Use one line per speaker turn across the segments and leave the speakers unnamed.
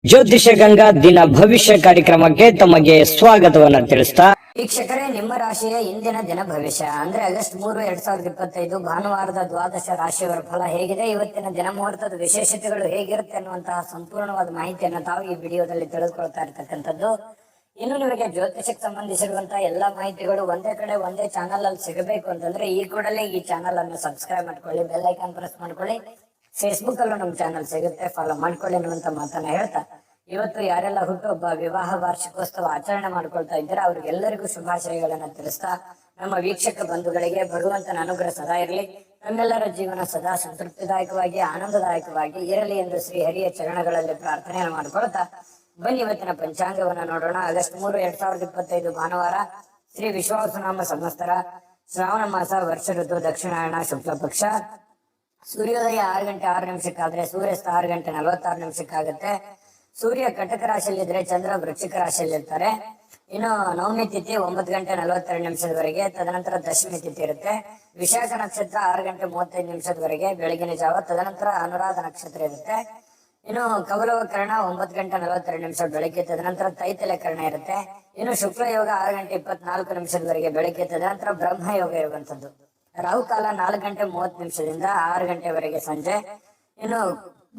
ಜ್ಯೋತಿಷ ಗಂಗಾ ದಿನ ಭವಿಷ್ಯ ಕಾರ್ಯಕ್ರಮಕ್ಕೆ ತಮಗೆ ಸ್ವಾಗತವನ್ನ ತಿಳಿಸ್ತಾ
ವೀಕ್ಷಕರೇ, ನಿಮ್ಮ ರಾಶಿಯ ಇಂದಿನ ದಿನ ಭವಿಷ್ಯ ಅಂದ್ರೆ ಆಗಸ್ಟ್ 3, 2025 ಭಾನುವಾರದ ದ್ವಾದಶ ರಾಶಿಯವರ ಫಲ ಹೇಗಿದೆ, ಇವತ್ತಿನ ದಿನ ಮುಹೂರ್ತದ ವಿಶೇಷತೆಗಳು ಹೇಗಿರುತ್ತೆ ಅನ್ನುವಂತಹ ಸಂಪೂರ್ಣವಾದ ಮಾಹಿತಿಯನ್ನು ತಾವು ಈ ವಿಡಿಯೋದಲ್ಲಿ ತಿಳಿದುಕೊಳ್ತಾ ಇರ್ತಕ್ಕಂಥದ್ದು. ಇನ್ನು ನಿಮಗೆ ಜ್ಯೋತಿಷಕ್ಕೆ ಸಂಬಂಧಿಸಿರುವಂತಹ ಎಲ್ಲಾ ಮಾಹಿತಿಗಳು ಒಂದೇ ಕಡೆ ಒಂದೇ ಚಾನಲ್ ಅಲ್ಲಿ ಸಿಗಬೇಕು ಅಂತಂದ್ರೆ ಈ ಕೂಡಲೇ ಈ ಚಾನಲ್ ಅನ್ನು ಸಬ್ಸ್ಕ್ರೈಬ್ ಮಾಡ್ಕೊಳ್ಳಿ, ಬೆಲ್ ಐಕಾನ್ ಪ್ರೆಸ್ ಮಾಡ್ಕೊಳ್ಳಿ. ಫೇಸ್ಬುಕ್ ಅಲ್ಲೂ ನಮ್ಮ ಚಾನಲ್ ಸಿಗುತ್ತೆ, ಫಾಲೋ ಮಾಡ್ಕೊಳ್ಳಿ ಅನ್ನುವಂತ ಮಾತನ್ನ ಹೇಳ್ತಾ, ಇವತ್ತು ಯಾರೆಲ್ಲ ಹುಟ್ಟುಹಬ್ಬ, ವಿವಾಹ ವಾರ್ಷಿಕೋತ್ಸವ ಆಚರಣೆ ಮಾಡ್ಕೊಳ್ತಾ ಇದ್ದಾರೆ ಅವರಿಗೆಲ್ಲರಿಗೂ ಶುಭಾಶಯಗಳನ್ನ ತಿಳಿಸ್ತಾ, ನಮ್ಮ ವೀಕ್ಷಕ ಬಂಧುಗಳಿಗೆ ಭಗವಂತನ ಅನುಗ್ರಹ ಸದಾ ಇರಲಿ, ನಮ್ಮೆಲ್ಲರ ಜೀವನ ಸದಾ ಸಂತೃಪ್ತಿದಾಯಕವಾಗಿ ಆನಂದದಾಯಕವಾಗಿ ಇರಲಿ ಎಂದು ಶ್ರೀ ಹರಿಯ ಚರಣಗಳಲ್ಲಿ ಪ್ರಾರ್ಥನೆಯನ್ನು ಮಾಡ್ಕೊಳ್ತಾ ಬನ್ನಿ ಇವತ್ತಿನ ಪಂಚಾಂಗವನ್ನ ನೋಡೋಣ. ಆಗಸ್ಟ್ 3, 2025 ಭಾನುವಾರ, ಶ್ರೀ ವಿಶ್ವಾವಸುನಾಮ ಸಂವತ್ಸರ, ಶ್ರಾವಣ ಮಾಸ, ವರ್ಷ ಋತು ದಕ್ಷಿಣಾಯಣ, ಶುಕ್ಲ ಪಕ್ಷ. ಸೂರ್ಯೋದಯ 6 ಗಂಟೆ 6 ನಿಮಿಷಕ್ಕಾದ್ರೆ ಸೂರ್ಯಾಸ್ತ 6 ಗಂಟೆ 46 ನಿಮಿಷಕ್ಕಾಗುತ್ತೆ. ಸೂರ್ಯ ಕಟಕ ರಾಶಿಯಲ್ಲಿದ್ರೆ ಚಂದ್ರ ವೃಶ್ಚಿಕ ರಾಶಿಯಲ್ಲಿ ಇರ್ತಾರೆ. ಇನ್ನು ನವಮಿ ತಿಥಿ 9 ಗಂಟೆ 42 ನಿಮಿಷದವರೆಗೆ, ತದನಂತರ ದಶಮಿ ತಿಥಿ ಇರುತ್ತೆ. ವಿಶಾಖ ನಕ್ಷತ್ರ 6 ಗಂಟೆ 35 ನಿಮಿಷದವರೆಗೆ ಬೆಳಗಿನ ಜಾವ, ತದನಂತರ ಅನುರಾಧ ನಕ್ಷತ್ರ ಇರುತ್ತೆ. ಇನ್ನು ಕೌಲವ ಕರ್ಣ 9 ಗಂಟೆ 42 ನಿಮಿಷ ಬೆಳಗ್ಗೆ, ತದನಂತರ ತೈತಲೆ ಕರ್ಣ ಇರುತ್ತೆ. ಇನ್ನು ಶುಕ್ಲ ಯೋಗ 6 ಗಂಟೆ 24 ನಿಮಿಷದವರೆಗೆ ಬೆಳಗ್ಗೆ, ತದನಂತರ ಬ್ರಹ್ಮ ಯೋಗ ಇರುವಂತದ್ದು. ರಾಹುಕಾಲ 4 ಗಂಟೆ 30 ನಿಮಿಷದಿಂದ 6 ಗಂಟೆವರೆಗೆ ಸಂಜೆ. ಇನ್ನು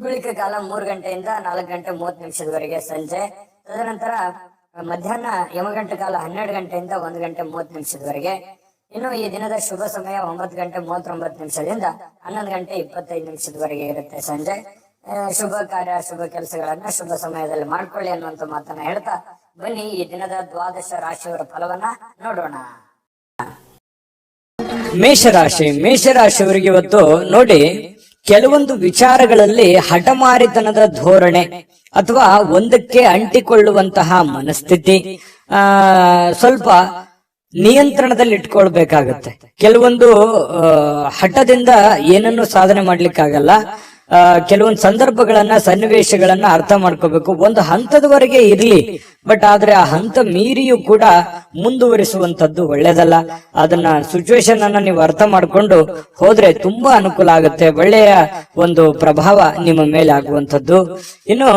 ಗುಳಿಕ ಕಾಲ 3 ಗಂಟೆಯಿಂದ 4 ಗಂಟೆ 30 ನಿಮಿಷದವರೆಗೆ ಸಂಜೆ. ತದನಂತರ ಮಧ್ಯಾಹ್ನ ಯಮಗಂಟ ಕಾಲ 12 ಗಂಟೆಯಿಂದ 1 ಗಂಟೆ 30 ನಿಮಿಷದವರೆಗೆ. ಇನ್ನು ಈ ದಿನದ ಶುಭ ಸಮಯ 9 ಗಂಟೆ 39 ನಿಮಿಷದಿಂದ 11 ಗಂಟೆ 25 ನಿಮಿಷದವರೆಗೆ ಇರುತ್ತೆ ಸಂಜೆ. ಶುಭ ಕಾರ್ಯ, ಶುಭ ಕೆಲಸಗಳನ್ನ ಶುಭ ಸಮಯದಲ್ಲಿ ಮಾಡ್ಕೊಳ್ಳಿ ಅನ್ನುವಂತ ಮಾತನ್ನ ಹೇಳ್ತಾ ಬನ್ನಿ ಈ ದಿನದ ದ್ವಾದಶ ರಾಶಿಯವರ ಫಲವನ್ನ ನೋಡೋಣ.
ಮೇಷರಾಶಿಯವರಿಗೆ ಇವತ್ತು ನೋಡಿ, ಕೆಲವೊಂದು ವಿಚಾರಗಳಲ್ಲಿ ಹಠಮಾರಿತನದ ಧೋರಣೆ ಅಥವಾ ಒಂದಕ್ಕೆ ಅಂಟಿಕೊಳ್ಳುವಂತಹ ಮನಸ್ಥಿತಿ ಸ್ವಲ್ಪ ನಿಯಂತ್ರಣದಲ್ಲಿ ಇಟ್ಕೊಳ್ಬೇಕಾಗತ್ತೆ. ಕೆಲವೊಂದು ಹಠದಿಂದ ಏನನ್ನು ಸಾಧನೆ ಮಾಡ್ಲಿಕ್ಕಾಗಲ್ಲ. ಕೆಲವೊಂದು ಸಂದರ್ಭಗಳನ್ನ, ಸನ್ನಿವೇಶಗಳನ್ನ ಅರ್ಥ ಮಾಡ್ಕೋಬೇಕು. ಒಂದು ಹಂತದವರೆಗೆ ಇರ್ಲಿ, ಬಟ್ ಆದ್ರೆ ಆ ಹಂತ ಮೀರಿಯೂ ಕೂಡ ಮುಂದುವರಿಸುವಂತದ್ದು ಒಳ್ಳೇದಲ್ಲ. ಅದನ್ನ ಸಿಚುವೇಶನ್ ಅನ್ನ ನೀವು ಅರ್ಥ ಮಾಡ್ಕೊಂಡು ಹೋದ್ರೆ ತುಂಬಾ ಅನುಕೂಲ ಆಗುತ್ತೆ. ಒಳ್ಳೆಯ ಒಂದು ಪ್ರಭಾವ ನಿಮ್ಮ ಮೇಲೆ ಆಗುವಂತದ್ದು. ಇನ್ನು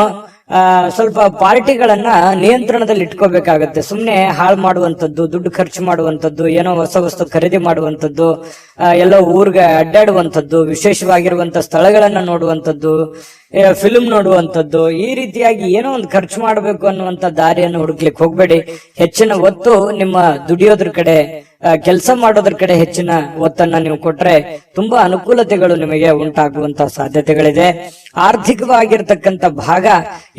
ಸ್ವಲ್ಪ ಪಾರ್ಟಿಗಳನ್ನ ನಿಯಂತ್ರಣದಲ್ಲಿ ಇಟ್ಕೋಬೇಕಾಗತ್ತೆ. ಸುಮ್ನೆ ಹಾಳು ಮಾಡುವಂತದ್ದು, ದುಡ್ಡು ಖರ್ಚು ಮಾಡುವಂತದ್ದು, ಏನೋ ಹೊಸ ವಸ್ತು ಖರೀದಿ ಮಾಡುವಂತದ್ದು, ಎಲ್ಲೋ ಊರ್ಗೆ ಅಡ್ಡಾಡುವಂತದ್ದು, ವಿಶೇಷವಾಗಿರುವಂತ ಸ್ಥಳಗಳನ್ನ ನೋಡುವಂತದ್ದು, ಫಿಲ್ಮ್ ನೋಡುವಂತದ್ದು, ಈ ರೀತಿಯಾಗಿ ಏನೋ ಒಂದು ಖರ್ಚು ಮಾಡಬೇಕು ಅನ್ನುವಂತ ದಾರಿಯನ್ನು ಹುಡುಕ್ಲಿಕ್ಕೆ ಹೋಗ್ಬೇಡಿ. ಹೆಚ್ಚಿನ ಒತ್ತು ನಿಮ್ಮ ದುಡಿಯೋದ್ರ ಕಡೆ, ಕೆಲಸ ಮಾಡೋದ್ರ ಕಡೆ ಹೆಚ್ಚಿನ ಒತ್ತನ್ನ ನೀವು ಕೊಟ್ರೆ ತುಂಬಾ ಅನುಕೂಲತೆಗಳು ನಿಮಗೆ ಉಂಟಾಗುವಂತಹ ಸಾಧ್ಯತೆಗಳಿದೆ. ಆರ್ಥಿಕವಾಗಿರ್ತಕ್ಕಂಥ ಭಾಗ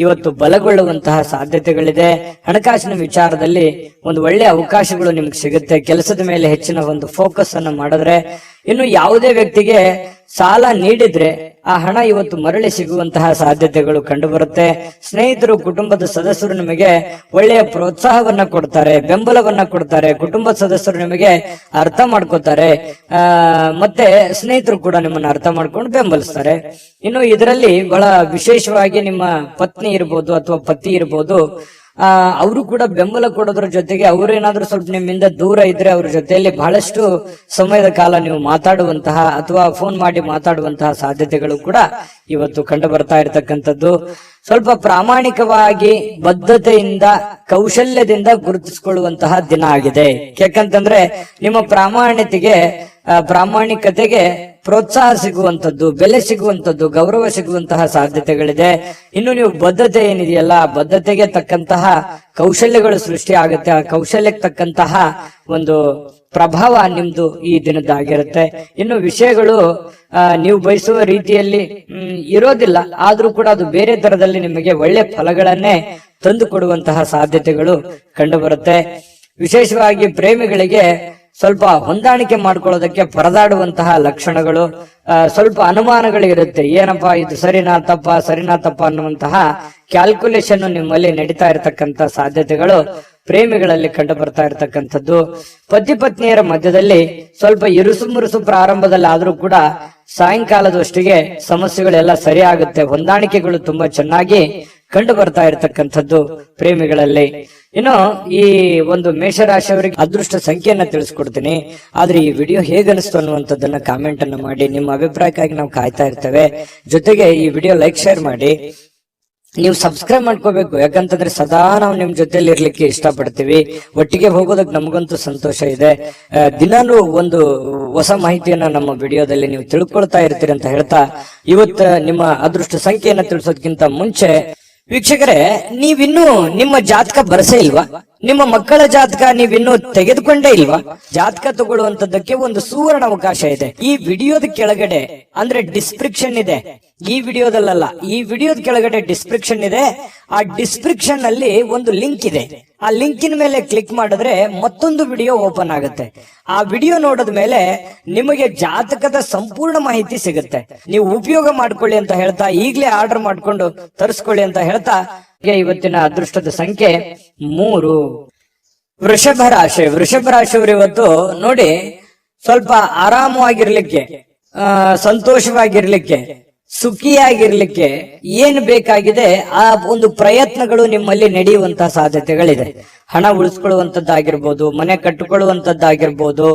ಇವತ್ತು ಬಲಗೊಳ್ಳುವಂತಹ ಸಾಧ್ಯತೆಗಳಿದೆ. ಹಣಕಾಸಿನ ವಿಚಾರದಲ್ಲಿ ಒಂದು ಒಳ್ಳೆ ಅವಕಾಶಗಳು ನಿಮ್ಗೆ ಸಿಗುತ್ತೆ. ಕೆಲಸದ ಮೇಲೆ ಹೆಚ್ಚಿನ ಒಂದು ಫೋಕಸ್ ಅನ್ನು ಮಾಡಿದ್ರೆ, ಇನ್ನು ಯಾವುದೇ ವ್ಯಕ್ತಿಗೆ ಸಾಲ ನೀಡಿದ್ರೆ ಆ ಹಣ ಇವತ್ತು ಮರಳಿ ಸಿಗುವಂತಹ ಸಾಧ್ಯತೆಗಳು ಕಂಡು ಬರುತ್ತೆ. ಸ್ನೇಹಿತರು, ಕುಟುಂಬದ ಸದಸ್ಯರು ನಿಮಗೆ ಒಳ್ಳೆಯ ಪ್ರೋತ್ಸಾಹವನ್ನ ಕೊಡ್ತಾರೆ, ಬೆಂಬಲವನ್ನ ಕೊಡ್ತಾರೆ. ಕುಟುಂಬದ ಸದಸ್ಯರು ನಿಮಗೆ ಅರ್ಥ ಮಾಡ್ಕೋತಾರೆ, ಮತ್ತೆ ಸ್ನೇಹಿತರು ಕೂಡ ನಿಮ್ಮನ್ನ ಅರ್ಥ ಮಾಡ್ಕೊಂಡು ಬೆಂಬಲಿಸ್ತಾರೆ. ಇನ್ನು ಇದರಲ್ಲಿ ಬಹಳ ವಿಶೇಷವಾಗಿ ನಿಮ್ಮ ಪತ್ನಿ ಇರ್ಬೋದು ಅಥವಾ ಪತಿ ಇರ್ಬೋದು, ಅವರು ಕೂಡ ಬೆಂಬಲ ಕೊಡೋದ್ರ ಜೊತೆಗೆ ಅವ್ರೇನಾದ್ರೂ ಸ್ವಲ್ಪ ನಿಮ್ಮಿಂದ ದೂರ ಇದ್ರೆ ಅವ್ರ ಜೊತೆಯಲ್ಲಿ ಬಹಳಷ್ಟು ಸಮಯದ ಕಾಲ ನೀವು ಮಾತಾಡುವಂತಹ ಅಥವಾ ಫೋನ್ ಮಾಡಿ ಮಾತಾಡುವಂತಹ ಸಾಧ್ಯತೆಗಳು ಕೂಡ ಇವತ್ತು ಕಂಡು ಬರ್ತಾ ಇರತಕ್ಕಂಥದ್ದು. ಸ್ವಲ್ಪ ಪ್ರಾಮಾಣಿಕವಾಗಿ, ಬದ್ಧತೆಯಿಂದ, ಕೌಶಲ್ಯದಿಂದ ಗುರುತಿಸಿಕೊಳ್ಳುವಂತಹ ದಿನ ಆಗಿದೆ. ಯಾಕಂತಂದ್ರೆ ನಿಮ್ಮ ಪ್ರಾಮಾಣಿಕತೆಗೆ ಪ್ರೋತ್ಸಾಹ ಸಿಗುವಂತದ್ದು, ಬೆಲೆ ಸಿಗುವಂತದ್ದು, ಗೌರವ ಸಿಗುವಂತಹ ಸಾಧ್ಯತೆಗಳಿದೆ. ಇನ್ನು ನೀವು ಬದ್ಧತೆ ಏನಿದೆಯಲ್ಲ, ಬದ್ಧತೆಗೆ ತಕ್ಕಂತಹ ಕೌಶಲ್ಯಗಳು ಸೃಷ್ಟಿ ಆಗುತ್ತೆ. ಆ ಕೌಶಲ್ಯಕ್ಕೆ ತಕ್ಕಂತಹ ಒಂದು ಪ್ರಭಾವ ನಿಮ್ದು ಈ ದಿನದ್ದಾಗಿರುತ್ತೆ. ಇನ್ನು ವಿಷಯಗಳು ನೀವು ಬಯಸುವ ರೀತಿಯಲ್ಲಿ ಇರೋದಿಲ್ಲ, ಆದ್ರೂ ಕೂಡ ಅದು ಬೇರೆ ತರದಲ್ಲಿ ನಿಮಗೆ ಒಳ್ಳೆ ಫಲಗಳನ್ನೇ ತಂದು ಕೊಡುವಂತಹ ಸಾಧ್ಯತೆಗಳು ಕಂಡು ಬರುತ್ತೆ. ವಿಶೇಷವಾಗಿ ಪ್ರೇಮಿಗಳಿಗೆ ಸ್ವಲ್ಪ ಹೊಂದಾಣಿಕೆ ಮಾಡ್ಕೊಳ್ಳೋದಕ್ಕೆ ಪರದಾಡುವಂತಹ ಲಕ್ಷಣಗಳು, ಸ್ವಲ್ಪ ಅನುಮಾನಗಳು ಇರುತ್ತೆ. ಏನಪ್ಪಾ ಇದು ಸರಿನಾ ತಪ್ಪ ಅನ್ನುವಂತಹ ಕ್ಯಾಲ್ಕುಲೇಷನ್ ನಿಮ್ಮಲ್ಲಿ ನಡೀತಾ ಇರತಕ್ಕಂತ ಸಾಧ್ಯತೆಗಳು ಪ್ರೇಮಿಗಳಲ್ಲಿ ಕಂಡು ಬರ್ತಾ ಇರತಕ್ಕಂಥದ್ದು. ಪತಿ ಪತ್ನಿಯರ ಮಧ್ಯದಲ್ಲಿ ಸ್ವಲ್ಪ ಇರುಸು ಮುರುಸು ಪ್ರಾರಂಭದಲ್ಲಿ ಆದ್ರೂ ಕೂಡ ಸಾಯಂಕಾಲದಷ್ಟಿಗೆ ಸಮಸ್ಯೆಗಳೆಲ್ಲ ಸರಿ ಆಗುತ್ತೆ. ಹೊಂದಾಣಿಕೆಗಳು ತುಂಬಾ ಚೆನ್ನಾಗಿ ಕಂಡು ಬರ್ತಾ ಇರತಕ್ಕಂಥದ್ದು ಪ್ರೇಮಿಗಳಲ್ಲಿ. ಇನ್ನು ಈ ಒಂದು ಮೇಷರಾಶಿಯವರಿಗೆ ಅದೃಷ್ಟ ಸಂಖ್ಯೆಯನ್ನ ತಿಳಿಸ್ಕೊಡ್ತೀನಿ. ಆದ್ರೆ ಈ ವಿಡಿಯೋ ಹೇಗನಿಸ್ತು ಅನ್ನುವಂಥದ್ದನ್ನ ಕಾಮೆಂಟ್ ಅನ್ನು ಮಾಡಿ. ನಿಮ್ಮ ಅಭಿಪ್ರಾಯಕ್ಕಾಗಿ ನಾವು ಕಾಯ್ತಾ ಇರ್ತೇವೆ. ಜೊತೆಗೆ ಈ ವಿಡಿಯೋ ಲೈಕ್, ಶೇರ್ ಮಾಡಿ. ನೀವು ಸಬ್ಸ್ಕ್ರೈಬ್ ಮಾಡ್ಕೋಬೇಕು. ಯಾಕಂತಂದ್ರೆ ಸದಾ ನಾವು ನಿಮ್ ಜೊತೆಲಿ ಇರ್ಲಿಕ್ಕೆ ಇಷ್ಟಪಡ್ತೀವಿ. ಒಟ್ಟಿಗೆ ಹೋಗೋದಕ್ಕೆ ನಮಗಂತೂ ಸಂತೋಷ ಇದೆ. ದಿನಾನು ಒಂದು ಹೊಸ ಮಾಹಿತಿಯನ್ನ ನಮ್ಮ ವಿಡಿಯೋದಲ್ಲಿ ನೀವು ತಿಳ್ಕೊಳ್ತಾ ಇರ್ತೀರಿ ಅಂತ ಹೇಳ್ತಾ, ಇವತ್ತು ನಿಮ್ಮ ಅದೃಷ್ಟ ಸಂಖ್ಯೆಯನ್ನ ತಿಳಿಸೋದಕ್ಕಿಂತ ಮುಂಚೆ ವೀಕ್ಷಕರೇ, ನೀವಿನ್ನೂ ನಿಮ್ಮ ಜಾತಕ ಬರಸೇ ಇಲ್ವಾ? ನಿಮ್ಮ ಮಕ್ಕಳ ಜಾತಕ ನೀವಿನ್ನೂ ತೆಗೆದುಕೊಂಡೇ ಇಲ್ವಾ? ಜಾತಕ ತಗೊಳ್ಳುವಂತದ್ದಕ್ಕೆ ಒಂದು ಸುವರ್ಣ ಅವಕಾಶ ಇದೆ. ಈ ವಿಡಿಯೋದ ಕೆಳಗಡೆ ಅಂದ್ರೆ ಡಿಸ್ಕ್ರಿಪ್ಷನ್ ಇದೆ. ಈ ವಿಡಿಯೋದಲ್ಲ, ಈ ವಿಡಿಯೋದ ಕೆಳಗಡೆ ಡಿಸ್ಕ್ರಿಪ್ಷನ್ ಇದೆ. ಆ ಡಿಸ್ಕ್ರಿಪ್ಷನ್ ಅಲ್ಲಿ ಒಂದು ಲಿಂಕ್ ಇದೆ. ಆ ಲಿಂಕಿನ ಮೇಲೆ ಕ್ಲಿಕ್ ಮಾಡಿದ್ರೆ ಮತ್ತೊಂದು ವಿಡಿಯೋ ಓಪನ್ ಆಗುತ್ತೆ. ಆ ವಿಡಿಯೋ ನೋಡಿದ ಮೇಲೆ ನಿಮಗೆ ಜಾತಕದ ಸಂಪೂರ್ಣ ಮಾಹಿತಿ ಸಿಗುತ್ತೆ. ನೀವು ಉಪಯೋಗ ಮಾಡ್ಕೊಳ್ಳಿ ಅಂತ ಹೇಳ್ತಾ, ಈಗಲೇ ಆರ್ಡರ್ ಮಾಡ್ಕೊಂಡು ತರಿಸ್ಕೊಳ್ಳಿ ಅಂತ ಹೇಳ್ತಾ, ಇವತ್ತಿನ ಅದೃಷ್ಟದ ಸಂಖ್ಯೆ 3. ವೃಷಭ ರಾಶಿ. ವೃಷಭ ರಾಶಿಯವರು ಇವತ್ತು ನೋಡಿ, ಸ್ವಲ್ಪ ಆರಾಮವಾಗಿರ್ಲಿಕ್ಕೆ, ಸಂತೋಷವಾಗಿರ್ಲಿಕ್ಕೆ, ಸುಖಿಯಾಗಿರ್ಲಿಕ್ಕೆ ಏನ್ ಬೇಕಾಗಿದೆ ಆ ಒಂದು ಪ್ರಯತ್ನಗಳು ನಿಮ್ಮಲ್ಲಿ ನಡೆಯುವಂತಹ ಸಾಧ್ಯತೆಗಳಿದೆ. ಹಣ ಉಳಿಸ್ಕೊಳ್ಳುವಂತದ್ದಾಗಿರ್ಬೋದು, ಮನೆ ಕಟ್ಟಿಕೊಳ್ಳುವಂತದ್ದಾಗಿರ್ಬೋದು,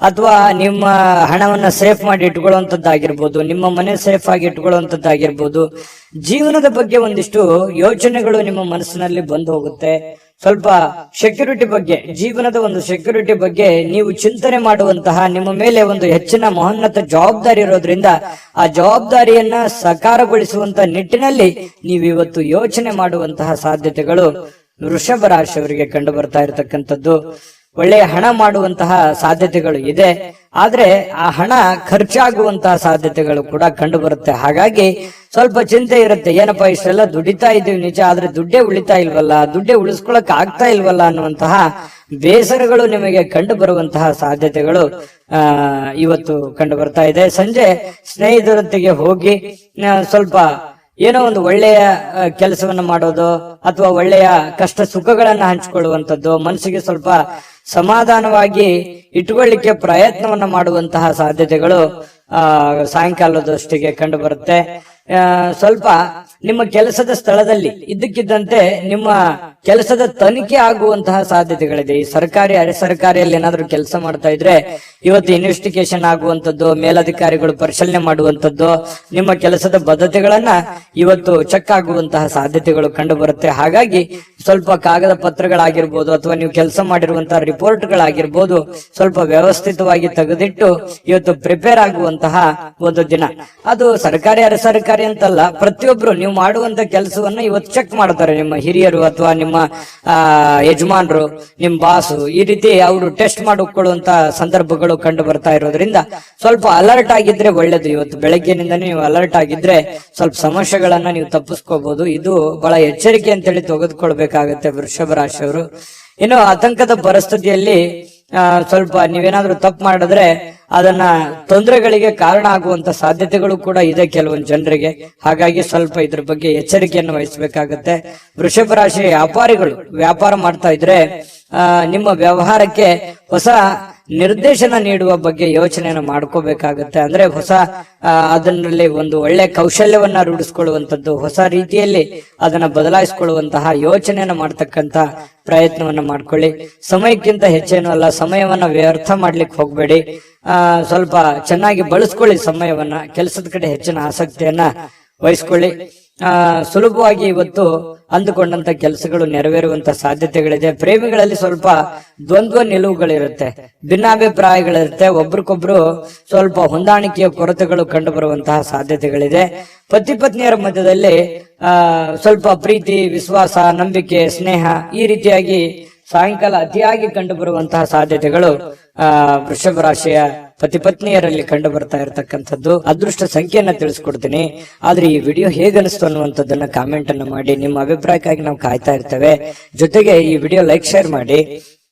ಅಥವಾ ನಿಮ್ಮ ಹಣವನ್ನ ಸೇಫ್ ಮಾಡಿ ಇಟ್ಕೊಳ್ಳುವಂತದ್ದಾಗಿರ್ಬೋದು, ನಿಮ್ಮ ಮನೆ ಸೇಫ್ ಆಗಿ ಇಟ್ಕೊಳ್ಳುವಂತದ್ದಾಗಿರ್ಬೋದು. ಜೀವನದ ಬಗ್ಗೆ ಒಂದಿಷ್ಟು ಯೋಚನೆಗಳು ನಿಮ್ಮ ಮನಸ್ಸಿನಲ್ಲಿ ಬಂದು ಹೋಗುತ್ತೆ. ಸ್ವಲ್ಪ ಸೆಕ್ಯೂರಿಟಿ ಬಗ್ಗೆ, ಜೀವನದ ಒಂದು ಸೆಕ್ಯೂರಿಟಿ ಬಗ್ಗೆ ನೀವು ಚಿಂತನೆ ಮಾಡುವಂತಹ, ನಿಮ್ಮ ಮೇಲೆ ಒಂದು ಹೆಚ್ಚಿನ ಮಹೋನ್ನತ ಜವಾಬ್ದಾರಿ ಇರೋದ್ರಿಂದ ಆ ಜವಾಬ್ದಾರಿಯನ್ನ ಸಾಕಾರಗೊಳಿಸುವಂತ ನಿಟ್ಟಿನಲ್ಲಿ ನೀವು ಇವತ್ತು ಯೋಚನೆ ಮಾಡುವಂತಹ ಸಾಧ್ಯತೆಗಳು ವೃಷಭ ರಾಶಿಯವರಿಗೆ ಕಂಡು ಬರ್ತಾ ಇರತಕ್ಕಂಥದ್ದು. ಒಳ್ಳೆಯ ಹಣ ಮಾಡುವಂತಹ ಸಾಧ್ಯತೆಗಳು ಇದೆ. ಆದ್ರೆ ಆ ಹಣ ಖರ್ಚಾಗುವಂತಹ ಸಾಧ್ಯತೆಗಳು ಕೂಡ ಕಂಡು ಬರುತ್ತೆ. ಹಾಗಾಗಿ ಸ್ವಲ್ಪ ಚಿಂತೆ ಇರುತ್ತೆ. ಏನಪ್ಪಾ, ಇಷ್ಟೆಲ್ಲ ದುಡಿತಾ ಇದ್ದೀವಿ ನಿಜ, ಆದ್ರೆ ದುಡ್ಡೇ ಉಳಿತಾ ಇಲ್ವಲ್ಲ, ದುಡ್ಡೇ ಉಳಿಸ್ಕೊಳಕ್ ಆಗ್ತಾ ಇಲ್ವಲ್ಲ ಅನ್ನುವಂತಹ ಬೇಸರಗಳು ನಿಮಗೆ ಕಂಡು ಬರುವಂತಹ ಸಾಧ್ಯತೆಗಳು ಇವತ್ತು ಕಂಡು ಬರ್ತಾ ಇದೆ. ಸಂಜೆ ಸ್ನೇಹಿತರೊಂದಿಗೆ ಹೋಗಿ ಸ್ವಲ್ಪ ಏನೋ ಒಂದು ಒಳ್ಳೆಯ ಕೆಲಸವನ್ನ ಮಾಡೋದು, ಅಥವಾ ಒಳ್ಳೆಯ ಕಷ್ಟ ಸುಖಗಳನ್ನ ಹಂಚಿಕೊಳ್ಳುವಂಥದ್ದು, ಮನಸ್ಸಿಗೆ ಸ್ವಲ್ಪ ಸಮಾಧಾನವಾಗಿ ಇಟ್ಟುಕೊಳ್ಳಿಕ್ಕೆ ಪ್ರಯತ್ನವನ್ನ ಮಾಡುವಂತಹ ಸಾಧ್ಯತೆಗಳು ಸಾಯಂಕಾಲದಷ್ಟಿಗೆ ಕಂಡು ಬರುತ್ತೆ. ಸ್ವಲ್ಪ ನಿಮ್ಮ ಕೆಲಸದ ಸ್ಥಳದಲ್ಲಿ ಇದ್ದಕ್ಕಿದ್ದಂತೆ ನಿಮ್ಮ ಕೆಲಸದ ತನಿಖೆ ಆಗುವಂತಹ ಸಾಧ್ಯತೆಗಳಿದೆ. ಈ ಸರ್ಕಾರಿ ಅರೆ ಸರ್ಕಾರಿಯಲ್ಲಿ ಏನಾದ್ರೂ ಕೆಲಸ ಮಾಡ್ತಾ ಇದ್ರೆ ಇವತ್ತು ಇನ್ವೆಸ್ಟಿಗೇಷನ್ ಆಗುವಂತದ್ದು, ಮೇಲಧಿಕಾರಿಗಳು ಪರಿಶೀಲನೆ ಮಾಡುವಂತದ್ದು, ನಿಮ್ಮ ಕೆಲಸದ ಬದ್ಧತೆಗಳನ್ನ ಇವತ್ತು ಚೆಕ್ ಆಗುವಂತಹ ಸಾಧ್ಯತೆಗಳು ಕಂಡು ಬರುತ್ತೆ. ಹಾಗಾಗಿ ಸ್ವಲ್ಪ ಕಾಗದ ಪತ್ರಗಳಾಗಿರ್ಬೋದು, ಅಥವಾ ನೀವು ಕೆಲಸ ಮಾಡಿರುವಂತಹ ರಿಪೋರ್ಟ್ಗಳಾಗಿರ್ಬೋದು, ಸ್ವಲ್ಪ ವ್ಯವಸ್ಥಿತವಾಗಿ ತೆಗೆದಿಟ್ಟು ಇವತ್ತು ಪ್ರಿಪೇರ್ ಆಗುವಂತಹ ಒಂದು ದಿನ. ಅದು ಸರ್ಕಾರಿ ಅರೆ ಸರ್ಕಾರಿ ಅಂತಲ್ಲ, ಪ್ರತಿಯೊಬ್ರು ನೀವು ಮಾಡುವಂತ ಕೆಲಸವನ್ನ ಇವತ್ತು ಚೆಕ್ ಮಾಡ್ತಾರೆ. ನಿಮ್ಮ ಹಿರಿಯರು ಅಥವಾ ನಿಮ್ಮ ಯಜಮಾನರು, ನಿಮ್ ಬಾಸು, ಈ ರೀತಿ ಅವರು ಟೆಸ್ಟ್ ಮಾಡಿಕೊಳ್ಳುವಂತ ಸಂದರ್ಭಗಳು ಕಂಡು ಬರ್ತಾ ಇರೋದ್ರಿಂದ ಸ್ವಲ್ಪ ಅಲರ್ಟ್ ಆಗಿದ್ರೆ ಒಳ್ಳೇದು. ಇವತ್ತು ಬೆಳಗ್ಗೆನಿಂದನೇ ನೀವು ಅಲರ್ಟ್ ಆಗಿದ್ರೆ ಸ್ವಲ್ಪ ಸಮಸ್ಯೆಗಳನ್ನ ನೀವು ತಪ್ಪಿಸ್ಕೋಬಹುದು. ಇದು ಬಹಳ ಎಚ್ಚರಿಕೆ ಅಂತೇಳಿ ತೆಗೆದುಕೊಳ್ಬೇಕಾಗತ್ತೆ ವೃಷಭ ರಾಶಿಯವರು. ಇನ್ನು ಆತಂಕದ ಪರಿಸ್ಥಿತಿಯಲ್ಲಿ ಸ್ವಲ್ಪ ನೀವೇನಾದ್ರೂ ತಪ್ಪು ಮಾಡಿದ್ರೆ ಅದನ್ನ ತೊಂದರೆಗಳಿಗೆ ಕಾರಣ ಆಗುವಂತ ಸಾಧ್ಯತೆಗಳು ಕೂಡ ಇದೆ ಕೆಲವೊಂದು ಜನರಿಗೆ. ಹಾಗಾಗಿ ಸ್ವಲ್ಪ ಇದ್ರ ಬಗ್ಗೆ ಎಚ್ಚರಿಕೆಯನ್ನು ವಹಿಸಬೇಕಾಗತ್ತೆ. ವೃಷಭ ರಾಶಿ ವ್ಯಾಪಾರಿಗಳು ವ್ಯಾಪಾರ ಮಾಡ್ತಾ ಇದ್ರೆ ನಿಮ್ಮ ವ್ಯವಹಾರಕ್ಕೆ ಹೊಸ ನಿರ್ದೇಶನ ನೀಡುವ ಬಗ್ಗೆ ಯೋಚನೆಯನ್ನು ಮಾಡ್ಕೋಬೇಕಾಗತ್ತೆ. ಅಂದ್ರೆ ಹೊಸ ಅದರಲ್ಲಿ ಒಂದು ಒಳ್ಳೆ ಕೌಶಲ್ಯವನ್ನ ರೂಢಿಸ್ಕೊಳ್ಳುವಂಥದ್ದು, ಹೊಸ ರೀತಿಯಲ್ಲಿ ಅದನ್ನ ಬದಲಾಯಿಸಿಕೊಳ್ಳುವಂತಹ ಯೋಚನೆಯನ್ನ ಮಾಡ್ತಕ್ಕಂತ ಪ್ರಯತ್ನವನ್ನ ಮಾಡ್ಕೊಳ್ಳಿ. ಸಮಯಕ್ಕಿಂತ ಹೆಚ್ಚೇನು ಅಲ್ಲ, ಸಮಯವನ್ನ ವ್ಯರ್ಥ ಮಾಡ್ಲಿಕ್ಕೆ ಹೋಗ್ಬೇಡಿ. ಸ್ವಲ್ಪ ಚೆನ್ನಾಗಿ ಬಳಸ್ಕೊಳ್ಳಿ ಸಮಯವನ್ನ, ಕೆಲಸದ ಕಡೆ ಹೆಚ್ಚಿನ ಆಸಕ್ತಿಯನ್ನ ವಹಿಸ್ಕೊಳ್ಳಿ. ಸುಲಭವಾಗಿ ಇವತ್ತು ಅಂದುಕೊಂಡಂತ ಕೆಲಸಗಳು ನೆರವೇರುವಂತ ಸಾಧ್ಯತೆಗಳಿದೆ. ಪ್ರೇಮಿಗಳಲ್ಲಿ ಸ್ವಲ್ಪ ದ್ವಂದ್ವ ನಿಲುವುಗಳಿರುತ್ತೆ, ಭಿನ್ನಾಭಿಪ್ರಾಯಗಳಿರುತ್ತೆ, ಒಬ್ರಿಗೊಬ್ರು ಸ್ವಲ್ಪ ಹೊಂದಾಣಿಕೆಯ ಕೊರತೆಗಳು ಕಂಡು ಬರುವಂತಹ ಸಾಧ್ಯತೆಗಳಿದೆ. ಪತಿ ಪತ್ನಿಯರ ಮಧ್ಯದಲ್ಲಿ ಸ್ವಲ್ಪ ಪ್ರೀತಿ, ವಿಶ್ವಾಸ, ನಂಬಿಕೆ, ಸ್ನೇಹ ಈ ರೀತಿಯಾಗಿ ಸಾಯಂಕಾಲ ಅತಿಯಾಗಿ ಕಂಡು ಬರುವಂತಹ ಸಾಧ್ಯತೆಗಳು ವೃಷಭ ರಾಶಿಯ ಪತಿ ಪತ್ನಿಯರಲ್ಲಿ ಕಂಡು ಬರ್ತಾ ಇರತಕ್ಕಂಥದ್ದು. ಅದೃಷ್ಟ ಸಂಖ್ಯೆಯನ್ನ ತಿಳಿಸ್ಕೊಡ್ತೀನಿ. ಆದ್ರೆ ಈ ವಿಡಿಯೋ ಹೇಗನಿಸ್ತು ಅನ್ನುವಂಥದ್ದನ್ನ ಕಾಮೆಂಟ್ ಅನ್ನು ಮಾಡಿ. ನಿಮ್ಮ ಅಭಿಪ್ರಾಯಕ್ಕಾಗಿ ನಾವು ಕಾಯ್ತಾ ಇರ್ತೇವೆ. ಜೊತೆಗೆ ಈ ವಿಡಿಯೋ ಲೈಕ್, ಶೇರ್ ಮಾಡಿ.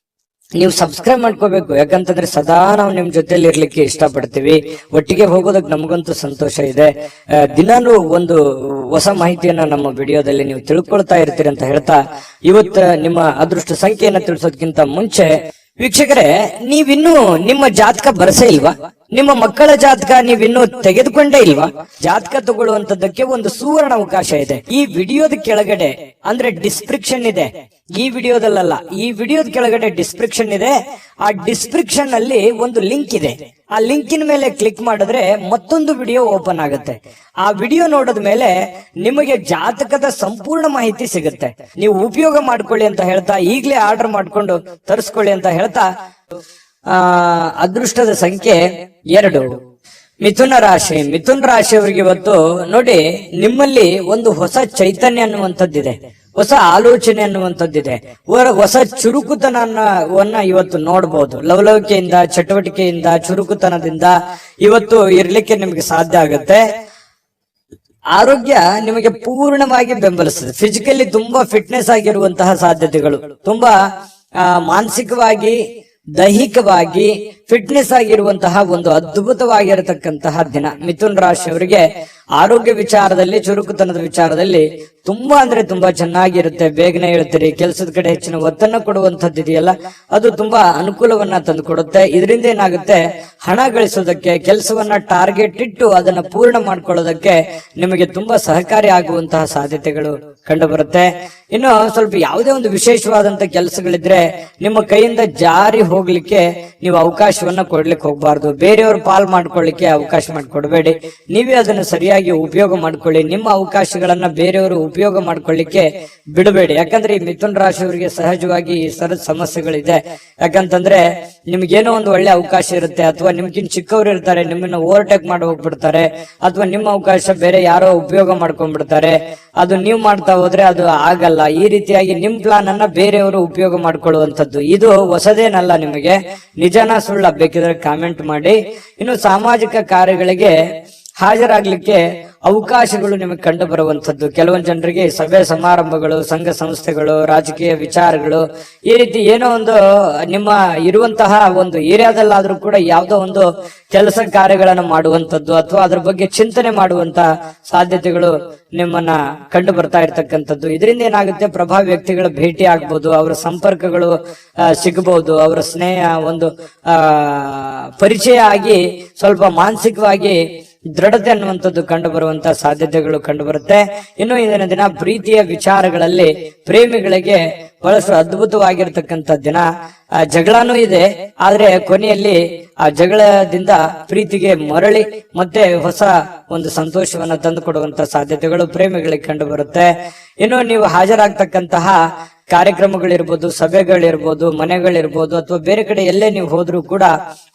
ನೀವು ಸಬ್ಸ್ಕ್ರೈಬ್ ಮಾಡ್ಕೋಬೇಕು. ಯಾಕಂತಂದ್ರೆ ಸದಾ ನಾವು ನಿಮ್ ಜೊತೆಲಿ ಇರ್ಲಿಕ್ಕೆ ಇಷ್ಟಪಡ್ತೀವಿ. ಒಟ್ಟಿಗೆ ಹೋಗೋದಕ್ಕೆ ನಮಗಂತೂ ಸಂತೋಷ ಇದೆ. ದಿನಾನು ಒಂದು ಹೊಸ ಮಾಹಿತಿಯನ್ನ ನಮ್ಮ ವಿಡಿಯೋದಲ್ಲಿ ನೀವು ತಿಳ್ಕೊಳ್ತಾ ಇರ್ತೀರಿ ಅಂತ ಹೇಳ್ತಾ, ಇವತ್ತು ನಿಮ್ಮ ಅದೃಷ್ಟ ಸಂಖ್ಯೆಯನ್ನ ತಿಳಿಸೋದಕ್ಕಿಂತ ಮುಂಚೆ ವೀಕ್ಷಕರೇ, ನೀವಿನ್ನೂ ನಿಮ್ಮ ಜಾತಕ ಬರಸೇ ಇಲ್ವಾ? ನಿಮ್ಮ ಮಕ್ಕಳ ಜಾತಕ ನೀವಿನ್ನೂ ತೆಗೆದುಕೊಂಡೇ ಇಲ್ವಾ? ಜಾತಕ ತಗೊಳ್ಳುವಂತದ್ದಕ್ಕೆ ಒಂದು ಸುವರ್ಣ ಅವಕಾಶ ಇದೆ. ಈ ವಿಡಿಯೋದ ಕೆಳಗಡೆ ಅಂದ್ರೆ ಡಿಸ್ಕ್ರಿಪ್ಷನ್ ಇದೆ, ಈ ವಿಡಿಯೋದಲ್ಲ, ಈ ವಿಡಿಯೋದ ಕೆಳಗಡೆ ಡಿಸ್ಕ್ರಿಪ್ಷನ್ ಇದೆ. ಆ ಡಿಸ್ಕ್ರಿಪ್ಷನ್ ಅಲ್ಲಿ ಒಂದು ಲಿಂಕ್ ಇದೆ. ಆ ಲಿಂಕಿನ ಮೇಲೆ ಕ್ಲಿಕ್ ಮಾಡಿದ್ರೆ ಮತ್ತೊಂದು ವಿಡಿಯೋ ಓಪನ್ ಆಗುತ್ತೆ. ಆ ವಿಡಿಯೋ ನೋಡಿದ ಮೇಲೆ ನಿಮಗೆ ಜಾತಕದ ಸಂಪೂರ್ಣ ಮಾಹಿತಿ ಸಿಗುತ್ತೆ. ನೀವು ಉಪಯೋಗ ಮಾಡ್ಕೊಳ್ಳಿ ಅಂತ ಹೇಳ್ತಾ, ಈಗಲೇ ಆರ್ಡರ್ ಮಾಡ್ಕೊಂಡು ತರಿಸ್ಕೊಳ್ಳಿ ಅಂತ ಹೇಳ್ತಾ, ಅದೃಷ್ಟದ ಸಂಖ್ಯೆ 2. ಮಿಥುನ ರಾಶಿ. ಮಿಥುನ ರಾಶಿಯವರಿಗೆ ಇವತ್ತು ನೋಡಿ, ನಿಮ್ಮಲ್ಲಿ ಒಂದು ಹೊಸ ಚೈತನ್ಯ ಅನ್ನುವಂಥದ್ದಿದೆ, ಹೊಸ ಆಲೋಚನೆ ಅನ್ನುವಂಥದ್ದಿದೆ, ಹೊಸ ಚುರುಕುತನವನ್ನ ಇವತ್ತು ನೋಡಬಹುದು. ಲವಲವಿಕೆಯಿಂದ, ಚಟುವಟಿಕೆಯಿಂದ, ಚುರುಕುತನದಿಂದ ಇವತ್ತು ಇರ್ಲಿಕ್ಕೆ ನಿಮಗೆ ಸಾಧ್ಯ ಆಗುತ್ತೆ. ಆರೋಗ್ಯ ನಿಮಗೆ ಪೂರ್ಣವಾಗಿ ಬೆಂಬಲಿಸ್ತದೆ. ಫಿಸಿಕಲಿ ತುಂಬಾ ಫಿಟ್ನೆಸ್ ಆಗಿರುವಂತಹ ಸಾಧ್ಯತೆಗಳು, ತುಂಬಾ ಮಾನಸಿಕವಾಗಿ, ದೈಹಿಕವಾಗಿ ಫಿಟ್ನೆಸ್ ಆಗಿರುವಂತಹ ಒಂದು ಅದ್ಭುತವಾಗಿರತಕ್ಕಂತಹ ದಿನ. ಮಿಥುನ್ ರಾಶಿಯವರಿಗೆ ಆರೋಗ್ಯ ವಿಚಾರದಲ್ಲಿ, ಚುರುಕುತನದ ವಿಚಾರದಲ್ಲಿ ತುಂಬಾ ಅಂದ್ರೆ ತುಂಬಾ ಚೆನ್ನಾಗಿರುತ್ತೆ. ಬೇಗನೆ ಹೇಳ್ತೀರಿ, ಕೆಲಸದ ಕಡೆ ಹೆಚ್ಚಿನ ಒತ್ತನ್ನು ಕೊಡುವಂತದ್ದು ಇದೆಯಲ್ಲ, ಅದು ತುಂಬಾ ಅನುಕೂಲವನ್ನ ತಂದು ಕೊಡುತ್ತೆ. ಇದರಿಂದ ಏನಾಗುತ್ತೆ, ಹಣ ಗಳಿಸೋದಕ್ಕೆ, ಕೆಲಸವನ್ನ ಟಾರ್ಗೆಟ್ ಇಟ್ಟು ಅದನ್ನ ಪೂರ್ಣ ಮಾಡ್ಕೊಳ್ಳೋದಕ್ಕೆ ನಿಮಗೆ ತುಂಬಾ ಸಹಕಾರಿ ಆಗುವಂತಹ ಸಾಧ್ಯತೆಗಳು ಕಂಡು ಬರುತ್ತೆ. ಇನ್ನು ಸ್ವಲ್ಪ ಯಾವುದೇ ಒಂದು ವಿಶೇಷವಾದಂತ ಕೆಲಸಗಳಿದ್ರೆ ನಿಮ್ಮ ಕೈಯಿಂದ ಜಾರಿ ಹೋಗ್ಲಿಕ್ಕೆ ನೀವು ಅವಕಾಶವನ್ನ ಕೊಡ್ಲಿಕ್ಕೆ ಹೋಗ್ಬಾರ್ದು. ಬೇರೆಯವರು ಪಾಲ್ ಮಾಡ್ಕೊಳ್ಳಿಕ್ಕೆ ಅವಕಾಶ ಮಾಡಿಕೊಡ್ಬೇಡಿ, ನೀವೇ ಅದನ್ನು ಸರಿಯಾಗಿ ಉಪಯೋಗ ಮಾಡ್ಕೊಳ್ಳಿ. ನಿಮ್ಮ ಅವಕಾಶಗಳನ್ನ ಬೇರೆಯವರು ಉಪಯೋಗ ಮಾಡ್ಕೊಳ್ಳಿಕ್ಕೆ ಬಿಡಬೇಡಿ. ಯಾಕಂದ್ರೆ ಈ ಮಿಥುನ ರಾಶಿಯವರಿಗೆ ಸಹಜವಾಗಿ ಈ ಸರದ ಸಮಸ್ಯೆಗಳಿದೆ. ಯಾಕಂತಂದ್ರೆ ನಿಮ್ಗೇನೋ ಒಂದು ಒಳ್ಳೆ ಅವಕಾಶ ಇರುತ್ತೆ, ಅಥವಾ ನಿಮ್ಗಿನ್ ಚಿಕ್ಕವರು ಇರ್ತಾರೆ, ನಿಮ್ಮನ್ನ ಓವರ್ಟೇಕ್ ಮಾಡಿ ಹೋಗ್ಬಿಡ್ತಾರೆ, ಅಥವಾ ನಿಮ್ಮ ಅವಕಾಶ ಬೇರೆ ಯಾರೋ ಉಪಯೋಗ ಮಾಡ್ಕೊಂಡ್ಬಿಡ್ತಾರೆ. ಅದು ನೀವು ಮಾಡ್ತಾ ಹೋದ್ರೆ ಅದು ಆಗಲ್ಲ. ಈ ರೀತಿಯಾಗಿ ನಿಮ್ ಪ್ಲಾನ್ ಅನ್ನ ಬೇರೆಯವರು ಉಪಯೋಗ ಮಾಡ್ಕೊಳ್ಳುವಂಥದ್ದು ಇದು ಹೊಸದೇನಲ್ಲ. ನಿಮಗೆ ನಿಜನ ಸುಳ್ಳ ಬೇಕಿದ್ರೆ ಕಾಮೆಂಟ್ ಮಾಡಿ. ಇನ್ನು ಸಾಮಾಜಿಕ ಕಾರ್ಯಗಳಿಗೆ ಹಾಜರಾಗ್ಲಿಕ್ಕೆ ಅವಕಾಶಗಳು ನಿಮಗೆ ಕಂಡು ಬರುವಂತದ್ದು. ಕೆಲವೊಂದು ಜನರಿಗೆ ಸಭೆ ಸಮಾರಂಭಗಳು, ಸಂಘ ಸಂಸ್ಥೆಗಳು, ರಾಜಕೀಯ ವಿಚಾರಗಳು, ಈ ರೀತಿ ಏನೋ ಒಂದು ನಿಮ್ಮ ಇರುವಂತಹ ಒಂದು ಏರಿಯಾದಲ್ಲಾದ್ರೂ ಕೂಡ ಯಾವುದೋ ಒಂದು ಕೆಲಸ ಕಾರ್ಯಗಳನ್ನು ಮಾಡುವಂತದ್ದು ಅಥವಾ ಅದ್ರ ಬಗ್ಗೆ ಚಿಂತನೆ ಮಾಡುವಂತಹ ಸಾಧ್ಯತೆಗಳು ನಿಮ್ಮನ್ನ ಕಂಡು ಬರ್ತಾ ಇರ್ತಕ್ಕಂಥದ್ದು. ಇದರಿಂದ ಏನಾಗುತ್ತೆ, ಪ್ರಭಾವಿ ವ್ಯಕ್ತಿಗಳ ಭೇಟಿ ಆಗ್ಬಹುದು, ಅವರ ಸಂಪರ್ಕಗಳು ಸಿಗಬಹುದು, ಅವರ ಸ್ನೇಹ ಒಂದು ಪರಿಚಯ ಆಗಿ ಸ್ವಲ್ಪ ಮಾನಸಿಕವಾಗಿ ದೃಢತೆ ಅನ್ನುವಂಥದ್ದು ಕಂಡು ಬರುವಂತಹ ಸಾಧ್ಯತೆಗಳು ಕಂಡು ಬರುತ್ತೆ. ಇನ್ನು ಇಂದಿನ ದಿನ ಪ್ರೀತಿಯ ವಿಚಾರಗಳಲ್ಲಿ ಪ್ರೇಮಿಗಳಿಗೆ ಬಹಳಷ್ಟು ಅದ್ಭುತವಾಗಿರ್ತಕ್ಕಂಥ ದಿನ. ಜಗಳನೂ ಇದೆ, ಆದ್ರೆ ಕೊನೆಯಲ್ಲಿ ಆ ಜಗಳದಿಂದ ಪ್ರೀತಿಗೆ ಮರಳಿ ಮತ್ತೆ ಹೊಸ ಒಂದು ಸಂತೋಷವನ್ನ ತಂದು ಕೊಡುವಂತ ಸಾಧ್ಯತೆಗಳು ಪ್ರೇಮಿಗಳಿಗೆ ಕಂಡು ಬರುತ್ತೆ. ಇನ್ನು ನೀವು ಹಾಜರಾಗ್ತಕ್ಕಂತಹ ಕಾರ್ಯಕ್ರಮಗಳಿರ್ಬೋದು, ಸಭೆಗಳಿರ್ಬೋದು, ಮನೆಗಳಿರ್ಬೋದು, ಅಥವಾ ಬೇರೆ ಕಡೆ ಎಲ್ಲೇ ನೀವು ಹೋದ್ರೂ ಕೂಡ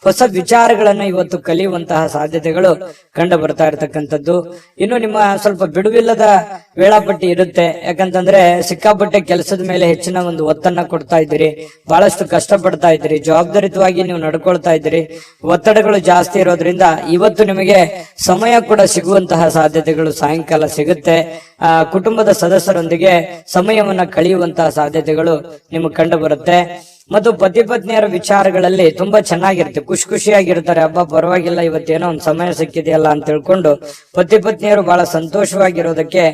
ಹೊಸ ವಿಚಾರಗಳನ್ನ ಇವತ್ತು ಕಲಿಯುವಂತಹ ಸಾಧ್ಯತೆಗಳು ಕಂಡು ಬರ್ತಾ ಇರತಕ್ಕಂಥದ್ದು. ಇನ್ನು ನಿಮ್ಮ ಸ್ವಲ್ಪ ಬಿಡುವಿಲ್ಲದ ವೇಳಾಪಟ್ಟಿ ಇರುತ್ತೆ. ಯಾಕಂತಂದ್ರೆ ಸಿಕ್ಕಾಪಟ್ಟೆ ಕೆಲಸದ ಮೇಲೆ ಹೆಚ್ಚಿನ ಒಂದು ಒತ್ತನ್ನ ಕೊಡ್ತಾ ಇದ್ದೀರಿ, ಬಹಳಷ್ಟು ಕಷ್ಟಪಡ್ತಾ ಇದ್ದೀರಿ, ಜವಾಬ್ದಾರಿತವಾಗಿ ನೀವು ನಡ್ಕೊಳ್ತಾ ಇದ್ದೀರಿ. ಒತ್ತಡಗಳು ಜಾಸ್ತಿ ಇರೋದ್ರಿಂದ ಇವತ್ತು ನಿಮಗೆ ಸಮಯ ಕೂಡ ಸಿಗುವಂತಹ ಸಾಧ್ಯತೆಗಳು ಸಾಯಂಕಾಲ ಸಿಗುತ್ತೆ. ಕುಟುಂಬದ ಸದಸ್ಯರೊಂದಿಗೆ ಸಮಯವನ್ನ ಕಳೆಯುವಂತಹ ಸಾಧ್ಯತೆಗಳು ನಿಮಗೆ ಕಂಡು ಬರುತ್ತೆ. ಮತ್ತು ಪತಿ ಪತ್ನಿಯರ ವಿಚಾರಗಳಲ್ಲಿ ತುಂಬಾ ಚೆನ್ನಾಗಿರುತ್ತೆ, ಖುಷಿಯಾಗಿರ್ತಾರೆ. ಹಬ್ಬ ಪರವಾಗಿಲ್ಲ, ಇವತ್ತೇನೋ ಒಂದು ಸಮಯ ಸಿಕ್ಕಿದೆಯಲ್ಲ ಅಂತ ತಿಳ್ಕೊಂಡು ಪತಿ ಪತ್ನಿಯರು ಬಹಳ ಸಂತೋಷವಾಗಿರೋದಕ್ಕೆ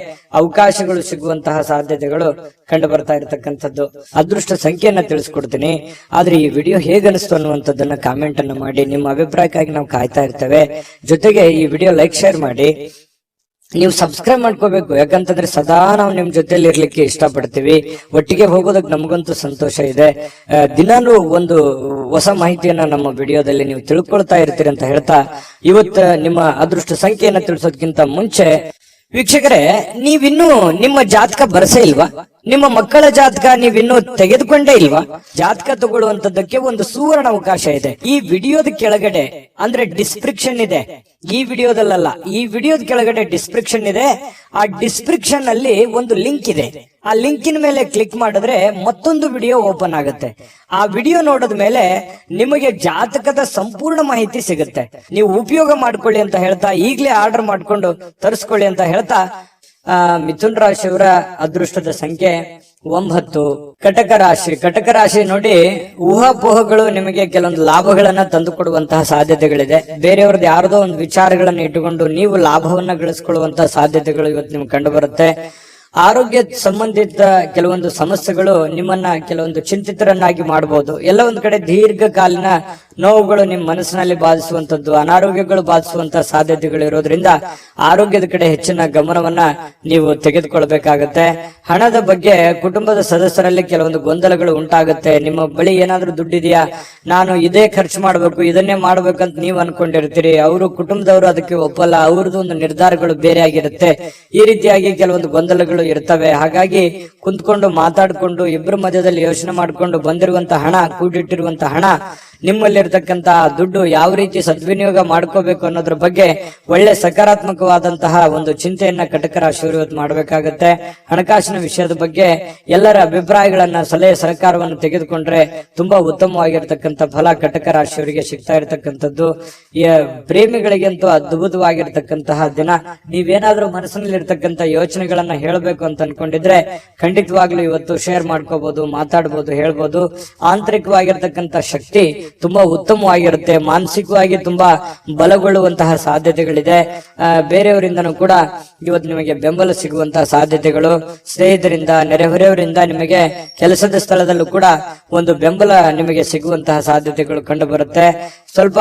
ಅವಕಾಶಗಳು ಸಿಗುವಂತಹ ಸಾಧ್ಯತೆಗಳು ಕಂಡು ಬರ್ತಾ ಇರತಕ್ಕಂಥದ್ದು. ಅದೃಷ್ಟ ಸಂಖ್ಯೆಯನ್ನ ತಿಳಿಸ್ಕೊಡ್ತೀನಿ, ಆದ್ರೆ ಈ ವಿಡಿಯೋ ಹೇಗನಿಸ್ತು ಅನ್ನುವಂಥದ್ದನ್ನ ಕಾಮೆಂಟ್ ಅನ್ನು ಮಾಡಿ. ನಿಮ್ಮ ಅಭಿಪ್ರಾಯಕ್ಕಾಗಿ ನಾವು ಕಾಯ್ತಾ ಇರ್ತೇವೆ. ಜೊತೆಗೆ ಈ ವಿಡಿಯೋ ಲೈಕ್, ಶೇರ್ ಮಾಡಿ. ನೀವು ಸಬ್ಸ್ಕ್ರೈಬ್ ಮಾಡ್ಕೋಬೇಕು, ಯಾಕಂತಂದ್ರೆ ಸದಾ ನಾವು ನಿಮ್ ಜೊತೆಲಿ ಇರ್ಲಿಕ್ಕೆ ಇಷ್ಟಪಡ್ತೀವಿ. ಒಟ್ಟಿಗೆ ಹೋಗೋದಕ್ಕೆ ನಮಗಂತೂ ಸಂತೋಷ ಇದೆ. ದಿನಾನು ಒಂದು ಹೊಸ ಮಾಹಿತಿಯನ್ನ ನಮ್ಮ ವಿಡಿಯೋದಲ್ಲಿ ನೀವು ತಿಳ್ಕೊಳ್ತಾ ಇರ್ತೀರಿ ಅಂತ ಹೇಳ್ತಾ, ಇವತ್ತು ನಿಮ್ಮ ಅದೃಷ್ಟ ಸಂಖ್ಯೆಯನ್ನ ತಿಳಿಸೋದಕ್ಕಿಂತ ಮುಂಚೆ ವೀಕ್ಷಕರೇ, ನೀವಿನ್ನೂ ನಿಮ್ಮ ಜಾತಕ ಬರಸೇ ಇಲ್ವಾ? ನಿಮ್ಮ ಮಕ್ಕಳ ಜಾತಕ ನೀವಿನ್ನೂ ತೆಗೆದುಕೊಂಡೇ ಇಲ್ವಾ? ಜಾತಕ ತಗೊಳ್ಳುವಂತದ್ದಕ್ಕೆ ಒಂದು ಸುವರ್ಣ ಅವಕಾಶ ಇದೆ. ಈ ವಿಡಿಯೋದ ಕೆಳಗಡೆ ಅಂದ್ರೆ ಡಿಸ್ಕ್ರಿಪ್ಷನ್ ಇದೆ, ಈ ವಿಡಿಯೋದಲ್ಲ, ಈ ವಿಡಿಯೋದ ಕೆಳಗಡೆ ಡಿಸ್ಕ್ರಿಪ್ಷನ್ ಇದೆ. ಆ ಡಿಸ್ಕ್ರಿಪ್ಷನ್ ಅಲ್ಲಿ ಒಂದು ಲಿಂಕ್ ಇದೆ. ಆ ಲಿಂಕಿನ ಮೇಲೆ ಕ್ಲಿಕ್ ಮಾಡಿದ್ರೆ ಮತ್ತೊಂದು ವಿಡಿಯೋ ಓಪನ್ ಆಗುತ್ತೆ. ಆ ವಿಡಿಯೋ ನೋಡಿದ ಮೇಲೆ ನಿಮಗೆ ಜಾತಕದ ಸಂಪೂರ್ಣ ಮಾಹಿತಿ ಸಿಗುತ್ತೆ. ನೀವು ಉಪಯೋಗ ಮಾಡ್ಕೊಳ್ಳಿ ಅಂತ ಹೇಳ್ತಾ, ಈಗಲೇ ಆರ್ಡರ್ ಮಾಡ್ಕೊಂಡು ತರಿಸ್ಕೊಳ್ಳಿ ಅಂತ ಹೇಳ್ತಾ, ಮಿಥುನ್ ರಾಶಿಯವರ ಅದೃಷ್ಟದ ಸಂಖ್ಯೆ 9. ಕಟಕ ರಾಶಿ ನೋಡಿ, ಊಹಾಪೋಹಗಳು ನಿಮಗೆ ಕೆಲವೊಂದು ಲಾಭಗಳನ್ನ ತಂದು ಕೊಡುವಂತಹ ಸಾಧ್ಯತೆಗಳಿದೆ. ಬೇರೆಯವ್ರದ್ದು ಯಾರದೋ ಒಂದು ವಿಚಾರಗಳನ್ನ ಇಟ್ಟುಕೊಂಡು ನೀವು ಲಾಭವನ್ನ ಗಳಿಸ್ಕೊಳ್ಳುವಂತಹ ಸಾಧ್ಯತೆಗಳು ಇವತ್ತು ನಿಮ್ಗೆ ಕಂಡು ಬರುತ್ತೆ. ಆರೋಗ್ಯ ಸಂಬಂಧಿತ ಕೆಲವೊಂದು ಸಮಸ್ಯೆಗಳು ನಿಮ್ಮನ್ನ ಕೆಲವೊಂದು ಚಿಂತಿತರನ್ನಾಗಿ ಮಾಡಬಹುದು. ಎಲ್ಲ ಒಂದ್ ಕಡೆ ದೀರ್ಘಕಾಲೀನ ನೋವುಗಳು ನಿಮ್ಮ ಮನಸ್ಸಿನಲ್ಲಿ ಬಾಧಿಸುವಂತದ್ದು, ಅನಾರೋಗ್ಯಗಳು ಬಾಧಿಸುವಂತ ಸಾಧ್ಯತೆಗಳು ಇರೋದ್ರಿಂದ ಆರೋಗ್ಯದ ಕಡೆ ಹೆಚ್ಚಿನ ಗಮನವನ್ನ ನೀವು ತೆಗೆದುಕೊಳ್ಬೇಕಾಗತ್ತೆ. ಹಣದ ಬಗ್ಗೆ ಕುಟುಂಬದ ಸದಸ್ಯರಲ್ಲಿ ಕೆಲವೊಂದು ಗೊಂದಲಗಳು ಉಂಟಾಗುತ್ತೆ. ನಿಮ್ಮ ಬಳಿ ಏನಾದ್ರೂ ದುಡ್ಡಿದೆಯಾ, ನಾನು ಇದೇ ಖರ್ಚು ಮಾಡ್ಬೇಕು, ಇದನ್ನೇ ಮಾಡ್ಬೇಕಂತ ನೀವು ಅನ್ಕೊಂಡಿರ್ತೀರಿ. ಅವರು ಕುಟುಂಬದವರು ಅದಕ್ಕೆ ಒಪ್ಪಲ್ಲ, ಅವ್ರದ್ದು ಒಂದು ನಿರ್ಧಾರಗಳು ಬೇರೆ ಆಗಿರುತ್ತೆ. ಈ ರೀತಿಯಾಗಿ ಕೆಲವೊಂದು ಗೊಂದಲಗಳು ಇರ್ತವೆ. ಹಾಗಾಗಿ ಕುಂತ್ಕೊಂಡು ಮಾತಾಡ್ಕೊಂಡು ಇಬ್ಬರ ಮಧ್ಯದಲ್ಲಿ ಯೋಚನೆ ಮಾಡ್ಕೊಂಡು ಬಂದಿರುವಂತಹ ಹಣ, ಕೂಡಿಟ್ಟಿರುವಂತಹ ಹಣ, ನಿಮ್ಮಲ್ಲಿರ್ತಕ್ಕಂತ ದುಡ್ಡು ಯಾವ ರೀತಿ ಸದ್ವಿನಿಯೋಗ ಮಾಡ್ಕೋಬೇಕು ಅನ್ನೋದ್ರ ಬಗ್ಗೆ ಒಳ್ಳೆ ಸಕಾರಾತ್ಮಕವಾದಂತಹ ಒಂದು ಚಿಂತೆಯನ್ನ ಕಟಕ ರಾಶಿಯವರು ಇವತ್ತು ಮಾಡಬೇಕಾಗತ್ತೆ. ಹಣಕಾಸಿನ ವಿಷಯದ ಬಗ್ಗೆ ಎಲ್ಲರ ಅಭಿಪ್ರಾಯಗಳನ್ನ, ಸಲಹೆ ಸಹಕಾರವನ್ನು ತೆಗೆದುಕೊಂಡ್ರೆ ತುಂಬಾ ಉತ್ತಮವಾಗಿರ್ತಕ್ಕಂಥ ಫಲ ಕಟಕ ರಾಶಿಯವರಿಗೆ ಸಿಗ್ತಾ ಇರತಕ್ಕಂಥದ್ದು. ಪ್ರೇಮಿಗಳಿಗಂತೂ ಅದ್ಭುತವಾಗಿರ್ತಕ್ಕಂತಹ ದಿನ. ನೀವೇನಾದ್ರೂ ಮನಸ್ಸಿನಲ್ಲಿ ಇರ್ತಕ್ಕಂಥ ಯೋಚನೆಗಳನ್ನ ಹೇಳಬೇಕು ಅಂತ ಅನ್ಕೊಂಡಿದ್ರೆ ಖಂಡಿತವಾಗ್ಲೂ ಇವತ್ತು ಶೇರ್ ಮಾಡ್ಕೋಬಹುದು, ಮಾತಾಡ್ಬೋದು, ಹೇಳ್ಬೋದು. ಆಂತರಿಕವಾಗಿರ್ತಕ್ಕಂಥ ಶಕ್ತಿ ತುಂಬಾ ಉತ್ತಮವಾಗಿರುತ್ತೆ. ಮಾನಸಿಕವಾಗಿ ತುಂಬಾ ಬಲಗೊಳ್ಳುವಂತಹ ಸಾಧ್ಯತೆಗಳಿದೆ. ಬೇರೆಯವರಿಂದನೂ ಕೂಡ ಇವತ್ತು ನಿಮಗೆ ಬೆಂಬಲ ಸಿಗುವಂತಹ ಸಾಧ್ಯತೆಗಳು, ಸ್ನೇಹಿತರಿಂದ, ನೆರೆಹೊರೆಯವರಿಂದ, ನಿಮಗೆ ಕೆಲಸದ ಸ್ಥಳದಲ್ಲೂ ಕೂಡ ಒಂದು ಬೆಂಬಲ ನಿಮಗೆ ಸಿಗುವಂತಹ ಸಾಧ್ಯತೆಗಳು ಕಂಡು ಬರುತ್ತೆ. ಸ್ವಲ್ಪ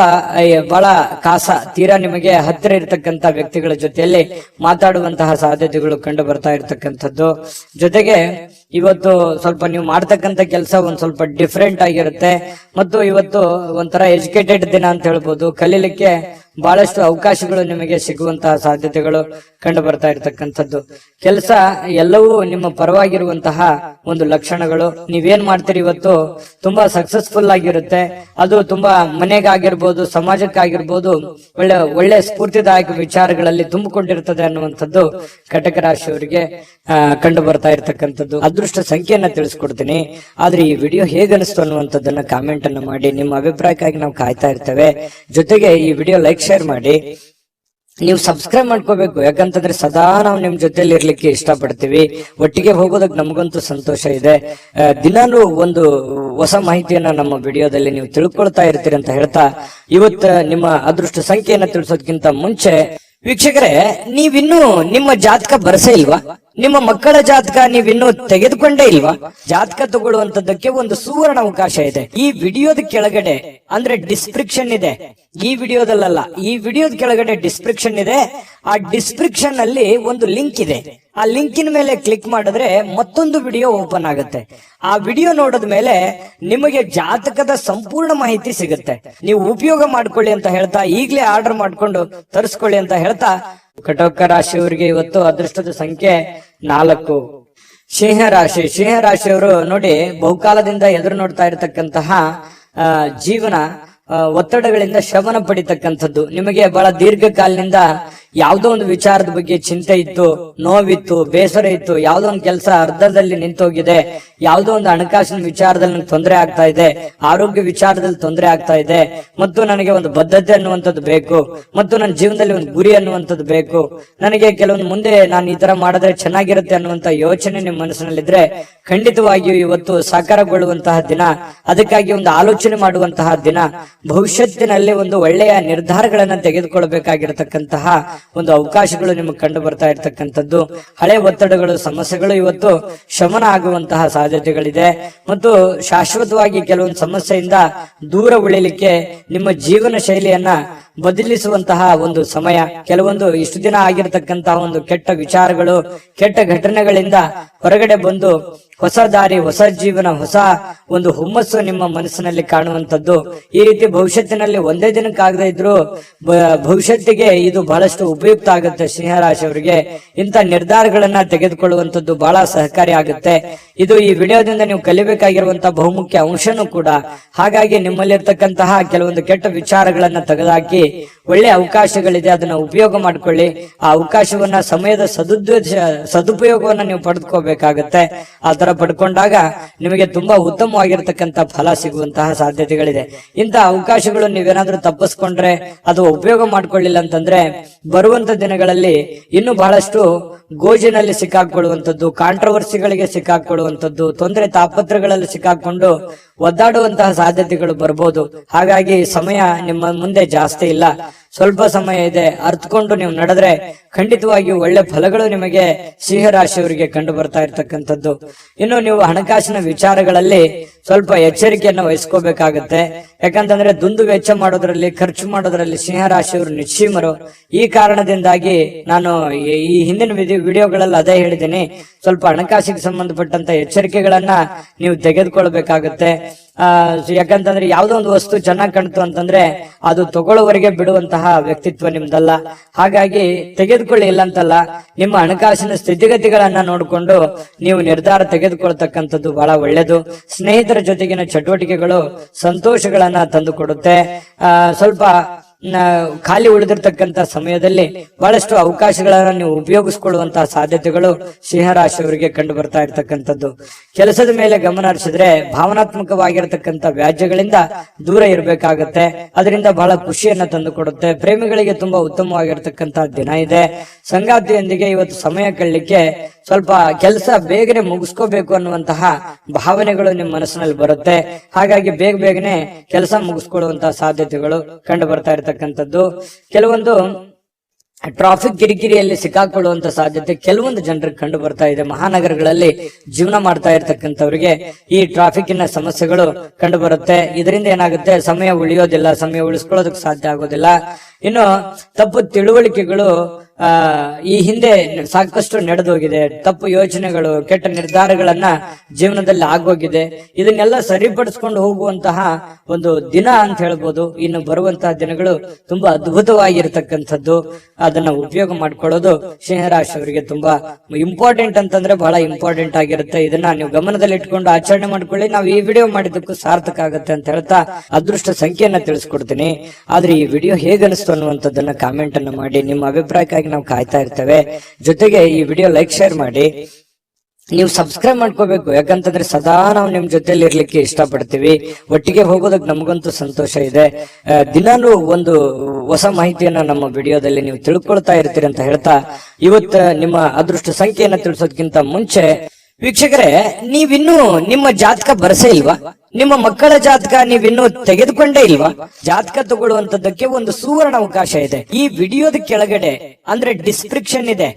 ಬಹಳ ತೀರಾ ನಿಮಗೆ ಹತ್ತಿರ ಇರತಕ್ಕಂತ ವ್ಯಕ್ತಿಗಳ ಜೊತೆಯಲ್ಲಿ ಮಾತಾಡುವಂತಹ ಸಾಧ್ಯತೆಗಳು ಕಂಡು ಬರ್ತಾ ಇರತಕ್ಕಂಥದ್ದು. ಜೊತೆಗೆ ಇವತ್ತು ಸ್ವಲ್ಪ ನೀವು ಮಾಡ್ತಕ್ಕಂಥ ಕೆಲಸ ಒಂದ್ ಸ್ವಲ್ಪ ಡಿಫ್ರೆಂಟ್ ಆಗಿರುತ್ತೆ. ಮತ್ತು ಇವತ್ತು ಒಂಥರ ಎಜುಕೇಟೆಡ್ ದಿನ ಅಂತ ಹೇಳ್ಬೋದು. ಕಲೀಲಿಕ್ಕೆ ಬಹಳಷ್ಟು ಅವಕಾಶಗಳು ನಿಮಗೆ ಸಿಗುವಂತಹ ಸಾಧ್ಯತೆಗಳು ಕಂಡು ಬರ್ತಾ ಇರತಕ್ಕಂಥದ್ದು. ಕೆಲಸ ಎಲ್ಲವೂ ನಿಮ್ಮ ಪರವಾಗಿರುವಂತಹ ಒಂದು ಲಕ್ಷಣಗಳು. ನೀವೇನ್ ಮಾಡ್ತೀರಿ ಇವತ್ತು ತುಂಬಾ ಸಕ್ಸಸ್ಫುಲ್ ಆಗಿರುತ್ತೆ. ಅದು ತುಂಬಾ ಮನೆಗಾಗಿರ್ಬೋದು, ಸಮಾಜಕ್ಕಾಗಿರ್ಬೋದು, ಒಳ್ಳೆ ಸ್ಫೂರ್ತಿದಾಯಕ ವಿಚಾರಗಳಲ್ಲಿ ತುಂಬಿಕೊಂಡಿರ್ತದೆ ಅನ್ನುವಂಥದ್ದು ಕಟಕ ರಾಶಿಯವರಿಗೆ ಕಂಡು ಬರ್ತಾ ಇರತಕ್ಕಂಥದ್ದು. ಅದೃಷ್ಟ ಸಂಖ್ಯೆಯನ್ನ ತಿಳಿಸ್ಕೊಡ್ತೀನಿ. ಆದ್ರೆ ಈ ವಿಡಿಯೋ ಹೇಗನಿಸ್ತು ಅನ್ನುವಂಥದ್ದನ್ನ ಕಾಮೆಂಟ್ ಅನ್ನ ಮಾಡಿ. ನಿಮ್ಮ ಅಭಿಪ್ರಾಯಕ್ಕಾಗಿ ನಾವು ಕಾಯ್ತಾ ಇರ್ತೇವೆ. ಜೊತೆಗೆ ಈ ವಿಡಿಯೋ ಲೈಕ್, ಶೇರ್ ಮಾಡಿ. ನೀವು ಸಬ್ಸ್ಕ್ರೈಬ್ ಮಾಡ್ಕೋಬೇಕು. ಯಾಕಂತಂದ್ರೆ ಸದಾ ನಾವು ನಿಮ್ ಜೊತೆಲಿ ಇರ್ಲಿಕ್ಕೆ ಇಷ್ಟಪಡ್ತೀವಿ. ಒಟ್ಟಿಗೆ ಹೋಗೋದಕ್ಕೆ ನಮಗಂತೂ ಸಂತೋಷ ಇದೆ. ದಿನಾನು ಒಂದು ಹೊಸ ಮಾಹಿತಿಯನ್ನ ನಮ್ಮ ವಿಡಿಯೋದಲ್ಲಿ ನೀವು ತಿಳ್ಕೊಳ್ತಾ ಇರ್ತೀರಿ ಅಂತ ಹೇಳ್ತಾ, ಇವತ್ತು ನಿಮ್ಮ ಅದೃಷ್ಟ ಸಂಖ್ಯೆಯನ್ನ ತಿಳಿಸೋದಕ್ಕಿಂತ ಮುಂಚೆ ವೀಕ್ಷಕರೇ, ನೀವಿನ್ನೂ ನಿಮ್ಮ ಜಾತಕ ಬರಸೇ ಇಲ್ವಾ? ನಿಮ್ಮ ಮಕ್ಕಳ ಜಾತಕ ನೀವಿನ್ನೂ ತೆಗೆದುಕೊಂಡೇ ಇಲ್ವಾ? ಜಾತಕ ತಗೊಳ್ಳುವಂತದ್ದಕ್ಕೆ ಒಂದು ಸುವರ್ಣ ಅವಕಾಶ ಇದೆ. ಈ ವಿಡಿಯೋದ ಕೆಳಗಡೆ ಅಂದ್ರೆ ಡಿಸ್ಕ್ರಿಪ್ಷನ್ ಇದೆ. ಈ ವಿಡಿಯೋದಲ್ಲ, ಈ ವಿಡಿಯೋದ ಕೆಳಗಡೆ ಡಿಸ್ಕ್ರಿಪ್ಷನ್ ಇದೆ. ಆ ಡಿಸ್ಕ್ರಿಪ್ಷನ್ ಅಲ್ಲಿ ಒಂದು ಲಿಂಕ್ ಇದೆ. ಆ ಲಿಂಕಿನ ಮೇಲೆ ಕ್ಲಿಕ್ ಮಾಡಿದ್ರೆ ಮತ್ತೊಂದು ವಿಡಿಯೋ ಓಪನ್ ಆಗುತ್ತೆ. ಆ ವಿಡಿಯೋ ನೋಡಿದ ಮೇಲೆ ನಿಮಗೆ ಜಾತಕದ ಸಂಪೂರ್ಣ ಮಾಹಿತಿ ಸಿಗುತ್ತೆ. ನೀವು ಉಪಯೋಗ ಮಾಡ್ಕೊಳ್ಳಿ ಅಂತ ಹೇಳ್ತಾ, ಈಗಲೇ ಆರ್ಡರ್ ಮಾಡ್ಕೊಂಡು ತರಿಸ್ಕೊಳ್ಳಿ ಅಂತ ಹೇಳ್ತಾ, ಕಟಕ ರಾಶಿಯವರಿಗೆ ಇವತ್ತು ಅದೃಷ್ಟದ ಸಂಖ್ಯೆ 4. ಸಿಂಹ ರಾಶಿಯವರು ನೋಡಿ, ಬಹುಕಾಲದಿಂದ ಎದುರು ನೋಡ್ತಾ ಇರತಕ್ಕಂತಹ ಜೀವನ ಒತ್ತಡಗಳಿಂದ ಶಮನ ಪಡಿತಕ್ಕಂಥದ್ದು. ನಿಮಗೆ ಬಹಳ ದೀರ್ಘಕಾಲದಿಂದ ಯಾವುದೋ ಒಂದು ವಿಚಾರದ ಬಗ್ಗೆ ಚಿಂತೆ ಇತ್ತು, ನೋವಿತ್ತು, ಬೇಸರ ಇತ್ತು. ಯಾವುದೋ ಒಂದು ಕೆಲಸ ಅರ್ಧದಲ್ಲಿ ನಿಂತೋಗಿದೆ, ಯಾವುದೋ ಒಂದು ಹಣಕಾಸಿನ ವಿಚಾರದಲ್ಲಿ ನನಗೆ ತೊಂದರೆ ಆಗ್ತಾ ಇದೆ, ಆರೋಗ್ಯ ವಿಚಾರದಲ್ಲಿ ತೊಂದರೆ ಆಗ್ತಾ ಇದೆ, ಮತ್ತು ನನಗೆ ಒಂದು ಬದ್ಧತೆ ಅನ್ನುವಂಥದ್ದು ಬೇಕು, ಮತ್ತು ನನ್ನ ಜೀವನದಲ್ಲಿ ಒಂದು ಗುರಿ ಅನ್ನುವಂಥದ್ದು ಬೇಕು, ನನಗೆ ಕೆಲವೊಂದು ಮುಂದೆ ನಾನು ಈ ತರ ಮಾಡಿದ್ರೆ ಚೆನ್ನಾಗಿರುತ್ತೆ ಅನ್ನುವಂತ ಯೋಚನೆ ನಿಮ್ಮ ಮನಸ್ಸಿನಲ್ಲಿದ್ರೆ ಖಂಡಿತವಾಗಿಯೂ ಇವತ್ತು ಸಾಕಾರಗೊಳ್ಳುವಂತಹ ದಿನ. ಅದಕ್ಕಾಗಿ ಒಂದು ಆಲೋಚನೆ ಮಾಡುವಂತಹ ದಿನ. ಭವಿಷ್ಯತ್ತಿನಲ್ಲಿ ಒಂದು ಒಳ್ಳೆಯ ನಿರ್ಧಾರಗಳನ್ನ ತೆಗೆದುಕೊಳ್ಬೇಕಾಗಿರತಕ್ಕಂತಹ ಒಂದು ಅವಕಾಶಗಳು ನಿಮಗೆ ಕಂಡು ಬರ್ತಾ ಇರ್ತಕ್ಕಂಥದ್ದು. ಹಳೆ ಒತ್ತಡಗಳು, ಸಮಸ್ಯೆಗಳು ಇವತ್ತು ಶಮನ ಆಗುವಂತಹ ಸಾಧ್ಯತೆಗಳಿದೆ. ಮತ್ತು ಶಾಶ್ವತವಾಗಿ ಕೆಲವೊಂದು ಸಮಸ್ಯೆಯಿಂದ ದೂರ ಉಳಿಲಿಕ್ಕೆ ನಿಮ್ಮ ಜೀವನ ಶೈಲಿಯನ್ನ ಬದಲಿಸುವಂತಹ ಒಂದು ಸಮಯ. ಕೆಲವೊಂದು ಇಷ್ಟು ದಿನ ಆಗಿರತಕ್ಕಂತಹ ಒಂದು ಕೆಟ್ಟ ವಿಚಾರಗಳು, ಕೆಟ್ಟ ಘಟನೆಗಳಿಂದ ಹೊರಗಡೆ ಬಂದು ಹೊಸ ದಾರಿ, ಹೊಸ ಜೀವನ, ಹೊಸ ಒಂದು ಹುಮ್ಮಸ್ಸು ನಿಮ್ಮ ಮನಸ್ಸಿನಲ್ಲಿ ಕಾಣುವಂಥದ್ದು. ಈ ರೀತಿ ಭವಿಷ್ಯತ್ತಿನಲ್ಲಿ ಒಂದೇ ದಿನಕ್ಕಾಗದೇ ಇದ್ರು ಭವಿಷ್ಯತ್ತಿಗೆ ಇದು ಬಹಳಷ್ಟು ಉಪಯುಕ್ತ ಆಗುತ್ತೆ. ಸಿಂಹರಾಶಿಯವರಿಗೆ ಇಂಥ ನಿರ್ಧಾರಗಳನ್ನ ತೆಗೆದುಕೊಳ್ಳುವಂಥದ್ದು ಬಹಳ ಸಹಕಾರಿ ಆಗುತ್ತೆ. ಇದು ಈ ವಿಡಿಯೋದಿಂದ ನೀವು ಕಲಿಬೇಕಾಗಿರುವಂತಹ ಬಹುಮುಖ್ಯ ಅಂಶನೂ ಕೂಡ. ಹಾಗಾಗಿ ನಿಮ್ಮಲ್ಲಿರ್ತಕ್ಕಂತಹ ಕೆಲವೊಂದು ಕೆಟ್ಟ ವಿಚಾರಗಳನ್ನ ತೆಗೆದುಹಾಕಿ ಒಳ್ಳೆ ಅವಕಾಶಗಳಿದೆ, ಅದನ್ನ ಉಪಯೋಗ ಮಾಡ್ಕೊಳ್ಳಿ. ಆ ಅವಕಾಶವನ್ನ, ಸಮಯದ ಸದುಪಯೋಗವನ್ನ ನೀವು ಪಡೆದುಕೋಬೇಕಾಗತ್ತೆ. ಆ ತರ ಪಡ್ಕೊಂಡಾಗ ನಿಮಗೆ ತುಂಬಾ ಉತ್ತಮವಾಗಿರ್ತಕ್ಕಂಥ ಫಲ ಸಿಗುವಂತಹ ಸಾಧ್ಯತೆಗಳಿದೆ. ಇಂತಹ ಅವಕಾಶಗಳು ನೀವೇನಾದ್ರೂ ತಪ್ಪಿಸ್ಕೊಂಡ್ರೆ, ಅದು ಉಪಯೋಗ ಮಾಡ್ಕೊಳ್ಳಿಲ್ಲ ಅಂತಂದ್ರೆ ಬರುವಂತ ದಿನಗಳಲ್ಲಿ ಇನ್ನು ಬಹಳಷ್ಟು ಗೋಜಿನಲ್ಲಿ ಸಿಕ್ಕಾಕೊಳ್ಳುವಂಥದ್ದು, ಕಾಂಟ್ರವರ್ಸಿಗಳಿಗೆ ಸಿಕ್ಕಾಕೊಳ್ಳುವಂಥದ್ದು, ತೊಂದರೆ ತಾಪತ್ರಗಳಲ್ಲಿ ಸಿಕ್ಕಾಕೊಂಡು ಒದ್ದಾಡುವಂತಹ ಸಾಧ್ಯತೆಗಳು ಬರ್ಬೋದು. ಹಾಗಾಗಿ ಸಮಯ ನಿಮ್ಮ ಮುಂದೆ ಜಾಸ್ತಿ ಇಲ್ಲ. ಸ್ವಲ್ಪ ಸಮಯ ಇದೆ, ಅರ್ಥಕೊಂಡು ನೀವು ನಡೆದ್ರೆ ಖಂಡಿತವಾಗಿಯೂ ಒಳ್ಳೆ ಫಲಗಳು ನಿಮಗೆ ಸಿಂಹ ರಾಶಿಯವರಿಗೆ ಕಂಡು ಬರ್ತಾ ಇರ್ತಕ್ಕಂಥದ್ದು. ಇನ್ನು ನೀವು ಹಣಕಾಸಿನ ವಿಚಾರಗಳಲ್ಲಿ ಸ್ವಲ್ಪ ಎಚ್ಚರಿಕೆಯನ್ನ ವಹಿಸ್ಕೋಬೇಕಾಗತ್ತೆ. ಯಾಕಂತಂದ್ರೆ ದುಂದು ವೆಚ್ಚ ಮಾಡೋದ್ರಲ್ಲಿ, ಖರ್ಚು ಮಾಡೋದ್ರಲ್ಲಿ ಸಿಂಹ ರಾಶಿಯವರು ನಿಶ್ಚೀಮರು. ಈ ಕಾರಣದಿಂದಾಗಿ ನಾನು ಈ ಹಿಂದಿನ ವಿಡಿಯೋಗಳಲ್ಲಿ ಅದೇ ಹೇಳಿದ್ದೀನಿ, ಸ್ವಲ್ಪ ಹಣಕಾಸಿಗೆ ಸಂಬಂಧಪಟ್ಟಂತ ಎಚ್ಚರಿಕೆಗಳನ್ನ ನೀವು ತೆಗೆದುಕೊಳ್ಬೇಕಾಗತ್ತೆ. ಯಾಕಂತಂದ್ರೆ ಯಾವ್ದೋ ಒಂದು ವಸ್ತು ಚೆನ್ನಾಗಿ ಕಾಣ್ತು ಅಂತಂದ್ರೆ ಅದು ತಗೊಳ್ಳೋವರೆಗೆ ಬಿಡುವಂತಹ ವ್ಯಕ್ತಿತ್ವ ನಿಮ್ದಲ್ಲ. ಹಾಗಾಗಿ ತೆಗೆದುಕೊಳ್ಳಿ ಇಲ್ಲ ಅಂತಲ್ಲ, ನಿಮ್ಮ ಹಣಕಾಸಿನ ಸ್ಥಿತಿಗತಿಗಳನ್ನ ನೋಡಿಕೊಂಡು ನೀವು ನಿರ್ಧಾರ ತೆಗೆದುಕೊಳ್ತಕ್ಕಂಥದ್ದು ಬಹಳ ಒಳ್ಳೆಯದು. ಸ್ನೇಹಿತರ ಜೊತೆಗಿನ ಚಟುವಟಿಕೆಗಳು ಸಂತೋಷಗಳನ್ನ ತಂದು ಕೊಡುತ್ತೆ. ಸ್ವಲ್ಪ ಖಾಲಿ ಉಳಿದಿರ್ತಕ್ಕಂಥ ಸಮಯದಲ್ಲಿ ಬಹಳಷ್ಟು ಅವಕಾಶಗಳನ್ನ ನೀವು ಉಪಯೋಗಿಸಿಕೊಳ್ಳುವಂತಹ ಸಾಧ್ಯತೆಗಳು ಸಿಂಹರಾಶಿಯವರಿಗೆ ಕಂಡು ಬರ್ತಾ ಇರ್ತಕ್ಕಂಥದ್ದು. ಕೆಲಸದ ಮೇಲೆ ಗಮನ ಹರಿಸಿದ್ರೆ ಭಾವನಾತ್ಮಕವಾಗಿರ್ತಕ್ಕಂಥ ವ್ಯಾಜ್ಯಗಳಿಂದ ದೂರ ಇರಬೇಕಾಗತ್ತೆ. ಅದರಿಂದ ಬಹಳ ಖುಷಿಯನ್ನ ತಂದು ಕೊಡುತ್ತೆ. ಪ್ರೇಮಿಗಳಿಗೆ ತುಂಬಾ ಉತ್ತಮವಾಗಿರ್ತಕ್ಕಂತಹ ದಿನ ಇದೆ. ಸಂಗಾತಿಯೊಂದಿಗೆ ಇವತ್ತು ಸಮಯ ಕಳಲಿಕ್ಕೆ ಸ್ವಲ್ಪ ಕೆಲಸ ಬೇಗನೆ ಮುಗಿಸ್ಕೋಬೇಕು ಅನ್ನುವಂತಹ ಭಾವನೆಗಳು ನಿಮ್ಮ ಮನಸ್ಸಿನಲ್ಲಿ ಬರುತ್ತೆ. ಹಾಗಾಗಿ ಬೇಗನೆ ಕೆಲಸ ಮುಗಿಸ್ಕೊಳ್ಳುವಂತಹ ಸಾಧ್ಯತೆಗಳು ಕಂಡು ಬರ್ತಾ ಇರತಕ್ಕಂಥದ್ದು. ಕೆಲವೊಂದು ಟ್ರಾಫಿಕ್ ಕಿರಿಕಿರಿಯಲ್ಲಿ ಸಿಕ್ಕಾಕೊಳ್ಳುವಂತ ಸಾಧ್ಯತೆ ಕೆಲವೊಂದು ಜನರಿಗೆ ಕಂಡು ಬರ್ತಾ ಇದೆ. ಮಹಾನಗರಗಳಲ್ಲಿ ಜೀವನ ಮಾಡ್ತಾ ಇರ್ತಕ್ಕಂಥವ್ರಿಗೆ ಈ ಟ್ರಾಫಿಕ್ನ ಸಮಸ್ಯೆಗಳು ಕಂಡು ಬರುತ್ತೆ. ಇದರಿಂದ ಏನಾಗುತ್ತೆ, ಸಮಯ ಉಳಿಯೋದಿಲ್ಲ, ಸಮಯ ಉಳಿಸ್ಕೊಳ್ಳೋದಕ್ಕೆ ಸಾಧ್ಯ ಆಗೋದಿಲ್ಲ. ಇನ್ನು ತಪ್ಪು ತಿಳುವಳಿಕೆಗಳು ಈ ಹಿಂದೆ ಸಾಕಷ್ಟು ನಡೆದೋಗಿದೆ. ತಪ್ಪು ಯೋಚನೆಗಳು, ಕೆಟ್ಟ ನಿರ್ಧಾರಗಳನ್ನ ಜೀವನದಲ್ಲಿ ಆಗೋಗಿದೆ. ಇದನ್ನೆಲ್ಲ ಸರಿಪಡಿಸ್ಕೊಂಡು ಹೋಗುವಂತಹ ಒಂದು ದಿನ ಅಂತ ಹೇಳ್ಬೋದು. ಇನ್ನು ಬರುವಂತಹ ದಿನಗಳು ತುಂಬಾ ಅದ್ಭುತವಾಗಿರ್ತಕ್ಕಂಥದ್ದು. ಅದನ್ನ ಉಪಯೋಗ ಮಾಡ್ಕೊಳ್ಳೋದು ಸಿಂಹರಾಶಿಯವರಿಗೆ ತುಂಬಾ ಇಂಪಾರ್ಟೆಂಟ್ ಅಂತಂದ್ರೆ ಬಹಳ ಇಂಪಾರ್ಟೆಂಟ್ ಆಗಿರುತ್ತೆ. ಇದನ್ನ ನೀವು ಗಮನದಲ್ಲಿ ಇಟ್ಕೊಂಡು ಆಚರಣೆ ಮಾಡ್ಕೊಳ್ಳಿ. ನಾವು ಈ ವಿಡಿಯೋ ಮಾಡಿದ್ದಕ್ಕೂ ಸಾರ್ಥಕ ಆಗುತ್ತೆ ಅಂತ ಹೇಳ್ತಾ ಅದೃಷ್ಟ ಸಂಖ್ಯೆಯನ್ನ ತಿಳಿಸ್ಕೊಡ್ತೀನಿ. ಆದ್ರೆ ಈ ವಿಡಿಯೋ ಹೇಗನಿಸ್ತು ಅನ್ನುವಂಥದ್ದನ್ನ ಕಾಮೆಂಟ್ ಅನ್ನ ಮಾಡಿ. ನಿಮ್ಮ ಅಭಿಪ್ರಾಯಕ್ಕಾಗಿ ನಾವು ಕಾಯ್ತಾ ಇರ್ತೇವೆ. ಜೊತೆಗೆ ಈ ವಿಡಿಯೋ ಲೈಕ್, ಶೇರ್ ಮಾಡಿ. ನೀವು ಸಬ್ಸ್ಕ್ರೈಬ್ ಮಾಡ್ಕೋಬೇಕು. ಯಾಕಂತಂದ್ರೆ ಸದಾ ನಾವು ನಿಮ್ ಜೊತೆಲಿ ಇರ್ಲಿಕ್ಕೆ ಇಷ್ಟಪಡ್ತೀವಿ. ಒಟ್ಟಿಗೆ ಹೋಗೋದಕ್ಕೆ ನಮಗಂತೂ ಸಂತೋಷ ಇದೆ. ದಿನಾನು ಒಂದು ಹೊಸ ಮಾಹಿತಿಯನ್ನ ನಮ್ಮ ವಿಡಿಯೋದಲ್ಲಿ ನೀವು ತಿಳ್ಕೊಳ್ತಾ ಇರ್ತೀರಿ ಅಂತ ಹೇಳ್ತಾ ಇವತ್ತು ನಿಮ್ಮ ಅದೃಷ್ಟ ಸಂಖ್ಯೆಯನ್ನ ತಿಳಿಸೋದಕ್ಕಿಂತ ಮುಂಚೆ ವೀಕ್ಷಕರೇ, ನೀವಿನ್ನೂ ನಿಮ್ಮ ಜಾತಕ ಬರಸೇ ಇಲ್ವಾ? ನಿಮ್ಮ ಮಕ್ಕಳ ಜಾತಕ ನೀವಿನ್ನೂ ತೆಗೆದುಕೊಂಡೇ ಇಲ್ವಾ? ಜಾತಕ ತಗೊಳ್ಳುವಂತದ್ದಕ್ಕೆ ಒಂದು ಸುವರ್ಣ ಅವಕಾಶ ಇದೆ. ಈ ವಿಡಿಯೋದ ಕೆಳಗಡೆ ಅಂದ್ರೆ ಡಿಸ್ಕ್ರಿಪ್ಷನ್ ಇದೆ.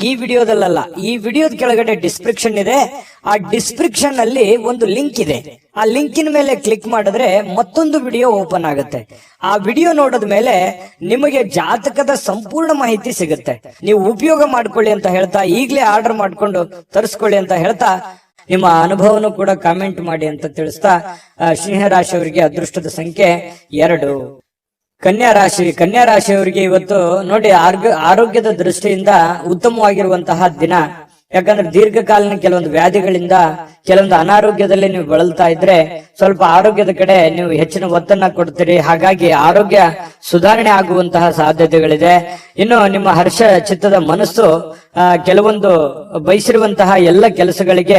ಈ ವಿಡಿಯೋದಲ್ಲ, ಈ ವಿಡಿಯೋದ ಕೆಳಗಡೆ ಡಿಸ್ಕ್ರಿಪ್ಷನ್ ಇದೆ. ಆ ಡಿಸ್ಕ್ರಿಪ್ಷನ್ ಅಲ್ಲಿ ಒಂದು ಲಿಂಕ್ ಇದೆ. ಆ ಲಿಂಕಿನ ಮೇಲೆ ಕ್ಲಿಕ್ ಮಾಡಿದ್ರೆ ಮತ್ತೊಂದು ವಿಡಿಯೋ ಓಪನ್ ಆಗುತ್ತೆ. ಆ ವಿಡಿಯೋ ನೋಡಿದ ಮೇಲೆ ನಿಮಗೆ ಜಾತಕದ ಸಂಪೂರ್ಣ ಮಾಹಿತಿ ಸಿಗುತ್ತೆ. ನೀವು ಉಪಯೋಗ ಮಾಡ್ಕೊಳ್ಳಿ ಅಂತ ಹೇಳ್ತಾ, ಈಗಲೇ ಆರ್ಡರ್ ಮಾಡ್ಕೊಂಡು ತರಿಸ್ಕೊಳ್ಳಿ ಅಂತ ಹೇಳ್ತಾ, ನಿಮ್ಮ ಅನುಭವನು ಕೂಡ ಕಾಮೆಂಟ್ ಮಾಡಿ ಅಂತ ತಿಳಿಸ್ತಾ, ಸಿಂಹರಾಶಿಯವರಿಗೆ ಅದೃಷ್ಟದ ಸಂಖ್ಯೆ 2. ಕನ್ಯಾ ರಾಶಿಯವರಿಗೆ ಇವತ್ತು ನೋಡಿ ಆರೋಗ್ಯದ ದೃಷ್ಟಿಯಿಂದ ಉತ್ತಮವಾಗಿರುವಂತಹ ದಿನ. ಯಾಕಂದ್ರೆ ದೀರ್ಘಕಾಲೀನ ಕೆಲವೊಂದು ವ್ಯಾಧಿಗಳಿಂದ, ಕೆಲವೊಂದು ಅನಾರೋಗ್ಯದಲ್ಲಿ ನೀವು ಬಳಲ್ತಾ ಇದ್ರೆ ಸ್ವಲ್ಪ ಆರೋಗ್ಯದ ಕಡೆ ನೀವು ಹೆಚ್ಚಿನ ಒತ್ತನ್ನ ಕೊಡ್ತೀರಿ. ಹಾಗಾಗಿ ಆರೋಗ್ಯ ಸುಧಾರಣೆ ಆಗುವಂತಹ ಸಾಧ್ಯತೆಗಳಿದೆ. ಇನ್ನು ನಿಮ್ಮ ಹರ್ಷ ಚಿತ್ತದ ಮನಸ್ಸು ಕೆಲವೊಂದು ಬಯಸಿರುವಂತಹ ಎಲ್ಲ ಕೆಲಸಗಳಿಗೆ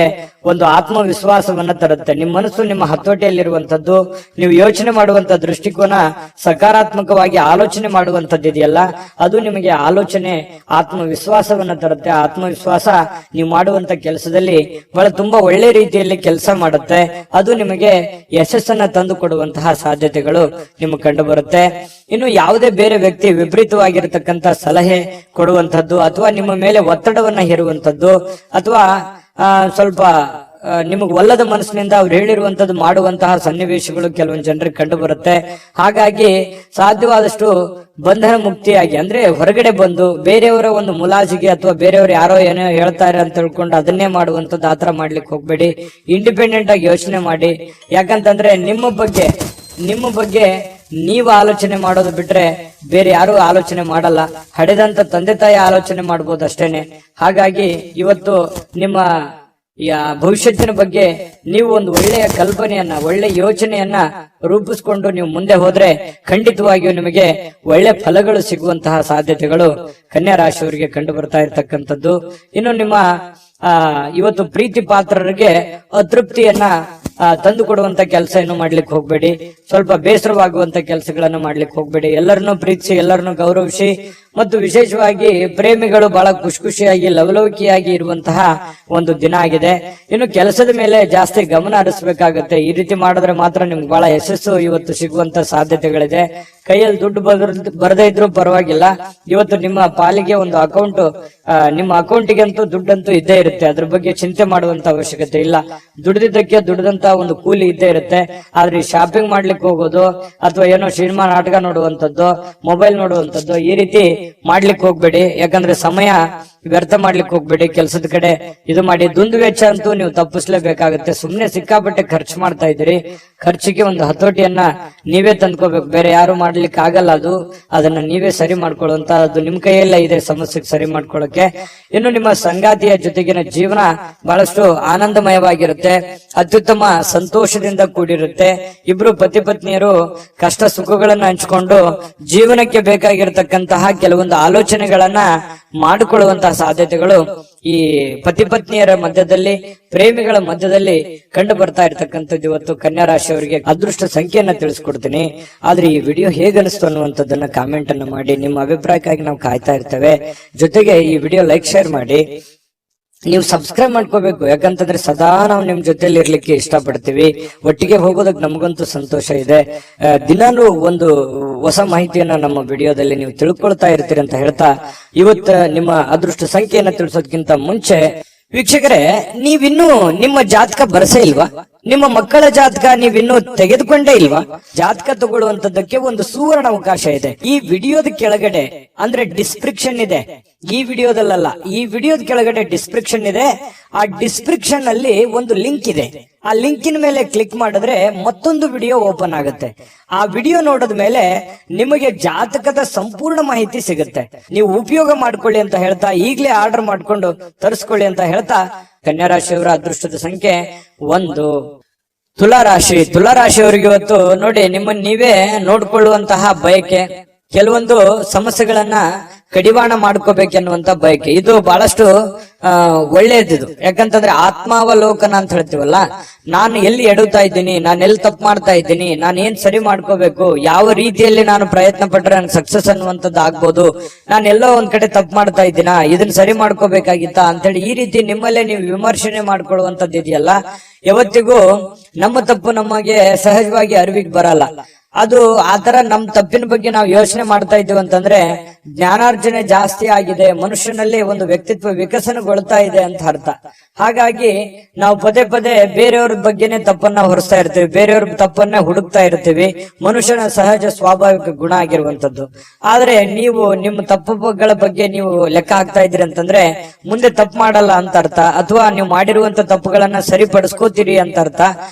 ಒಂದು ಆತ್ಮವಿಶ್ವಾಸವನ್ನ ತರುತ್ತೆ. ನಿಮ್ಮ ಮನಸ್ಸು ನಿಮ್ಮ ಹತೋಟಿಯಲ್ಲಿರುವಂತದ್ದು. ನೀವು ಯೋಚನೆ ಮಾಡುವಂತ ದೃಷ್ಟಿಕೋನ ಸಕಾರಾತ್ಮಕವಾಗಿ ಆಲೋಚನೆ ಮಾಡುವಂತದ್ದು ಇದೆಯಲ್ಲ, ಅದು ನಿಮಗೆ ಆಲೋಚನೆ ಆತ್ಮವಿಶ್ವಾಸವನ್ನ ತರುತ್ತೆ. ಆತ್ಮವಿಶ್ವಾಸ ನೀವು ಮಾಡುವಂತ ಕೆಲಸದಲ್ಲಿ ಬಹಳ ತುಂಬಾ ಒಳ್ಳೆ ರೀತಿಯಲ್ಲಿ ಕೆಲಸ ಮಾಡುತ್ತೆ. ಅದು ನಿಮಗೆ ಯಶಸ್ಸನ್ನ ತಂದು ಕೊಡುವಂತಹ ಸಾಧ್ಯತೆಗಳು ನಿಮಗೆ ಕಂಡು ಬರುತ್ತೆ. ಇನ್ನು ಯಾವುದೇ ಬೇರೆ ವ್ಯಕ್ತಿ ವಿಪರೀತವಾಗಿರತಕ್ಕಂತ ಸಲಹೆ ಕೊಡುವಂತದ್ದು, ಅಥವಾ ನಿಮ್ಮ ಮೇಲೆ ಒತ್ತಡವನ್ನ ಹೇರುವಂತದ್ದು, ಅಥವಾ ಸ್ವಲ್ಪ ನಿಮಗೆ ಒಲ್ಲದ ಮನಸ್ಸಿನಿಂದ ಅವ್ರು ಹೇಳಿರುವಂತದ್ದು ಮಾಡುವಂತಹ ಸನ್ನಿವೇಶಗಳು ಕೆಲವೊಂದು ಜನರಿಗೆ ಕಂಡು ಬರುತ್ತೆ. ಹಾಗಾಗಿ ಸಾಧ್ಯವಾದಷ್ಟು ಬಂಧನ ಮುಕ್ತಿಯಾಗಿ, ಅಂದ್ರೆ ಹೊರಗಡೆ ಬಂದು ಬೇರೆಯವರ ಒಂದು ಮುಲಾಜಿಗೆ ಅಥವಾ ಬೇರೆಯವರು ಯಾರೋ ಏನೋ ಹೇಳ್ತಾರೆ ಅಂತ ತಿಳ್ಕೊಂಡು ಅದನ್ನೇ ಮಾಡುವಂತದ್ದು, ಆತರ ಮಾಡ್ಲಿಕ್ಕೆ ಹೋಗ್ಬೇಡಿ. ಇಂಡಿಪೆಂಡೆಂಟ್ ಆಗಿ ಯೋಚನೆ ಮಾಡಿ. ಯಾಕಂತಂದ್ರೆ ನಿಮ್ಮ ಬಗ್ಗೆ ನೀವು ಆಲೋಚನೆ ಮಾಡೋದು ಬಿಟ್ರೆ ಬೇರೆ ಯಾರು ಆಲೋಚನೆ ಮಾಡಲ್ಲ. ಹಡೆದಂತ ತಂದೆ ತಾಯಿ ಆಲೋಚನೆ ಮಾಡ್ಬೋದು ಅಷ್ಟೇನೆ. ಹಾಗಾಗಿ ಇವತ್ತು ನಿಮ್ಮ ಭವಿಷ್ಯತ್ತಿನ ಬಗ್ಗೆ ನೀವು ಒಂದು ಒಳ್ಳೆಯ ಕಲ್ಪನೆಯನ್ನ, ಒಳ್ಳೆ ಯೋಚನೆಯನ್ನ ರೂಪಿಸ್ಕೊಂಡು ನೀವು ಮುಂದೆ ಹೋದ್ರೆ ಖಂಡಿತವಾಗಿಯೂ ನಿಮಗೆ ಒಳ್ಳೆ ಫಲಗಳು ಸಿಗುವಂತಹ ಸಾಧ್ಯತೆಗಳು ಕನ್ಯಾ ರಾಶಿಯವರಿಗೆ ಕಂಡು ಬರ್ತಾ ಇರ್ತಕ್ಕಂಥದ್ದು. ಇನ್ನು ನಿಮ್ಮ ಇವತ್ತು ಪ್ರೀತಿ ಪಾತ್ರರಿಗೆ ಅತೃಪ್ತಿಯನ್ನ ತಂದು ಕೊಡುವಂತ ಕೆಲಸ ಏನು ಮಾಡ್ಲಿಕ್ಕೆ ಹೋಗ್ಬೇಡಿ. ಸ್ವಲ್ಪ ಬೇಸರವಾಗುವಂತ ಕೆಲಸಗಳನ್ನು ಮಾಡ್ಲಿಕ್ಕೆ ಹೋಗ್ಬೇಡಿ. ಎಲ್ಲರನ್ನೂ ಪ್ರೀತಿಸಿ, ಎಲ್ಲರನ್ನೂ ಗೌರವಿಸಿ, ಮತ್ತು ವಿಶೇಷವಾಗಿ ಪ್ರೇಮಿಗಳು ಬಹಳ ಖುಷಿಯಾಗಿ ಲವಲವಿಕೆಯಾಗಿ ಇರುವಂತಹ ಒಂದು ದಿನ ಆಗಿದೆ. ಇನ್ನು ಕೆಲಸದ ಮೇಲೆ ಜಾಸ್ತಿ ಗಮನ ಹರಿಸಬೇಕಾಗುತ್ತೆ. ಈ ರೀತಿ ಮಾಡಿದ್ರೆ ಮಾತ್ರ ನಿಮ್ಗೆ ಬಹಳ ಯಶಸ್ಸು ಇವತ್ತು ಸಿಗುವಂತ ಸಾಧ್ಯತೆಗಳಿದೆ. ಕೈಯಲ್ಲಿ ದುಡ್ಡು ಬರದೇ ಇದ್ರೂ ಪರವಾಗಿಲ್ಲ, ಇವತ್ತು ನಿಮ್ಮ ಪಾಲಿಗೆ ಒಂದು ಅಕೌಂಟ್, ನಿಮ್ಮ ಅಕೌಂಟಿಗಂತೂ ದುಡ್ಡಂತೂ ಇದ್ದೇ ಇರುತ್ತೆ. ಅದ್ರ ಬಗ್ಗೆ ಚಿಂತೆ ಮಾಡುವಂತ ಅವಶ್ಯಕತೆ ಇಲ್ಲ. ದುಡ್ದಿದ್ದಕ್ಕೆ ದುಡ್ದಂತ ಒಂದು ಕೂಲಿ ಇದ್ದೇ ಇರುತ್ತೆ. ಆದ್ರೆ ಶಾಪಿಂಗ್ ಮಾಡ್ಲಿಕ್ಕೆ ಹೋಗೋದು ಅಥವಾ ಏನೋ ಸಿನಿಮಾ ನಾಟಕ ನೋಡುವಂತದ್ದು, ಮೊಬೈಲ್ ನೋಡುವಂತದ್ದು, ಈ ರೀತಿ ಮಾಡ್ಲಿಕ್ಕೆ ಹೋಗ್ಬೇಡಿ. ಯಾಕಂದ್ರೆ ಸಮಯ ವ್ಯರ್ಥ ಮಾಡ್ಲಿಕ್ಕೆ ಹೋಗ್ಬೇಡಿ. ಕೆಲಸದ ಕಡೆ ಇದು ಮಾಡಿ. ದುಂದು ವೆಚ್ಚ ಅಂತೂ ನೀವು ತಪ್ಪಿಸ್ಲೇಬೇಕಾಗುತ್ತೆ. ಸುಮ್ನೆ ಸಿಕ್ಕಾಪಟ್ಟೆ ಖರ್ಚು ಮಾಡ್ತಾ ಇದ್ದೀರಿ. ಖರ್ಚಿಗೆ ಒಂದು ಹತೋಟಿಯನ್ನ ನೀವೇ ತಂದ್ಕೋಬೇಕು, ಬೇರೆ ಯಾರು ಮಾಡ್ಲಿಕ್ಕೆ ಆಗಲ್ಲ. ಅದನ್ನ ನೀವೇ ಸರಿ ಮಾಡ್ಕೊಳ್ಳುವಂತ, ಅದು ನಿಮ್ ಕೈಯಲ್ಲೇ ಇದೆ ಸಮಸ್ಯೆಗೆ ಸರಿ ಮಾಡ್ಕೊಳ್ಳೋಕೆ. ಇನ್ನು ನಿಮ್ಮ ಸಂಗಾತಿಯ ಜೊತೆಗಿನ ಜೀವನ ಬಹಳಷ್ಟು ಆನಂದಮಯವಾಗಿರುತ್ತೆ, ಅತ್ಯುತ್ತಮ ಸಂತೋಷದಿಂದ ಕೂಡಿರುತ್ತೆ. ಇಬ್ರು ಪತಿ ಪತ್ನಿಯರು ಕಷ್ಟ ಸುಖಗಳನ್ನ ಹಂಚಿಕೊಂಡು ಜೀವನಕ್ಕೆ ಬೇಕಾಗಿರತಕ್ಕಂತಹ ಕೆಲವೊಂದು ಆಲೋಚನೆಗಳನ್ನ ಮಾಡಿಕೊಳ್ಳುವಂತಹ ಸಾಧ್ಯತೆಗಳು ಈ ಪತಿ ಪತ್ನಿಯರ ಮಧ್ಯದಲ್ಲಿ, ಪ್ರೇಮಿಗಳ ಮಧ್ಯದಲ್ಲಿ ಕಂಡು ಬರ್ತಾ ಇರತಕ್ಕಂಥದ್ದು. ಇವತ್ತು ಕನ್ಯಾ ರಾಶಿಯವರಿಗೆ ಅದೃಷ್ಟ ಸಂಖ್ಯೆಯನ್ನ ತಿಳಿಸ್ಕೊಡ್ತೀನಿ. ಆದ್ರೆ ಈ ವಿಡಿಯೋ ಹೇಗನಿಸ್ತು ಅನ್ನುವಂಥದ್ದನ್ನ ಕಾಮೆಂಟ್ ಅನ್ನು ಮಾಡಿ. ನಿಮ್ಮ ಅಭಿಪ್ರಾಯಕ್ಕಾಗಿ ನಾವು ಕಾಯ್ತಾ ಇರ್ತೇವೆ. ಜೊತೆಗೆ ಈ ವಿಡಿಯೋ ಲೈಕ್, ಶೇರ್ ಮಾಡಿ. ನೀವು ಸಬ್ಸ್ಕ್ರೈಬ್ ಮಾಡ್ಕೋಬೇಕು, ಯಾಕಂತಂದ್ರೆ ಸದಾ ನಾವು ನಿಮ್ ಜೊತೆಲಿ ಇರ್ಲಿಕ್ಕೆ ಇಷ್ಟಪಡ್ತೀವಿ. ಒಟ್ಟಿಗೆ ಹೋಗೋದಕ್ಕೆ ನಮಗಂತೂ ಸಂತೋಷ ಇದೆ. ದಿನಾನು ಒಂದು ಹೊಸ ಮಾಹಿತಿಯನ್ನ ನಮ್ಮ ವಿಡಿಯೋದಲ್ಲಿ ನೀವು ತಿಳ್ಕೊಳ್ತಾ ಇರ್ತೀರಿ ಅಂತ ಹೇಳ್ತಾ, ಇವತ್ತು ನಿಮ್ಮ ಅದೃಷ್ಟ ಸಂಖ್ಯೆಯನ್ನ ತಿಳಿಸೋದಕ್ಕಿಂತ ಮುಂಚೆ ವೀಕ್ಷಕರೇ, ನೀವಿನ್ನೂ ನಿಮ್ಮ ಜಾತಕ ಬರಸೇ ಇಲ್ವಾ? ನಿಮ್ಮ ಮಕ್ಕಳ ಜಾತಕ ನೀವಿನ್ನೂ ತೆಗೆದುಕೊಂಡೇ ಇಲ್ವಾ? ಜಾತಕ ತಗೊಳ್ಳುವಂತದ್ದಕ್ಕೆ ಒಂದು ಸುವರ್ಣ ಅವಕಾಶ ಇದೆ. ಈ ವಿಡಿಯೋದ ಕೆಳಗಡೆ, ಅಂದ್ರೆ ಡಿಸ್ಕ್ರಿಪ್ಷನ್ ಇದೆ, ಈ ವಿಡಿಯೋದಲ್ಲ, ಈ ವಿಡಿಯೋದ ಕೆಳಗಡೆ ಡಿಸ್ಕ್ರಿಪ್ಷನ್ ಇದೆ. ಆ ಡಿಸ್ಕ್ರಿಪ್ಷನ್ ಅಲ್ಲಿ ಒಂದು ಲಿಂಕ್ ಇದೆ. ಆ ಲಿಂಕಿನ ಮೇಲೆ ಕ್ಲಿಕ್ ಮಾಡಿದ್ರೆ ಮತ್ತೊಂದು ವಿಡಿಯೋ ಓಪನ್ ಆಗುತ್ತೆ. ಆ ವಿಡಿಯೋ ನೋಡಿದ ಮೇಲೆ ನಿಮಗೆ ಜಾತಕದ ಸಂಪೂರ್ಣ ಮಾಹಿತಿ ಸಿಗುತ್ತೆ. ನೀವು ಉಪಯೋಗ ಮಾಡ್ಕೊಳ್ಳಿ ಅಂತ ಹೇಳ್ತಾ, ಈಗಲೇ ಆರ್ಡರ್ ಮಾಡ್ಕೊಂಡು ತರಿಸ್ಕೊಳ್ಳಿ ಅಂತ ಹೇಳ್ತಾ, ಕನ್ಯಾ ರಾಶಿಯವರ ಅದೃಷ್ಟದ ಸಂಖ್ಯೆ 1. ತುಲಾರಾಶಿಯವರಿಗೆ ಇವತ್ತು ನೋಡಿ, ನಿಮ್ಮನ್ನ ನೀವೇ ನೋಡ್ಕೊಳ್ಳುವಂತಹ ಬಯಕೆ, ಕೆಲವೊಂದು ಸಮಸ್ಯೆಗಳನ್ನ ಕಡಿವಾಣ ಮಾಡ್ಕೋಬೇಕೆನ್ನುವಂತ ಬಯಕೆ, ಇದು ಬಹಳಷ್ಟು ಒಳ್ಳೇದಿದು. ಯಾಕಂತಂದ್ರೆ ಆತ್ಮಾವಲೋಕನ ಅಂತ ಹೇಳ್ತೀವಲ್ಲ, ನಾನು ಎಲ್ಲಿ ಎಡುತ್ತಾ ಇದ್ದೀನಿ, ನಾನು ಎಲ್ಲಿ ತಪ್ಪು ಮಾಡ್ತಾ ಇದ್ದೀನಿ, ನಾನು ಏನ್ ಸರಿ ಮಾಡ್ಕೋಬೇಕು, ಯಾವ ರೀತಿಯಲ್ಲಿ ನಾನು ಪ್ರಯತ್ನ ಪಟ್ರೆ ನನ್ ಸಕ್ಸಸ್ ಅನ್ನುವಂಥದ್ದು ಆಗ್ಬೋದು, ನಾನು ಎಲ್ಲೋ ಒಂದ್ ಕಡೆ ತಪ್ಪು ಮಾಡ್ತಾ ಇದ್ದೀನಾ, ಇದನ್ನ ಸರಿ ಮಾಡ್ಕೋಬೇಕಾಗಿತ್ತಾ ಅಂತೇಳಿ ಈ ರೀತಿ ನಿಮ್ಮಲ್ಲೇ ನೀವು ವಿಮರ್ಶನೆ ಮಾಡ್ಕೊಳ್ಳುವಂಥದ್ದು ಇದೆಯಲ್ಲ, ಯಾವತ್ತಿಗೂ ನಮ್ಮ ತಪ್ಪು ನಮಗೆ ಸಹಜವಾಗಿ ಅರಿವಿಗೆ ಬರಲ್ಲ. ಅದು ಆತರ ನಮ್ ತಪ್ಪಿನ ಬಗ್ಗೆ ನಾವು ಯೋಚನೆ ಮಾಡ್ತಾ ಇದ್ದೀವಿ ಅಂತಂದ್ರೆ ಜ್ಞಾನಾರ್ಜನೆ ಜಾಸ್ತಿ ಆಗಿದೆ, ಮನುಷ್ಯನಲ್ಲಿ ಒಂದು ವ್ಯಕ್ತಿತ್ವ ವಿಕಸನಗೊಳ್ತಾ ಇದೆ ಅಂತ ಅರ್ಥ. ಹಾಗಾಗಿ ನಾವು ಪದೇ ಪದೇ ಬೇರೆಯವ್ರ ಬಗ್ಗೆನೆ ತಪ್ಪನ್ನ ಹೊರಿಸ್ತಾ ಇರ್ತೀವಿ, ಬೇರೆಯವ್ರ ತಪ್ಪನ್ನ ಹುಡುಕ್ತಾ ಇರ್ತೀವಿ. ಮನುಷ್ಯನ ಸಹಜ ಸ್ವಾಭಾವಿಕ ಗುಣ ಆಗಿರುವಂತದ್ದು. ಆದ್ರೆ ನೀವು ನಿಮ್ಮ ತಪ್ಪುಗಳ ಬಗ್ಗೆ ನೀವು ಲೆಕ್ಕ ಹಾಕ್ತಾ ಇದ್ದೀರಿ ಅಂತಂದ್ರೆ ಮುಂದೆ ತಪ್ಪು ಮಾಡಲ್ಲ ಅಂತ ಅರ್ಥ, ಅಥವಾ ನೀವು ಮಾಡಿರುವಂತ ತಪ್ಪುಗಳನ್ನ ಸರಿಪಡಿಸ್ಕೋತೀರಿ ಅಂತ ಅರ್ಥ.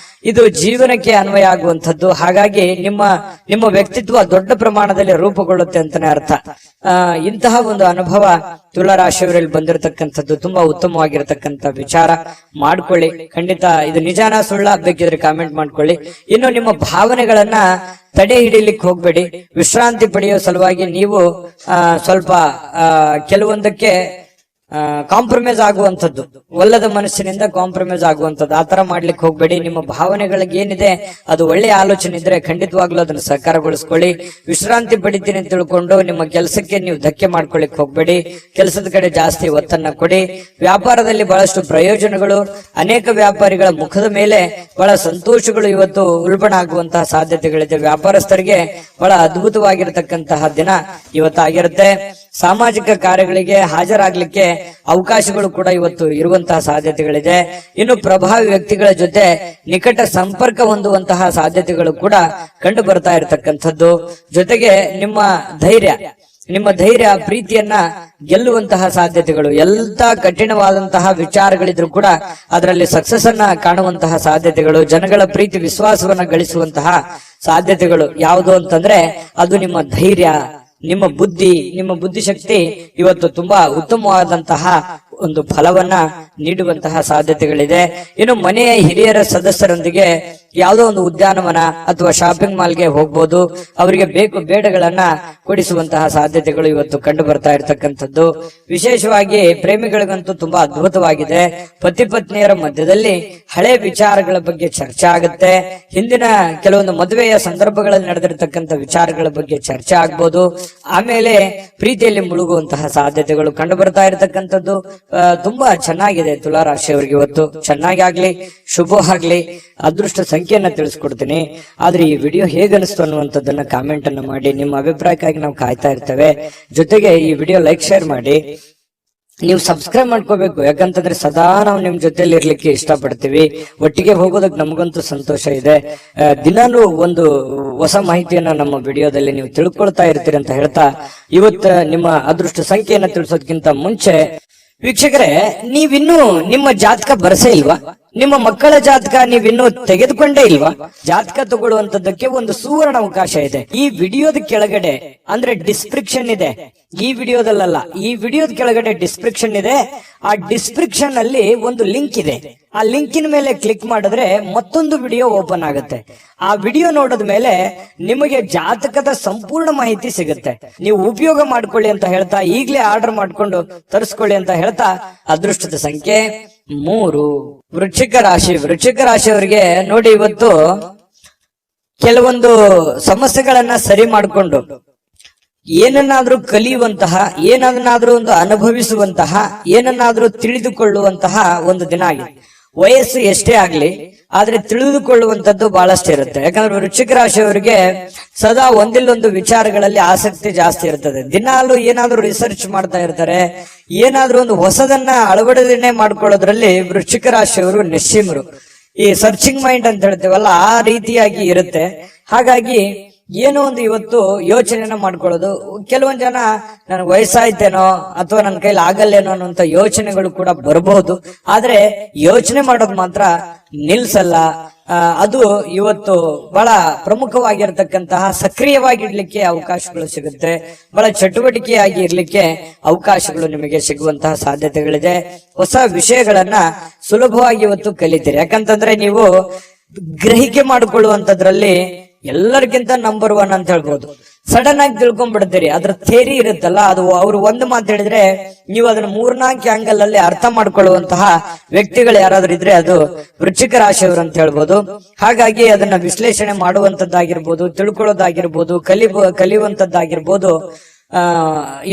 ಇದು ಜೀವನಕ್ಕೆ ಅನ್ವಯ ಆಗುವಂಥದ್ದು. ಹಾಗಾಗಿ ನಿಮ್ಮ ವ್ಯಕ್ತಿತ್ವ ದೊಡ್ಡ ಪ್ರಮಾಣದಲ್ಲಿ ರೂಪುಗೊಳ್ಳುತ್ತೆ ಅಂತಾನೆ ಅರ್ಥ. ಇಂತಹ ಒಂದು ಅನುಭವ ತುಲಾರಾಶಿಯವರಲ್ಲಿ ಬಂದಿರತಕ್ಕಂಥದ್ದು ತುಂಬಾ ಉತ್ತಮವಾಗಿರತಕ್ಕಂಥ ವಿಚಾರ. ಮಾಡ್ಕೊಳ್ಳಿ, ಖಂಡಿತ ಇದು ನಿಜಾನ ಸುಳ್ಳ ಬೇಕಿದ್ರೆ ಕಾಮೆಂಟ್ ಮಾಡ್ಕೊಳ್ಳಿ. ಇನ್ನು ನಿಮ್ಮ ಭಾವನೆಗಳನ್ನ ತಡೆ ಹಿಡಿಲಿಕ್ಕೆ ಹೋಗ್ಬೇಡಿ. ವಿಶ್ರಾಂತಿ ಪಡೆಯೋ ಸಲುವಾಗಿ ನೀವು ಸ್ವಲ್ಪ ಕೆಲವೊಂದಕ್ಕೆ ಕಾಂಪ್ರಮೈಸ್ ಆಗುವಂಥದ್ದು, ಒಲ್ಲದ ಮನಸ್ಸಿನಿಂದ ಕಾಂಪ್ರಮೈಸ್ ಆಗುವಂಥದ್ದು, ಆತರ ಮಾಡ್ಲಿಕ್ಕೆ ಹೋಗ್ಬೇಡಿ. ನಿಮ್ಮ ಭಾವನೆಗಳಿಗೆ ಏನಿದೆ ಅದು ಒಳ್ಳೆಯ ಆಲೋಚನೆ ಇದ್ರೆ ಖಂಡಿತವಾಗ್ಲೂ ಅದನ್ನು ಸಹಕಾರಗೊಳಿಸ್ಕೊಳ್ಳಿ. ವಿಶ್ರಾಂತಿ ಪಡಿತೀನಿ ಅಂತ ತಿಳ್ಕೊಂಡು ನಿಮ್ಮ ಕೆಲಸಕ್ಕೆ ನೀವು ಧಕ್ಕೆ ಮಾಡ್ಕೊಳ್ಳಿಕ್ ಹೋಗ್ಬೇಡಿ. ಕೆಲಸದ ಕಡೆ ಜಾಸ್ತಿ ಒತ್ತನ್ನ ಕೊಡಿ. ವ್ಯಾಪಾರದಲ್ಲಿ ಬಹಳಷ್ಟು ಪ್ರಯೋಜನಗಳು, ಅನೇಕ ವ್ಯಾಪಾರಿಗಳ ಮುಖದ ಮೇಲೆ ಬಹಳ ಸಂತೋಷಗಳು ಇವತ್ತು ಉಲ್ಬಣ ಆಗುವಂತಹ ಸಾಧ್ಯತೆಗಳಿದೆ. ವ್ಯಾಪಾರಸ್ಥರಿಗೆ ಬಹಳ ಅದ್ಭುತವಾಗಿರತಕ್ಕಂತಹ ದಿನ ಇವತ್ತಾಗಿರುತ್ತೆ. ಸಾಮಾಜಿಕ ಕಾರ್ಯಗಳಿಗೆ ಹಾಜರಾಗ್ಲಿಕ್ಕೆ ಅವಕಾಶಗಳು ಕೂಡ ಇವತ್ತು ಇರುವಂತಹ ಸಾಧ್ಯತೆಗಳಿದೆ. ಇನ್ನು ಪ್ರಭಾವಿ ವ್ಯಕ್ತಿಗಳ ಜೊತೆ ನಿಕಟ ಸಂಪರ್ಕ ಹೊಂದುವಂತಹ ಸಾಧ್ಯತೆಗಳು ಕೂಡ ಕಂಡು ಬರ್ತಾ ಇರತಕ್ಕಂಥದ್ದು. ಜೊತೆಗೆ ನಿಮ್ಮ ಧೈರ್ಯ ಪ್ರೀತಿಯನ್ನ ಗೆಲ್ಲುವಂತಹ ಸಾಧ್ಯತೆಗಳು, ಎಂತ ಕಠಿಣವಾದಂತಹ ವಿಚಾರಗಳಿದ್ರು ಕೂಡ ಅದರಲ್ಲಿ ಸಕ್ಸಸ್ ಅನ್ನ ಕಾಣುವಂತಹ ಸಾಧ್ಯತೆಗಳು, ಜನಗಳ ಪ್ರೀತಿ ವಿಶ್ವಾಸವನ್ನ ಗಳಿಸುವಂತಹ ಸಾಧ್ಯತೆಗಳು ಯಾವುದು ಅಂತಂದ್ರೆ ಅದು ನಿಮ್ಮ ಧೈರ್ಯ, ನಿಮ್ಮ ಬುದ್ಧಿಶಕ್ತಿ ಇವತ್ತು ತುಂಬಾ ಉತ್ತಮವಾದಂತಹ ಒಂದು ಫಲವನ್ನ ನೀಡುವಂತಹ ಸಾಧ್ಯತೆಗಳಿದೆ. ಇನ್ನು ಮನೆಯ ಹಿರಿಯರ ಸದಸ್ಯರೊಂದಿಗೆ ಯಾವುದೋ ಒಂದು ಉದ್ಯಾನವನ ಅಥವಾ ಶಾಪಿಂಗ್ ಮಾಲ್ಗೆ ಹೋಗ್ಬೋದು. ಅವರಿಗೆ ಬೇಕು ಬೇಡಗಳನ್ನ ಕೊಡಿಸುವಂತಹ ಸಾಧ್ಯತೆಗಳು ಇವತ್ತು ಕಂಡು ಬರ್ತಾ ಇರತಕ್ಕಂಥದ್ದು. ವಿಶೇಷವಾಗಿ ಪ್ರೇಮಿಗಳಿಗಂತೂ ತುಂಬಾ ಅದ್ಭುತವಾಗಿದೆ. ಪತಿ ಪತ್ನಿಯರ ಮಧ್ಯದಲ್ಲಿ ಹಳೆ ವಿಚಾರಗಳ ಬಗ್ಗೆ ಚರ್ಚೆ ಆಗುತ್ತೆ. ಹಿಂದಿನ ಕೆಲವೊಂದು ಮದುವೆಯ ಸಂದರ್ಭಗಳಲ್ಲಿ ನಡೆದಿರತಕ್ಕಂಥ ವಿಚಾರಗಳ ಬಗ್ಗೆ ಚರ್ಚೆ ಆಗ್ಬೋದು. ಆಮೇಲೆ ಪ್ರೀತಿಯಲ್ಲಿ ಮುಳುಗುವಂತಹ ಸಾಧ್ಯತೆಗಳು ಕಂಡು ಬರ್ತಾ ಇರತಕ್ಕಂಥದ್ದು. ತುಂಬಾ ಚೆನ್ನಾಗಿದೆ ತುಲಾ ರಾಶಿಯವರಿಗೆ ಇವತ್ತು. ಚೆನ್ನಾಗಿ ಆಗ್ಲಿ, ಶುಭ ಆಗ್ಲಿ. ಅದೃಷ್ಟ ಸಂಖ್ಯೆಯನ್ನ ತಿಳಿಸ್ಕೊಡ್ತೀನಿ. ಆದ್ರೆ ಈ ವಿಡಿಯೋ ಹೇಗನಿಸ್ತು ಅನ್ನುವಂಥದ್ದನ್ನ ಕಾಮೆಂಟ್ ಅನ್ನ ಮಾಡಿ. ನಿಮ್ಮ ಅಭಿಪ್ರಾಯಕ್ಕಾಗಿ ನಾವು ಕಾಯ್ತಾ ಇರ್ತೇವೆ. ಜೊತೆಗೆ ಈ ವಿಡಿಯೋ ಲೈಕ್, ಶೇರ್ ಮಾಡಿ. ನೀವು ಸಬ್ಸ್ಕ್ರೈಬ್ ಮಾಡ್ಕೋಬೇಕು. ಯಾಕಂತಂದ್ರೆ ಸದಾ ನಾವು ನಿಮ್ ಜೊತೆಲಿ ಇರ್ಲಿಕ್ಕೆ ಇಷ್ಟಪಡ್ತೀವಿ. ಒಟ್ಟಿಗೆ ಹೋಗೋದಕ್ಕೆ ನಮಗಂತೂ ಸಂತೋಷ ಇದೆ. ದಿನಾನು ಒಂದು ಹೊಸ ಮಾಹಿತಿಯನ್ನ ನಮ್ಮ ವಿಡಿಯೋದಲ್ಲಿ ನೀವು ತಿಳ್ಕೊಳ್ತಾ ಇರ್ತೀರಿ ಅಂತ ಹೇಳ್ತಾ, ಇವತ್ತು ನಿಮ್ಮ ಅದೃಷ್ಟ ಸಂಖ್ಯೆಯನ್ನ ತಿಳಿಸೋದಕ್ಕಿಂತ ಮುಂಚೆ ವೀಕ್ಷಕರೇ, ನೀವಿನ್ನೂ ನಿಮ್ಮ ಜಾತಕ ಬರಸೇ ಇಲ್ವಾ? ನಿಮ್ಮ ಮಕ್ಕಳ ಜಾತಕ ನೀವಿನ್ನೂ ತೆಗೆದುಕೊಂಡೇ ಇಲ್ವಾ? ಜಾತಕ ತಗೊಳ್ಳುವಂತದ್ದಕ್ಕೆ ಒಂದು ಸುವರ್ಣ ಅವಕಾಶ ಇದೆ. ಈ ವಿಡಿಯೋದ ಕೆಳಗಡೆ ಅಂದ್ರೆ ಡಿಸ್ಕ್ರಿಪ್ಷನ್ ಇದೆ. ಈ ವಿಡಿಯೋದಲ್ಲ, ಈ ವಿಡಿಯೋದ ಕೆಳಗಡೆ ಡಿಸ್ಕ್ರಿಪ್ಷನ್ ಇದೆ. ಆ ಡಿಸ್ಕ್ರಿಪ್ಷನ್ ಅಲ್ಲಿ ಒಂದು ಲಿಂಕ್ ಇದೆ. ಆ ಲಿಂಕಿನ ಮೇಲೆ ಕ್ಲಿಕ್ ಮಾಡಿದ್ರೆ ಮತ್ತೊಂದು ವಿಡಿಯೋ ಓಪನ್ ಆಗುತ್ತೆ. ಆ ವಿಡಿಯೋ ನೋಡಿದ ಮೇಲೆ ನಿಮಗೆ ಜಾತಕದ ಸಂಪೂರ್ಣ ಮಾಹಿತಿ ಸಿಗುತ್ತೆ. ನೀವು ಉಪಯೋಗ ಮಾಡ್ಕೊಳ್ಳಿ ಅಂತ ಹೇಳ್ತಾ, ಈಗಲೇ ಆರ್ಡರ್ ಮಾಡ್ಕೊಂಡು ತರಿಸ್ಕೊಳ್ಳಿ ಅಂತ ಹೇಳ್ತಾ, ಅದೃಷ್ಟದ ಸಂಖ್ಯೆ 3 ವೃಶ್ಚಿಕ ರಾಶಿ. ವೃಶ್ಚಿಕ ರಾಶಿಯವರಿಗೆ ನೋಡಿ, ಇವತ್ತು ಕೆಲವೊಂದು ಸಮಸ್ಯೆಗಳನ್ನ ಸರಿ ಮಾಡಿಕೊಂಡು ಏನನ್ನಾದ್ರೂ ಕಲಿಯುವಂತಹ, ಏನನ್ನಾದ್ರೂ ಒಂದು ಅನುಭವಿಸುವಂತಹ, ಏನನ್ನಾದ್ರೂ ತಿಳಿದುಕೊಳ್ಳುವಂತಹ ಒಂದು ದಿನ ಆಗಿದೆ. ವಯಸ್ಸು ಎಷ್ಟೇ ಆಗ್ಲಿ, ಆದ್ರೆ ತಿಳಿದುಕೊಳ್ಳುವಂತದ್ದು ಬಹಳಷ್ಟು ಇರುತ್ತೆ. ಯಾಕಂದ್ರೆ ವೃಶ್ಚಿಕ ರಾಶಿಯವರಿಗೆ ಸದಾ ಒಂದಿಲ್ಲೊಂದು ವಿಚಾರಗಳಲ್ಲಿ ಆಸಕ್ತಿ ಜಾಸ್ತಿ ಇರ್ತದೆ. ದಿನಾಲು ಏನಾದ್ರೂ ರಿಸರ್ಚ್ ಮಾಡ್ತಾ ಇರ್ತಾರೆ. ಏನಾದ್ರೂ ಒಂದು ಹೊಸದನ್ನ ಅಳವಡಿಕೆ ಮಾಡ್ಕೊಳ್ಳೋದ್ರಲ್ಲಿ ವೃಶ್ಚಿಕ ರಾಶಿಯವರು ನಿಶ್ಚಿಮರು. ಈ ಸರ್ಚಿಂಗ್ ಮೈಂಡ್ ಅಂತ ಹೇಳ್ತೇವಲ್ಲ, ಆ ರೀತಿಯಾಗಿ ಇರುತ್ತೆ. ಹಾಗಾಗಿ ಏನೋ ಒಂದು ಇವತ್ತು ಯೋಚನೆನ ಮಾಡ್ಕೊಳ್ಳೋದು. ಕೆಲವೊಂದ್ ಜನ ನನ್ಗೆ ವಯಸ್ಸಾಯ್ತೇನೋ ಅಥವಾ ನನ್ನ ಕೈಲಿ ಆಗಲ್ಲೇನೋ ಅನ್ನೋಂತ ಯೋಚನೆಗಳು ಕೂಡ ಬರಬಹುದು. ಆದ್ರೆ ಯೋಚನೆ ಮಾಡೋದು ಮಾತ್ರ ನಿಲ್ಸಲ್ಲ. ಅದು ಇವತ್ತು ಬಹಳ ಪ್ರಮುಖವಾಗಿರ್ತಕ್ಕಂತಹ, ಸಕ್ರಿಯವಾಗಿರ್ಲಿಕ್ಕೆ ಅವಕಾಶಗಳು ಸಿಗುತ್ತೆ. ಬಹಳ ಚಟುವಟಿಕೆಯಾಗಿ ಇರ್ಲಿಕ್ಕೆ ಅವಕಾಶಗಳು ನಿಮಗೆ ಸಿಗುವಂತಹ ಸಾಧ್ಯತೆಗಳಿದೆ. ಹೊಸ ವಿಷಯಗಳನ್ನ ಸುಲಭವಾಗಿ ಇವತ್ತು ಕಲಿತೀರಿ. ಯಾಕಂತಂದ್ರೆ ನೀವು ಗ್ರಹಿಕೆ ಮಾಡಿಕೊಳ್ಳುವಂತದ್ರಲ್ಲಿ ಎಲ್ಲರಿಗಿಂತ ನಂಬರ್ 1 ಅಂತ ಹೇಳ್ಬೋದು. ಸಡನ್ ಆಗಿ ತಿಳ್ಕೊಂಡ್ಬಿಡ್ತೀರಿ. ಅದ್ರ ಥೇರಿ ಇರುತ್ತಲ್ಲ, ಅದು ಅವ್ರು ಒಂದು ಮಾತು ಹೇಳಿದ್ರೆ ನೀವು ಅದನ್ನ 3-4 ಆಂಗಲ್ ಅಲ್ಲಿ ಅರ್ಥ ಮಾಡ್ಕೊಳ್ಳುವಂತಹ ವ್ಯಕ್ತಿಗಳು ಯಾರಾದ್ರೂ ಇದ್ರೆ ಅದು ವೃಶ್ಚಿಕ ರಾಶಿಯವರು ಅಂತ ಹೇಳ್ಬೋದು. ಹಾಗಾಗಿ ಅದನ್ನ ವಿಶ್ಲೇಷಣೆ ಮಾಡುವಂತದ್ದಾಗಿರ್ಬೋದು, ತಿಳ್ಕೊಳ್ಳೋದಾಗಿರ್ಬೋದು, ಕಲಿಯುವಂತದ್ದಾಗಿರ್ಬೋದು.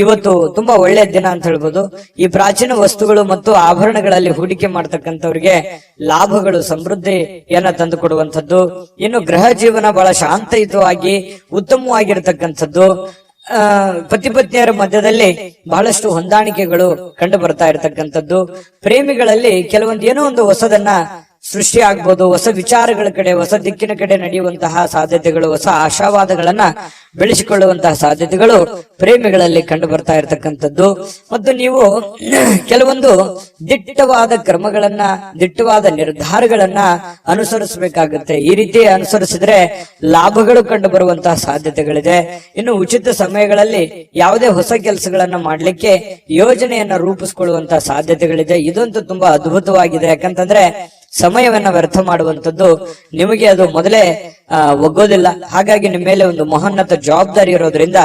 ಇವತ್ತು ತುಂಬಾ ಒಳ್ಳೆಯ ದಿನ ಅಂತ ಹೇಳ್ಬೋದು. ಈ ಪ್ರಾಚೀನ ವಸ್ತುಗಳು ಮತ್ತು ಆಭರಣಗಳಲ್ಲಿ ಹೂಡಿಕೆ ಮಾಡ್ತಕ್ಕಂಥವ್ರಿಗೆ ಲಾಭಗಳು, ಸಮೃದ್ಧಿಯನ್ನ ತಂದು ಕೊಡುವಂಥದ್ದು. ಇನ್ನು ಗೃಹ ಜೀವನ ಬಹಳ ಶಾಂತಯುತವಾಗಿ ಉತ್ತಮವಾಗಿರ್ತಕ್ಕಂಥದ್ದು. ಪತಿ ಪತ್ನಿಯರ ಮಧ್ಯದಲ್ಲಿ ಬಹಳಷ್ಟು ಹೊಂದಾಣಿಕೆಗಳು ಕಂಡು ಬರ್ತಾ ಇರತಕ್ಕಂಥದ್ದು. ಪ್ರೇಮಿಗಳಲ್ಲಿ ಕೆಲವೊಂದು ಏನೋ ಒಂದು ಹೊಸದನ್ನ ಸೃಷ್ಟಿ ಆಗ್ಬೋದು. ಹೊಸ ವಿಚಾರಗಳ ಕಡೆ, ಹೊಸ ದಿಕ್ಕಿನ ಕಡೆ ನಡೆಯುವಂತಹ ಸಾಧ್ಯತೆಗಳು, ಹೊಸ ಆಶಾವಾದಗಳನ್ನ ಬೆಳೆಸಿಕೊಳ್ಳುವಂತಹ ಸಾಧ್ಯತೆಗಳು ಪ್ರೇಮಿಗಳಲ್ಲಿ ಕಂಡು ಬರ್ತಾ ಇರತಕ್ಕಂಥದ್ದು. ಮತ್ತು ನೀವು ಕೆಲವೊಂದು ದಿಟ್ಟವಾದ ಕ್ರಮಗಳನ್ನ, ದಿಟ್ಟವಾದ ನಿರ್ಧಾರಗಳನ್ನ ಅನುಸರಿಸಬೇಕಾಗುತ್ತೆ. ಈ ರೀತಿ ಅನುಸರಿಸಿದ್ರೆ ಲಾಭಗಳು ಕಂಡು ಬರುವಂತಹ ಸಾಧ್ಯತೆಗಳಿದೆ. ಇನ್ನು ಉಚಿತ ಸಮಯಗಳಲ್ಲಿ ಯಾವುದೇ ಹೊಸ ಕೆಲಸಗಳನ್ನ ಮಾಡ್ಲಿಕ್ಕೆ ಯೋಜನೆಯನ್ನ ರೂಪಿಸಿಕೊಳ್ಳುವಂತಹ ಸಾಧ್ಯತೆಗಳಿದೆ. ಇದಂತೂ ತುಂಬಾ ಅದ್ಭುತವಾಗಿದೆ. ಯಾಕಂತಂದ್ರೆ ಸಮಯವನ್ನ ವ್ಯರ್ಥ ಮಾಡುವಂತದ್ದು ನಿಮಗೆ ಅದು ಮೊದಲೇ ಒಗ್ಗೋದಿಲ್ಲ. ಹಾಗಾಗಿ ನಿಮ್ಮ ಮೇಲೆ ಒಂದು ಮಹೋನ್ನತ ಜವಾಬ್ದಾರಿ ಇರೋದ್ರಿಂದ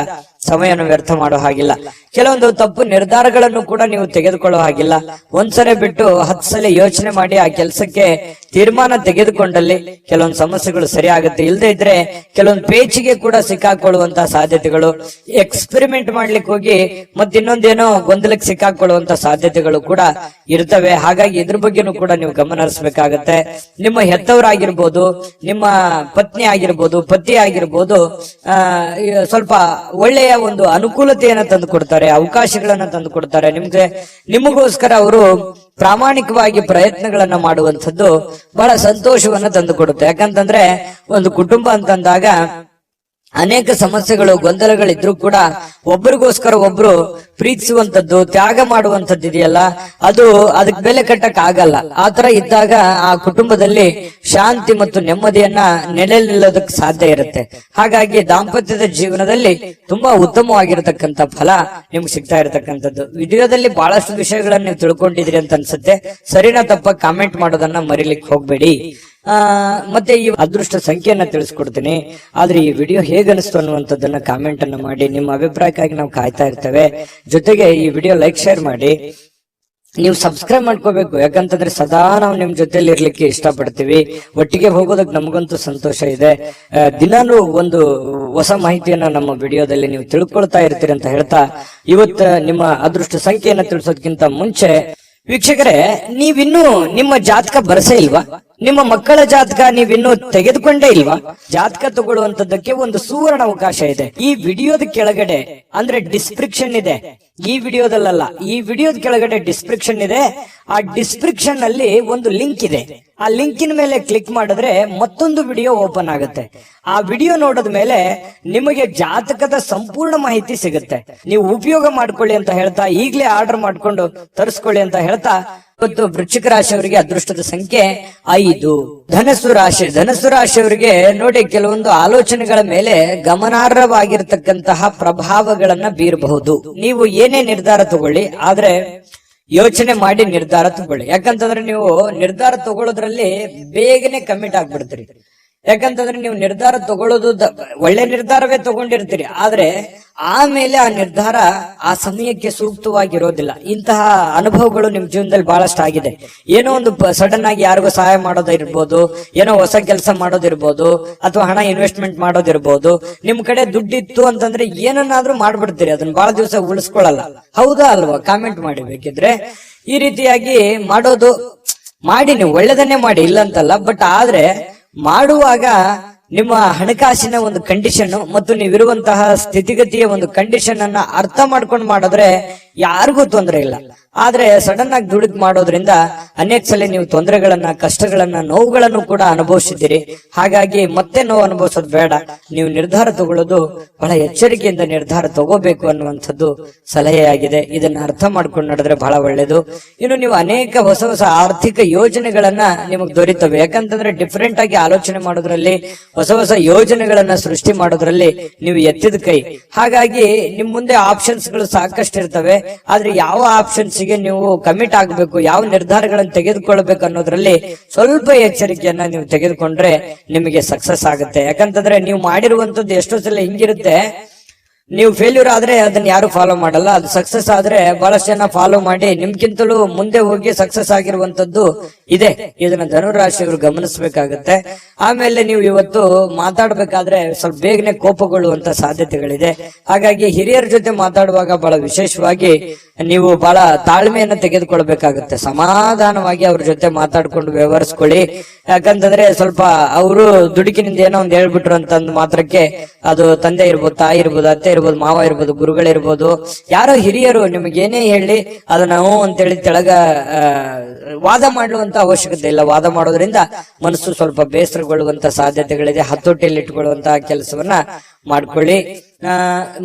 ಸಮಯವನ್ನು ವ್ಯರ್ಥ ಮಾಡೋ ಹಾಗಿಲ್ಲ. ಕೆಲವೊಂದು ತಪ್ಪು ನಿರ್ಧಾರಗಳನ್ನು ಕೂಡ ನೀವು ತೆಗೆದುಕೊಳ್ಳೋ ಹಾಗಿಲ್ಲ. ಒಂದ್ಸಲ ಬಿಟ್ಟು 10 ಸಲ ಯೋಚನೆ ಮಾಡಿ ಆ ಕೆಲಸಕ್ಕೆ ತೀರ್ಮಾನ ತೆಗೆದುಕೊಂಡಲ್ಲಿ ಕೆಲವೊಂದು ಸಮಸ್ಯೆಗಳು ಸರಿ ಆಗುತ್ತೆ. ಇಲ್ಲದೆ ಇದ್ರೆ ಕೆಲವೊಂದು ಪೇಚಿಗೆ ಕೂಡ ಸಿಕ್ಕಾಕೊಳ್ಳುವಂತಹ ಸಾಧ್ಯತೆಗಳು, ಎಕ್ಸ್ಪೆರಿಮೆಂಟ್ ಮಾಡ್ಲಿಕ್ಕೆ ಹೋಗಿ ಮತ್ತಿನ್ನೊಂದೇನೋ ಗೊಂದಲಕ್ಕೆ ಸಿಕ್ಕಾಕೊಳ್ಳುವಂತಹ ಸಾಧ್ಯತೆಗಳು ಕೂಡ ಇರ್ತವೆ. ಹಾಗಾಗಿ ಇದ್ರ ಬಗ್ಗೆನೂ ಕೂಡ ನೀವು ಗಮನ ಹರಿಸಬೇಕಾಗತ್ತೆ. ನಿಮ್ಮ ಹೆತ್ತವರಾಗಿರ್ಬೋದು, ನಿಮ್ಮ ಪತ್ನಿ ಆಗಿರ್ಬೋದು, ಪತಿ ಆಗಿರ್ಬೋದು, ಸ್ವಲ್ಪ ಒಳ್ಳೆಯ ಒಂದು ಅನುಕೂಲತೆಯನ್ನ ತಂದು ಕೊಡ್ತಾರೆ, ಅವಕಾಶಗಳನ್ನ ತಂದು ಕೊಡ್ತಾರೆ. ನಿಮಗೋಸ್ಕರ ಅವರು ಪ್ರಾಮಾಣಿಕವಾಗಿ ಪ್ರಯತ್ನಗಳನ್ನ ಮಾಡುವಂಥದ್ದು ಬಹಳ ಸಂತೋಷವನ್ನ ತಂದು ಕೊಡುತ್ತೆ. ಯಾಕಂತಂದ್ರೆ ಒಂದು ಕುಟುಂಬ ಅಂತಂದಾಗ ಅನೇಕ ಸಮಸ್ಯೆಗಳು ಗೊಂದಲಗಳಿದ್ರು ಕೂಡ ಒಬ್ಬರಿಗೋಸ್ಕರ ಒಬ್ರು ಪ್ರೀತಿಸುವಂತದ್ದು, ತ್ಯಾಗ ಮಾಡುವಂತದ್ದು ಇದೆಯಲ್ಲ, ಅದಕ್ಕೆ ಬೆಲೆ ಕಟ್ಟಕ್ ಆಗಲ್ಲ. ಆತರ ಇದ್ದಾಗ ಆ ಕುಟುಂಬದಲ್ಲಿ ಶಾಂತಿ ಮತ್ತು ನೆಮ್ಮದಿಯನ್ನ ನೆಲೆ ನಿಲ್ಲೋದಕ್ಕೆ ಸಾಧ್ಯ ಇರುತ್ತೆ. ಹಾಗಾಗಿ ದಾಂಪತ್ಯದ ಜೀವನದಲ್ಲಿ ತುಂಬಾ ಉತ್ತಮವಾಗಿರತಕ್ಕಂತ ಫಲ ನಿಮ್ಗೆ ಸಿಗ್ತಾ ಇರತಕ್ಕಂಥದ್ದು. ವಿಡಿಯೋದಲ್ಲಿ ಬಹಳಷ್ಟು ವಿಷಯಗಳನ್ನ ನೀವು ತಿಳ್ಕೊಂಡಿದ್ರಿ ಅಂತ ಅನ್ಸುತ್ತೆ. ಸರಿನಾ ತಪ್ಪ ಕಾಮೆಂಟ್ ಮಾಡೋದನ್ನ ಮರಿಲಿಕ್ಕೆ ಹೋಗ್ಬೇಡಿ. ಮತ್ತೆ ಈ ಅದೃಷ್ಟ ಸಂಖ್ಯೆಯನ್ನ ತಿಳಿಸ್ಕೊಡ್ತೀನಿ. ಆದ್ರೆ ಈ ವಿಡಿಯೋ ಹೇಗನಿಸ್ತು ಅನ್ನುವಂಥದ್ದನ್ನ ಕಾಮೆಂಟ್ ಅನ್ನ ಮಾಡಿ. ನಿಮ್ಮ ಅಭಿಪ್ರಾಯಕ್ಕಾಗಿ ನಾವು ಕಾಯ್ತಾ ಇರ್ತೇವೆ. ಜೊತೆಗೆ ಈ ವಿಡಿಯೋ ಲೈಕ್ ಶೇರ್ ಮಾಡಿ. ನೀವು ಸಬ್ಸ್ಕ್ರೈಬ್ ಮಾಡ್ಕೋಬೇಕು, ಯಾಕಂತಂದ್ರೆ ಸದಾ ನಾವು ನಿಮ್ ಜೊತೆಲಿ ಇರ್ಲಿಕ್ಕೆ ಇಷ್ಟಪಡ್ತೀವಿ. ಒಟ್ಟಿಗೆ ಹೋಗೋದಕ್ಕೆ ನಮಗಂತೂ ಸಂತೋಷ ಇದೆ. ದಿನಾನು ಒಂದು ಹೊಸ ಮಾಹಿತಿಯನ್ನ ನಮ್ಮ ವಿಡಿಯೋದಲ್ಲಿ ನೀವು ತಿಳ್ಕೊಳ್ತಾ ಇರ್ತೀರಿ ಅಂತ ಹೇಳ್ತಾ, ಇವತ್ತು ನಿಮ್ಮ ಅದೃಷ್ಟ ಸಂಖ್ಯೆಯನ್ನ ತಿಳಿಸೋದಕ್ಕಿಂತ ಮುಂಚೆ ವೀಕ್ಷಕರೇ, ನೀವಿನ್ನೂ ನಿಮ್ಮ ಜಾತಕ ಬರಸೇ ಇಲ್ವಾ? ನಿಮ್ಮ ಮಕ್ಕಳ ಜಾತಕ ನೀವಿನ್ನೂ ತೆಗೆದುಕೊಂಡೇ ಇಲ್ವಾ? ಜಾತಕ ತಗೊಳ್ಳುವಂತದ್ದಕ್ಕೆ ಒಂದು ಸುವರ್ಣ ಅವಕಾಶ ಇದೆ. ಈ ವಿಡಿಯೋದ ಕೆಳಗಡೆ ಅಂದ್ರೆ ಡಿಸ್ಕ್ರಿಪ್ಷನ್ ಇದೆ. ಈ ವಿಡಿಯೋದಲ್ಲ, ಈ ವಿಡಿಯೋದ ಕೆಳಗಡೆ ಡಿಸ್ಕ್ರಿಪ್ಷನ್ ಇದೆ. ಆ ಡಿಸ್ಕ್ರಿಪ್ಷನ್ ಅಲ್ಲಿ ಒಂದು ಲಿಂಕ್ ಇದೆ. ಆ ಲಿಂಕಿನ ಮೇಲೆ ಕ್ಲಿಕ್ ಮಾಡಿದ್ರೆ ಮತ್ತೊಂದು ವಿಡಿಯೋ ಓಪನ್ ಆಗುತ್ತೆ. ಆ ವಿಡಿಯೋ ನೋಡಿದ ಮೇಲೆ ನಿಮಗೆ ಜಾತಕದ ಸಂಪೂರ್ಣ ಮಾಹಿತಿ ಸಿಗುತ್ತೆ. ನೀವು ಉಪಯೋಗ ಮಾಡ್ಕೊಳ್ಳಿ ಅಂತ ಹೇಳ್ತಾ, ಈಗಲೇ ಆರ್ಡರ್ ಮಾಡ್ಕೊಂಡು ತರಿಸ್ಕೊಳ್ಳಿ ಅಂತ ಹೇಳ್ತಾ, ಇವತ್ತು ವೃಶ್ಚಿಕ ರಾಶಿಯವರಿಗೆ ಅದೃಷ್ಟದ ಸಂಖ್ಯೆ 5. ಧನಸ್ಸು ರಾಶಿಯವರಿಗೆ ನೋಡಿ, ಕೆಲವೊಂದು ಆಲೋಚನೆಗಳ ಮೇಲೆ ಗಮನಾರ್ಹವಾಗಿರ್ತಕ್ಕಂತಹ ಪ್ರಭಾವಗಳನ್ನ ಬೀರಬಹುದು. ನೀವು ಏನೇ ನಿರ್ಧಾರ ತಗೊಳ್ಳಿ, ಆದ್ರೆ ಯೋಚನೆ ಮಾಡಿ ನಿರ್ಧಾರ ತಗೊಳ್ಳಿ. ಯಾಕಂತಂದ್ರೆ ನೀವು ನಿರ್ಧಾರ ತಗೊಳ್ಳೋದ್ರಲ್ಲಿ ಬೇಗನೆ ಕಮಿಟ್ ಆಗ್ಬಿಡ್ತೀರಿ. ಯಾಕಂತಂದ್ರೆ ನೀವು ನಿರ್ಧಾರ ತಗೊಳ್ಳೋದು ಒಳ್ಳೆ ನಿರ್ಧಾರವೇ ತಗೊಂಡಿರ್ತೀರಿ, ಆದ್ರೆ ಆಮೇಲೆ ಆ ನಿರ್ಧಾರ ಆ ಸಮಯಕ್ಕೆ ಸೂಕ್ತವಾಗಿರೋದಿಲ್ಲ. ಇಂತಹ ಅನುಭವಗಳು ನಿಮ್ ಜೀವನದಲ್ಲಿ ಬಹಳಷ್ಟು ಆಗಿದೆ. ಏನೋ ಒಂದು ಸಡನ್ ಆಗಿ ಯಾರಿಗೋ ಸಹಾಯ ಮಾಡೋದಿರ್ಬೋದು, ಏನೋ ಹೊಸ ಕೆಲಸ ಮಾಡೋದಿರ್ಬೋದು, ಅಥವಾ ಹಣ ಇನ್ವೆಸ್ಟ್ಮೆಂಟ್ ಮಾಡೋದಿರ್ಬೋದು. ನಿಮ್ ಕಡೆ ದುಡ್ಡಿತ್ತು ಅಂತಂದ್ರೆ ಏನನ್ನಾದ್ರೂ ಮಾಡ್ಬಿಡ್ತೀರಿ, ಅದನ್ನ ಬಹಳ ದಿವಸ ಉಳಿಸ್ಕೊಳ್ಳಲ್ಲ. ಹೌದಾ ಅಲ್ವಾ? ಕಾಮೆಂಟ್ ಮಾಡಿ ಬೇಕಿದ್ರೆ. ಈ ರೀತಿಯಾಗಿ ಮಾಡೋದು ಮಾಡಿ, ನೀವು ಒಳ್ಳೆದನ್ನೇ ಮಾಡಿ, ಇಲ್ಲ ಅಂತಲ್ಲ. ಬಟ್ ಆದ್ರೆ ಮಾಡುವಾಗ ನಿಮ್ಮ ಹಣಕಾಸಿನ ಒಂದು ಕಂಡೀಷನ್ ಮತ್ತು ನೀವಿರುವಂತಹ ಸ್ಥಿತಿಗತಿಯ ಒಂದು ಕಂಡೀಷನ್ ಅನ್ನ ಅರ್ಥ ಮಾಡ್ಕೊಂಡು ಮಾಡಿದ್ರೆ ಯಾರಿಗೂ ತೊಂದರೆ ಇಲ್ಲ. ಆದ್ರೆ ಸಡನ್ ಆಗಿ ದುಡುಕ್ ಮಾಡೋದ್ರಿಂದ ಅನೇಕ ಸಲ ನೀವು ತೊಂದರೆಗಳನ್ನ, ಕಷ್ಟಗಳನ್ನ, ನೋವುಗಳನ್ನು ಕೂಡ ಅನುಭವಿಸಿದ್ದೀರಿ. ಹಾಗಾಗಿ ಮತ್ತೆ ನೋವು ಅನುಭವಿಸೋದು ಬೇಡ. ನೀವು ನಿರ್ಧಾರ ತಗೊಳ್ಳೋದು ಬಹಳ ಎಚ್ಚರಿಕೆಯಿಂದ ನಿರ್ಧಾರ ತಗೋಬೇಕು ಅನ್ನುವಂಥದ್ದು ಸಲಹೆಯಾಗಿದೆ. ಇದನ್ನ ಅರ್ಥ ಮಾಡ್ಕೊಂಡು ನಡೆದ್ರೆ ಬಹಳ ಒಳ್ಳೇದು. ಇನ್ನು ನೀವು ಅನೇಕ ಹೊಸ ಹೊಸ ಆರ್ಥಿಕ ಯೋಜನೆಗಳನ್ನ ನಿಮಗೆ ದೊರೀತವೆ. ಯಾಕಂತಂದ್ರೆ ಡಿಫರೆಂಟ್ ಆಗಿ ಆಲೋಚನೆ ಮಾಡೋದ್ರಲ್ಲಿ, ಹೊಸ ಹೊಸ ಯೋಜನೆಗಳನ್ನ ಸೃಷ್ಟಿ ಮಾಡೋದ್ರಲ್ಲಿ ನೀವು ಎತ್ತಿದ ಕೈ. ಹಾಗಾಗಿ ನಿಮ್ ಮುಂದೆ ಆಪ್ಷನ್ಸ್ ಗಳು ಸಾಕಷ್ಟು ಇರ್ತವೆ. ಆದ್ರೆ ಯಾವ ಆಪ್ಷನ್ಸ್ ಗೆ ನೀವು ಕಮಿಟ್ ಆಗ್ಬೇಕು, ಯಾವ ನಿರ್ಧಾರಗಳನ್ನು ತೆಗೆದುಕೊಳ್ಬೇಕು ಅನ್ನೋದ್ರಲ್ಲಿ ಸ್ವಲ್ಪ ಎಚ್ಚರಿಕೆಯನ್ನ ನೀವು ತೆಗೆದುಕೊಂಡ್ರೆ ನಿಮಗೆ ಸಕ್ಸಸ್ ಆಗುತ್ತೆ. ಯಾಕಂತಂದ್ರೆ ನೀವು ಮಾಡಿರುವಂತದ್ದು ಎಷ್ಟೋ ಸಲ ಹಿಂಗಿರುತ್ತೆ, ನೀವು ಫೇಲ್ಯೂರ್ ಆದ್ರೆ ಅದನ್ನ ಯಾರು ಫಾಲೋ ಮಾಡಲ್ಲ. ಅದು ಸಕ್ಸಸ್ ಆದ್ರೆ ಬಹಳಷ್ಟು ಜನ ಫಾಲೋ ಮಾಡಿ ನಿಮ್ಗಿಂತಲೂ ಮುಂದೆ ಹೋಗಿ ಸಕ್ಸಸ್ ಆಗಿರುವಂತದ್ದು ಇದೆ. ಇದನ್ನ ಧನುರಾಶಿಯವರು ಗಮನಿಸಬೇಕಾಗತ್ತೆ. ಆಮೇಲೆ ನೀವು ಇವತ್ತು ಮಾತಾಡ್ಬೇಕಾದ್ರೆ ಸ್ವಲ್ಪ ಬೇಗನೆ ಕೋಪಗೊಳ್ಳುವಂತ ಸಾಧ್ಯತೆಗಳಿದೆ. ಹಾಗಾಗಿ ಹಿರಿಯರ ಜೊತೆ ಮಾತಾಡುವಾಗ ಬಹಳ ವಿಶೇಷವಾಗಿ ನೀವು ಬಹಳ ತಾಳ್ಮೆಯನ್ನ ತೆಗೆದುಕೊಳ್ಬೇಕಾಗುತ್ತೆ. ಸಮಾಧಾನವಾಗಿ ಅವ್ರ ಜೊತೆ ಮಾತಾಡ್ಕೊಂಡು ವ್ಯವಹರಿಸ್ಕೊಳ್ಳಿ. ಯಾಕಂತಂದ್ರೆ ಸ್ವಲ್ಪ ಅವರು ದುಡುಕಿನಿಂದ ಏನೋ ಒಂದ್ ಹೇಳ್ಬಿಟ್ರು ಅಂತಂದ್ ಮಾತ್ರಕ್ಕೆ ಅದು ತಂದೆ ಇರ್ಬೋದು, ತಾಯಿ ಇರ್ಬೋದು, ಅತ್ತೆ ಇರ್ಬೋದು, ಮಾವ ಇರ್ಬೋದು, ಗುರುಗಳಿರ್ಬೋದು, ಯಾರೋ ಹಿರಿಯರು ನಿಮಗೇನೇ ಹೇಳಿ ಅದನ್ನ ನಾವು ಅಂತೇಳಿ ತೆಳಗ ವಾದ ಮಾಡುವಂತ ಅವಶ್ಯಕತೆ ಇಲ್ಲ. ವಾದ ಮಾಡೋದ್ರಿಂದ ಮನಸ್ಸು ಸ್ವಲ್ಪ ಬೇಸರಗೊಳ್ಳುವಂತ ಸಾಧ್ಯತೆಗಳಿದೆ. ಹತೋಟಿಯಲ್ಲಿ ಇಟ್ಕೊಳ್ಳುವಂತಹ ಕೆಲಸವನ್ನ ಮಾಡ್ಕೊಳ್ಳಿ.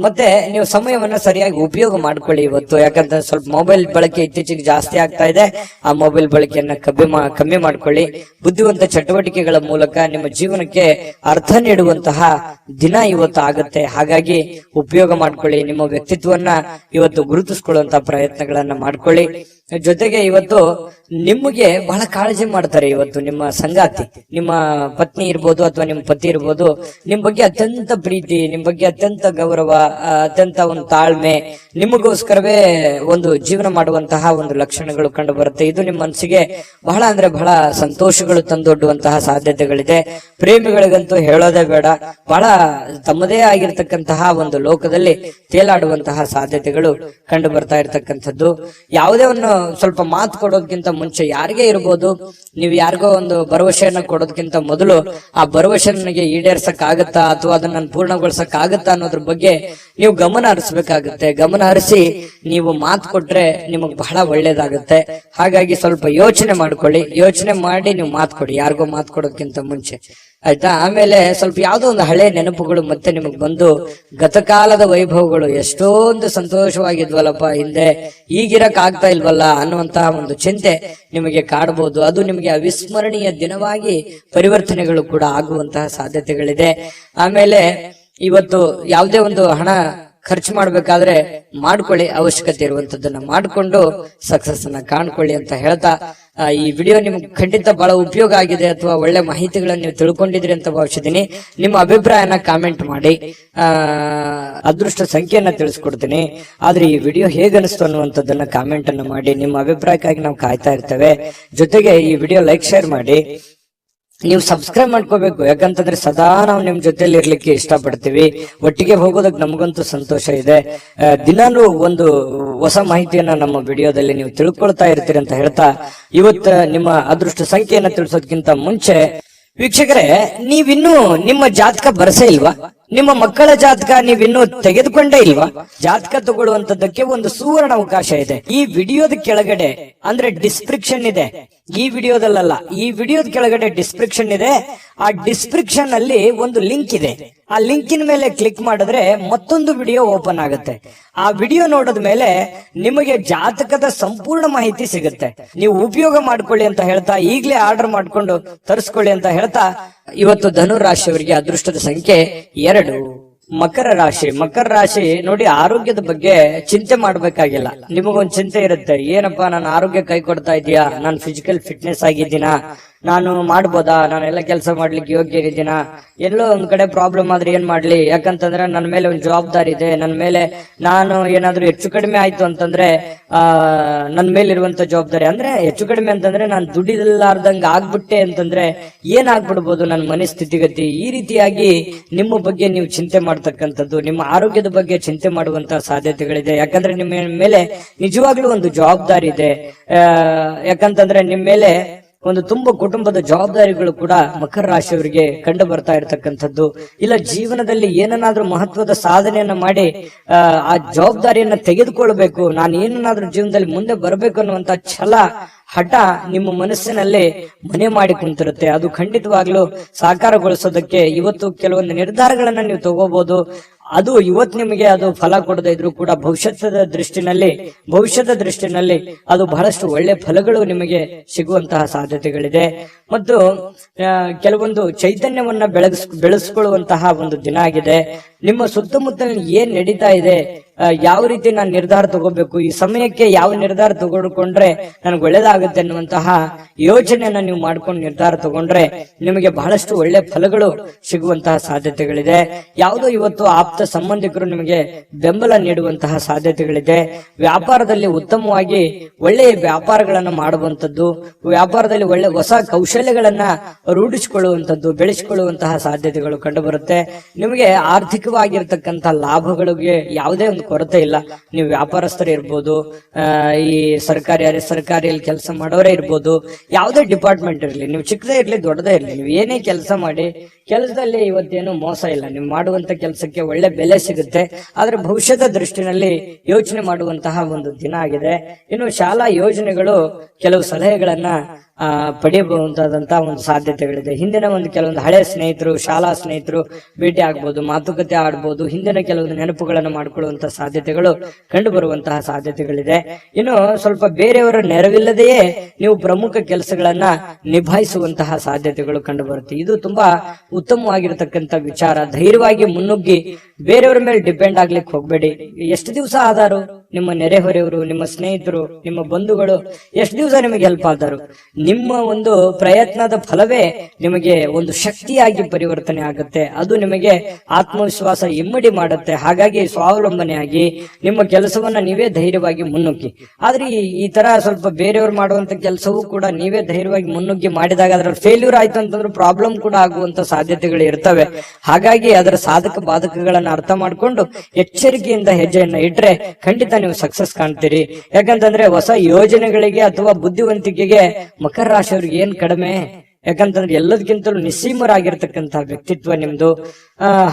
ಮತ್ತೆ ನೀವು ಸಮಯವನ್ನ ಸರಿಯಾಗಿ ಉಪಯೋಗ ಮಾಡ್ಕೊಳ್ಳಿ ಇವತ್ತು. ಯಾಕಂತಂದ್ರೆ ಸ್ವಲ್ಪ ಮೊಬೈಲ್ ಬಳಕೆ ಇತ್ತೀಚೆಗೆ ಜಾಸ್ತಿ ಆಗ್ತಾ ಇದೆ. ಆ ಮೊಬೈಲ್ ಬಳಕೆಯನ್ನ ಕಮ್ಮಿ ಮಾಡ್ಕೊಳ್ಳಿ. ಬುದ್ಧಿವಂತ ಚಟುವಟಿಕೆಗಳ ಮೂಲಕ ನಿಮ್ಮ ಜೀವನಕ್ಕೆ ಅರ್ಥ ನೀಡುವಂತಹ ದಿನ ಇವತ್ತು ಆಗುತ್ತೆ. ಹಾಗಾಗಿ ಉಪಯೋಗ ಮಾಡ್ಕೊಳ್ಳಿ. ನಿಮ್ಮ ವ್ಯಕ್ತಿತ್ವವನ್ನ ಇವತ್ತು ಗುರುತಿಸ್ಕೊಳ್ಳುವಂತಹ ಪ್ರಯತ್ನಗಳನ್ನ ಮಾಡ್ಕೊಳ್ಳಿ. ಜೊತೆಗೆ ಇವತ್ತು ನಿಮಗೆ ಬಹಳ ಕಾಳಜಿ ಮಾಡ್ತಾರೆ. ಇವತ್ತು ನಿಮ್ಮ ಸಂಗಾತಿ, ನಿಮ್ಮ ಪತ್ನಿ ಇರ್ಬೋದು ಅಥವಾ ನಿಮ್ಮ ಪತಿ ಇರ್ಬೋದು, ನಿಮ್ ಬಗ್ಗೆ ಅತ್ಯಂತ ಪ್ರೀತಿ, ನಿಮ್ ಬಗ್ಗೆ ಅತ್ಯಂತ ಗೌರವ, ಅತ್ಯಂತ ಒಂದು ತಾಳ್ಮೆ, ನಿಮಗೋಸ್ಕರವೇ ಒಂದು ಜೀವನ ಮಾಡುವಂತಹ ಒಂದು ಲಕ್ಷಣಗಳು ಕಂಡು ಬರುತ್ತೆ. ಇದು ನಿಮ್ಮ ಮನಸ್ಸಿಗೆ ಬಹಳ ಅಂದ್ರೆ ಬಹಳ ಸಂತೋಷಗಳು ತಂದೊಡ್ಡುವಂತಹ ಸಾಧ್ಯತೆಗಳಿದೆ. ಪ್ರೇಮಿಗಳಿಗಂತೂ ಹೇಳೋದೇ ಬೇಡ, ಬಹಳ ತಮ್ಮದೇ ಆಗಿರ್ತಕ್ಕಂತಹ ಒಂದು ಲೋಕದಲ್ಲಿ ತೇಲಾಡುವಂತಹ ಸಾಧ್ಯತೆಗಳು ಕಂಡು ಬರ್ತಾ ಇರ್ತಕ್ಕಂಥದ್ದು. ಯಾವುದೇ ಒಂದು ಸ್ವಲ್ಪ ಮಾತು ಕೊಡೋದಕ್ಕಿಂತ ಮುಂಚೆ ಯಾರಿಗೇ ಇರ್ಬೋದು, ನೀವು ಯಾರಿಗೋ ಒಂದು ಭರವಸೆಯನ್ನ ಕೊಡೋದಕ್ಕಿಂತ ಮೊದಲು ಆ ಭರವಸೆ ನನಗೆ ಈಡೇರ್ಸಕ್ ಆಗತ್ತಾ ಅಥವಾ ಅದನ್ನ ನಾನು ಪೂರ್ಣಗೊಳಿಸಕ್ ಆಗತ್ತಾ ಅನ್ನೋದ್ರ ಬಗ್ಗೆ ನೀವು ಗಮನ ಹರಿಸಬೇಕಾಗುತ್ತೆ. ಗಮನ ಹರಿಸಿ ನೀವು ಮಾತು ಕೊಟ್ರೆ ನಿಮಗ್ ಬಹಳ ಒಳ್ಳೇದಾಗುತ್ತೆ. ಹಾಗಾಗಿ ಸ್ವಲ್ಪ ಯೋಚನೆ ಮಾಡ್ಕೊಳ್ಳಿ. ಯೋಚನೆ ಮಾಡಿ ನೀವು ಮಾತು ಕೊಡಿ, ಯಾರಿಗೋ ಮಾತು ಕೊಡೋದಕ್ಕಿಂತ ಮುಂಚೆ. ಆಯ್ತಾ. ಆಮೇಲೆ ಸ್ವಲ್ಪ ಯಾವ್ದೋ ಒಂದು ಹಳೆ ನೆನಪುಗಳು ಮತ್ತೆ ನಿಮಗ್ ಬಂದು ಗತಕಾಲದ ವೈಭವಗಳು ಎಷ್ಟೊಂದು ಸಂತೋಷವಾಗಿದ್ವಲ್ಲಪ್ಪ ಹಿಂದೆ, ಈಗಿರಕ್ ಆಗ್ತಾ ಇಲ್ವಲ್ಲ ಅನ್ನುವಂತಹ ಒಂದು ಚಿಂತೆ ನಿಮಗೆ ಕಾಡಬಹುದು. ಅದು ನಿಮಗೆ ಅವಿಸ್ಮರಣೀಯ ದಿನವಾಗಿ ಪರಿವರ್ತನೆಗಳು ಕೂಡ ಆಗುವಂತಹ ಸಾಧ್ಯತೆಗಳಿದೆ. ಆಮೇಲೆ ಇವತ್ತು ಯಾವುದೇ ಒಂದು ಹಣ ಖರ್ಚು ಮಾಡ್ಬೇಕಾದ್ರೆ ಮಾಡ್ಕೊಳ್ಳಿ, ಅವಶ್ಯಕತೆ ಇರುವಂತದ್ದನ್ನ ಮಾಡ್ಕೊಂಡು ಸಕ್ಸಸ್ ಅನ್ನ ಕಾಣ್ಕೊಳ್ಳಿ ಅಂತ ಹೇಳ್ತಾ, ಈ ವಿಡಿಯೋ ನಿಮ್ಗೆ ಖಂಡಿತ ಬಹಳ ಉಪಯೋಗ ಆಗಿದೆ ಅಥವಾ ಒಳ್ಳೆ ಮಾಹಿತಿಗಳನ್ನ ನೀವು ತಿಳ್ಕೊಂಡಿದ್ರಿ ಅಂತ ಭಾವಿಸಿದೀನಿ. ನಿಮ್ಮ ಅಭಿಪ್ರಾಯನ ಕಾಮೆಂಟ್ ಮಾಡಿ, ಅದೃಷ್ಟ ಸಂಖ್ಯೆಯನ್ನ ತಿಳಿಸ್ಕೊಡ್ತೀನಿ. ಆದ್ರೆ ಈ ವಿಡಿಯೋ ಹೇಗನಿಸ್ತು ಅನ್ನುವಂಥದ್ದನ್ನ ಕಾಮೆಂಟ್ ಅನ್ನ ಮಾಡಿ. ನಿಮ್ಮ ಅಭಿಪ್ರಾಯಕ್ಕಾಗಿ ನಾವು ಕಾಯ್ತಾ ಇರ್ತೇವೆ. ಜೊತೆಗೆ ಈ ವಿಡಿಯೋ ಲೈಕ್ ಶೇರ್ ಮಾಡಿ. ನೀವು ಸಬ್ಸ್ಕ್ರೈಬ್ ಮಾಡ್ಕೋಬೇಕು, ಯಾಕಂತಂದ್ರೆ ಸದಾ ನಾವು ನಿಮ್ ಜೊತೆಲಿ ಇರ್ಲಿಕ್ಕೆ ಇಷ್ಟಪಡ್ತೀವಿ. ಒಟ್ಟಿಗೆ ಹೋಗೋದಕ್ಕೆ ನಮಗಂತೂ ಸಂತೋಷ ಇದೆ. ದಿನಾನು ಒಂದು ಹೊಸ ಮಾಹಿತಿಯನ್ನ ನಮ್ಮ ವಿಡಿಯೋದಲ್ಲಿ ನೀವು ತಿಳ್ಕೊಳ್ತಾ ಇರ್ತೀರಿ ಅಂತ ಹೇಳ್ತಾ, ಇವತ್ತು ನಿಮ್ಮ ಅದೃಷ್ಟ ಸಂಖ್ಯೆಯನ್ನ ತಿಳಿಸೋದಕ್ಕಿಂತ ಮುಂಚೆ ವೀಕ್ಷಕರೇ, ನೀವಿನ್ನೂ ನಿಮ್ಮ ಜಾತಕ ಬರಸೇ ಇಲ್ವಾ? ನಿಮ್ಮ ಮಕ್ಕಳ ಜಾತಕ ನೀವಿನ್ನೂ ತೆಗೆದುಕೊಂಡೇ ಇಲ್ವಾ? ಜಾತಕ ತಗೊಳ್ಳುವಂತದ್ದಕ್ಕೆ ಒಂದು ಸುವರ್ಣ ಅವಕಾಶ ಇದೆ. ಈ ವಿಡಿಯೋದ ಕೆಳಗಡೆ ಅಂದ್ರೆ ಡಿಸ್ಕ್ರಿಪ್ಷನ್ ಇದೆ, ಈ ವಿಡಿಯೋದಲ್ಲ, ಈ ವಿಡಿಯೋದ ಕೆಳಗಡೆ ಡಿಸ್ಕ್ರಿಪ್ಷನ್ ಇದೆ. ಆ ಡಿಸ್ಕ್ರಿಪ್ಷನ್ ಅಲ್ಲಿ ಒಂದು ಲಿಂಕ್ ಇದೆ. ಆ ಲಿಂಕಿನ ಮೇಲೆ ಕ್ಲಿಕ್ ಮಾಡಿದ್ರೆ ಮತ್ತೊಂದು ವಿಡಿಯೋ ಓಪನ್ ಆಗುತ್ತೆ. ಆ ವಿಡಿಯೋ ನೋಡಿದ ಮೇಲೆ ನಿಮಗೆ ಜಾತಕದ ಸಂಪೂರ್ಣ ಮಾಹಿತಿ ಸಿಗುತ್ತೆ. ನೀವು ಉಪಯೋಗ ಮಾಡ್ಕೊಳ್ಳಿ ಅಂತ ಹೇಳ್ತಾ, ಈಗಲೇ ಆರ್ಡರ್ ಮಾಡ್ಕೊಂಡು ತರಿಸ್ಕೊಳ್ಳಿ ಅಂತ ಹೇಳ್ತಾ, ಇವತ್ತು ಧನು ರಾಶಿಯವರಿಗೆ ಅದೃಷ್ಟದ ಸಂಖ್ಯೆ 2. ಮಕರ ರಾಶಿ. ಮಕರ ರಾಶಿ ನೋಡಿ, ಆರೋಗ್ಯದ ಬಗ್ಗೆ ಚಿಂತೆ ಮಾಡ್ಬೇಕಾಗಿಲ್ಲ. ನಿಮಗೊಂದು ಚಿಂತೆ ಇರುತ್ತೆ, ಏನಪ್ಪಾ ನನ್ನ ಆರೋಗ್ಯ ಕೈ ಕೊಡ್ತಾ ಇದೆಯಾ, ನಾನು ಫಿಸಿಕಲ್ ಫಿಟ್ನೆಸ್ ಆಗಿದ್ದೀನಾ, ನಾನು ಮಾಡ್ಬೋದಾ, ನಾನೆಲ್ಲ ಕೆಲಸ ಮಾಡ್ಲಿಕ್ಕೆ ಯೋಗ್ಯ ಇದ್ದೀನಾ, ಎಲ್ಲೋ ಒಂದ್ ಕಡೆ ಪ್ರಾಬ್ಲಮ್ ಆದ್ರೆ ಏನ್ ಮಾಡ್ಲಿ, ಯಾಕಂತಂದ್ರೆ ನನ್ನ ಮೇಲೆ ಒಂದು ಜವಾಬ್ದಾರಿ ಇದೆ, ನನ್ನ ಮೇಲೆ ನಾನು ಏನಾದ್ರೂ ಹೆಚ್ಚು ಕಡಿಮೆ ಆಯ್ತು ಅಂತಂದ್ರೆ ನನ್ನ ಮೇಲೆ ಇರುವಂತ ಜವಾಬ್ದಾರಿ, ಅಂದ್ರೆ ಹೆಚ್ಚು ಕಡಿಮೆ ಅಂತಂದ್ರೆ ನಾನು ದುಡಿಲಾರ್ದಂಗ ಆಗ್ಬಿಟ್ಟೆ ಅಂತಂದ್ರೆ ಏನಾಗ್ಬಿಡ್ಬೋದು ನನ್ನ ಮನೆ ಸ್ಥಿತಿಗತಿ. ಈ ರೀತಿಯಾಗಿ ನಿಮ್ಮ ಬಗ್ಗೆ ನೀವು ಚಿಂತೆ ಮಾಡ್ತಕ್ಕಂಥದ್ದು, ನಿಮ್ಮ ಆರೋಗ್ಯದ ಬಗ್ಗೆ ಚಿಂತೆ ಮಾಡುವಂತಹ ಸಾಧ್ಯತೆಗಳಿದೆ. ಯಾಕಂದ್ರೆ ನಿಮ್ಮ ಮೇಲೆ ನಿಜವಾಗ್ಲೂ ಒಂದು ಜವಾಬ್ದಾರಿ ಇದೆ. ಯಾಕಂತಂದ್ರೆ ನಿಮ್ಮ ಮೇಲೆ ಒಂದು ತುಂಬ ಕುಟುಂಬದ ಜವಾಬ್ದಾರಿಗಳು ಕೂಡ ಮಕರ ರಾಶಿಯವರಿಗೆ ಕಂಡು ಬರ್ತಾ ಇರತಕ್ಕಂಥದ್ದು. ಇಲ್ಲ ಜೀವನದಲ್ಲಿ ಏನನ್ನಾದ್ರೂ ಮಹತ್ವದ ಸಾಧನೆಯನ್ನ ಮಾಡಿ ಆ ಜವಾಬ್ದಾರಿಯನ್ನ ತೆಗೆದುಕೊಳ್ಬೇಕು, ನಾನು ಏನನ್ನಾದ್ರೂ ಜೀವನದಲ್ಲಿ ಮುಂದೆ ಬರಬೇಕು ಅನ್ನುವಂತ ಛಲ, ಹಠ ನಿಮ್ಮ ಮನಸ್ಸಿನಲ್ಲಿ ಮನೆ ಮಾಡಿ ಕುಂತಿರುತ್ತೆ. ಅದು ಖಂಡಿತವಾಗ್ಲೂ ಸಾಕಾರಗೊಳಿಸೋದಕ್ಕೆ ಇವತ್ತು ಕೆಲವೊಂದು ನಿರ್ಧಾರಗಳನ್ನ ನೀವು ತಗೋಬಹುದು. ಅದು ಇವತ್ತು ನಿಮಗೆ ಅದು ಫಲ ಕೊಡದೇ ಇದ್ರು ಕೂಡ ಭವಿಷ್ಯದ ದೃಷ್ಟಿನಲ್ಲಿ ಅದು ಬಹಳಷ್ಟು ಒಳ್ಳೆ ಫಲಗಳು ನಿಮಗೆ ಸಿಗುವಂತಹ ಸಾಧ್ಯತೆಗಳಿದೆ. ಮತ್ತು ಕೆಲವೊಂದು ಚೈತನ್ಯವನ್ನ ಬೆಳೆಸ್ಕೊಳ್ಳುವಂತಹ ಒಂದು ದಿನ ಆಗಿದೆ. ನಿಮ್ಮ ಸುತ್ತಮುತ್ತಲಿನ ಏನ್ ನಡೀತಾ ಇದೆ, ಯಾವ ರೀತಿ ನಾನು ನಿರ್ಧಾರ ತಗೋಬೇಕು, ಈ ಸಮಯಕ್ಕೆ ಯಾವ ನಿರ್ಧಾರ ತಗೊಂಡ್ರೆ ನನಗೆ ಒಳ್ಳೇದಾಗುತ್ತೆ ಅನ್ನುವಂತಹ ಯೋಚನೆಯನ್ನ ನೀವು ಮಾಡ್ಕೊಂಡು ನಿರ್ಧಾರ ತಗೊಂಡ್ರೆ ನಿಮಗೆ ಬಹಳಷ್ಟು ಒಳ್ಳೆ ಫಲಗಳು ಸಿಗುವಂತಹ ಸಾಧ್ಯತೆಗಳಿದೆ. ಯಾವುದೋ ಇವತ್ತು ಆಪ್ತ ಸಂಬಂಧಿಕರು ನಿಮಗೆ ಬೆಂಬಲ ನೀಡುವಂತಹ ಸಾಧ್ಯತೆಗಳಿದೆ. ವ್ಯಾಪಾರದಲ್ಲಿ ಉತ್ತಮವಾಗಿ ಒಳ್ಳೆಯ ವ್ಯಾಪಾರಗಳನ್ನ ಮಾಡುವಂತದ್ದು, ವ್ಯಾಪಾರದಲ್ಲಿ ಒಳ್ಳೆ ಹೊಸ ಕೌಶಲ್ಯಗಳನ್ನ ರೂಢಿಸಿಕೊಳ್ಳುವಂತದ್ದು, ಬೆಳೆಸಿಕೊಳ್ಳುವಂತಹ ಸಾಧ್ಯತೆಗಳು ಕಂಡುಬರುತ್ತೆ. ನಿಮಗೆ ಆರ್ಥಿಕವಾಗಿರ್ತಕ್ಕಂತಹ ಲಾಭಗಳಿಗೆ ಯಾವುದೇ ಒಂದು ಕೊರತೆ ಇಲ್ಲ. ನೀವು ವ್ಯಾಪಾರಸ್ಥರೇ ಇರ್ಬೋದು, ಈ ಸರ್ಕಾರಿಯಲ್ಲಿ ಕೆಲಸ ಮಾಡೋರೇ ಇರ್ಬೋದು, ಯಾವುದೇ ಡಿಪಾರ್ಟ್ಮೆಂಟ್ ಇರಲಿ, ನೀವು ಚಿಕ್ಕದೇ ಇರ್ಲಿ ದೊಡ್ಡದೇ ಇರ್ಲಿ, ನೀವು ಏನೇ ಕೆಲಸ ಮಾಡಿ ಕೆಲಸದಲ್ಲಿ ಇವತ್ತೇನು ಮೋಸ ಇಲ್ಲ. ನೀವು ಮಾಡುವಂತ ಕೆಲಸಕ್ಕೆ ಒಳ್ಳೆ ಬೆಲೆ ಸಿಗುತ್ತೆ. ಆದ್ರೆ ಭವಿಷ್ಯದ ದೃಷ್ಟಿನಲ್ಲಿ ಯೋಚನೆ ಮಾಡುವಂತಹ ಒಂದು ದಿನ ಆಗಿದೆ. ಇನ್ನು ಶಾಲಾ ಯೋಜನೆಗಳು ಕೆಲವು ಸಲಹೆಗಳನ್ನ ಪಡೆಯಬಹುದಾದಂತಹ ಒಂದು ಸಾಧ್ಯತೆಗಳಿದೆ. ಹಿಂದಿನ ಒಂದು ಕೆಲವೊಂದು ಹಳೆ ಸ್ನೇಹಿತರು, ಶಾಲಾ ಸ್ನೇಹಿತರು ಭೇಟಿ ಆಗ್ಬೋದು, ಮಾತುಕತೆ ಆಡ್ಬೋದು, ಹಿಂದಿನ ಕೆಲವೊಂದು ನೆನಪುಗಳನ್ನು ಮಾಡಿಕೊಳ್ಳುವಂತಹ ಸಾಧ್ಯತೆಗಳು ಕಂಡು ಬರುವಂತಹ ಸಾಧ್ಯತೆಗಳಿದೆ. ಇನ್ನು ಸ್ವಲ್ಪ ಬೇರೆಯವರ ನೆರವಿಲ್ಲದೆಯೇ ನೀವು ಪ್ರಮುಖ ಕೆಲಸಗಳನ್ನ ನಿಭಾಯಿಸುವಂತಹ ಸಾಧ್ಯತೆಗಳು ಕಂಡು ಬರುತ್ತೆ. ಇದು ತುಂಬಾ ಉತ್ತಮವಾಗಿರತಕ್ಕಂತ ವಿಚಾರ. ಧೈರ್ಯವಾಗಿ ಮುನ್ನುಗ್ಗಿ ಬೇರೆಯವರ ಮೇಲೆ ಡಿಪೆಂಡ್ ಆಗ್ಲಿಕ್ಕೆ ಹೋಗ್ಬೇಡಿ. ಎಷ್ಟು ದಿವಸ ಆದಾರು ನಿಮ್ಮ ನೆರೆಹೊರೆಯವರು, ನಿಮ್ಮ ಸ್ನೇಹಿತರು, ನಿಮ್ಮ ಬಂಧುಗಳು ಎಷ್ಟು ದಿವಸ ನಿಮಗೆ ಹೆಲ್ಪ್ ಆದರು? ನಿಮ್ಮ ಒಂದು ಪ್ರಯತ್ನದ ಫಲವೇ ನಿಮಗೆ ಒಂದು ಶಕ್ತಿಯಾಗಿ ಪರಿವರ್ತನೆ ಆಗುತ್ತೆ. ಅದು ನಿಮಗೆ ಆತ್ಮವಿಶ್ವಾಸ ಇಮ್ಮಡಿ ಮಾಡುತ್ತೆ. ಹಾಗಾಗಿ ಸ್ವಾವಲಂಬನೆಯಾಗಿ ನಿಮ್ಮ ಕೆಲಸವನ್ನ ನೀವೇ ಧೈರ್ಯವಾಗಿ ಮುನ್ನುಗ್ಗಿ. ಆದ್ರೆ ಈ ತರ ಸ್ವಲ್ಪ ಬೇರೆಯವರು ಮಾಡುವಂತ ಕೆಲಸವೂ ಕೂಡ ನೀವೇ ಧೈರ್ಯವಾಗಿ ಮುನ್ನುಗ್ಗಿ ಮಾಡಿದಾಗ ಅದರ ಫೇಲ್ಯೂರ್ ಆಯ್ತು ಅಂತಂದ್ರೆ ಪ್ರಾಬ್ಲಮ್ ಕೂಡ ಆಗುವಂತ ಸಾಧ್ಯತೆಗಳು ಇರ್ತವೆ. ಹಾಗಾಗಿ ಅದರ ಸಾಧಕ ಬಾಧಕಗಳನ್ನ ಅರ್ಥ ಮಾಡ್ಕೊಂಡು ಎಚ್ಚರಿಕೆಯಿಂದ ಹೆಜ್ಜೆಯನ್ನ ಇಟ್ರೆ ಖಂಡಿತ ನೀವು ಸಕ್ಸಸ್ ಕಾಣ್ತೀರಿ. ಯಾಕಂತಂದ್ರೆ ಹೊಸ ಯೋಜನೆಗಳಿಗೆ ಅಥವಾ ಬುದ್ಧಿವಂತಿಕೆಗೆ ಮಕರ ರಾಶಿಯವ್ರಿಗೆ ಏನ್ ಕಡಿಮೆ? ಯಾಕಂತಂದ್ರೆ ಎಲ್ಲದಕ್ಕಿಂತಲೂ ನಿಸ್ಸೀಮರಾಗಿರ್ತಕ್ಕಂತಹ ವ್ಯಕ್ತಿತ್ವ ನಿಮ್ದು.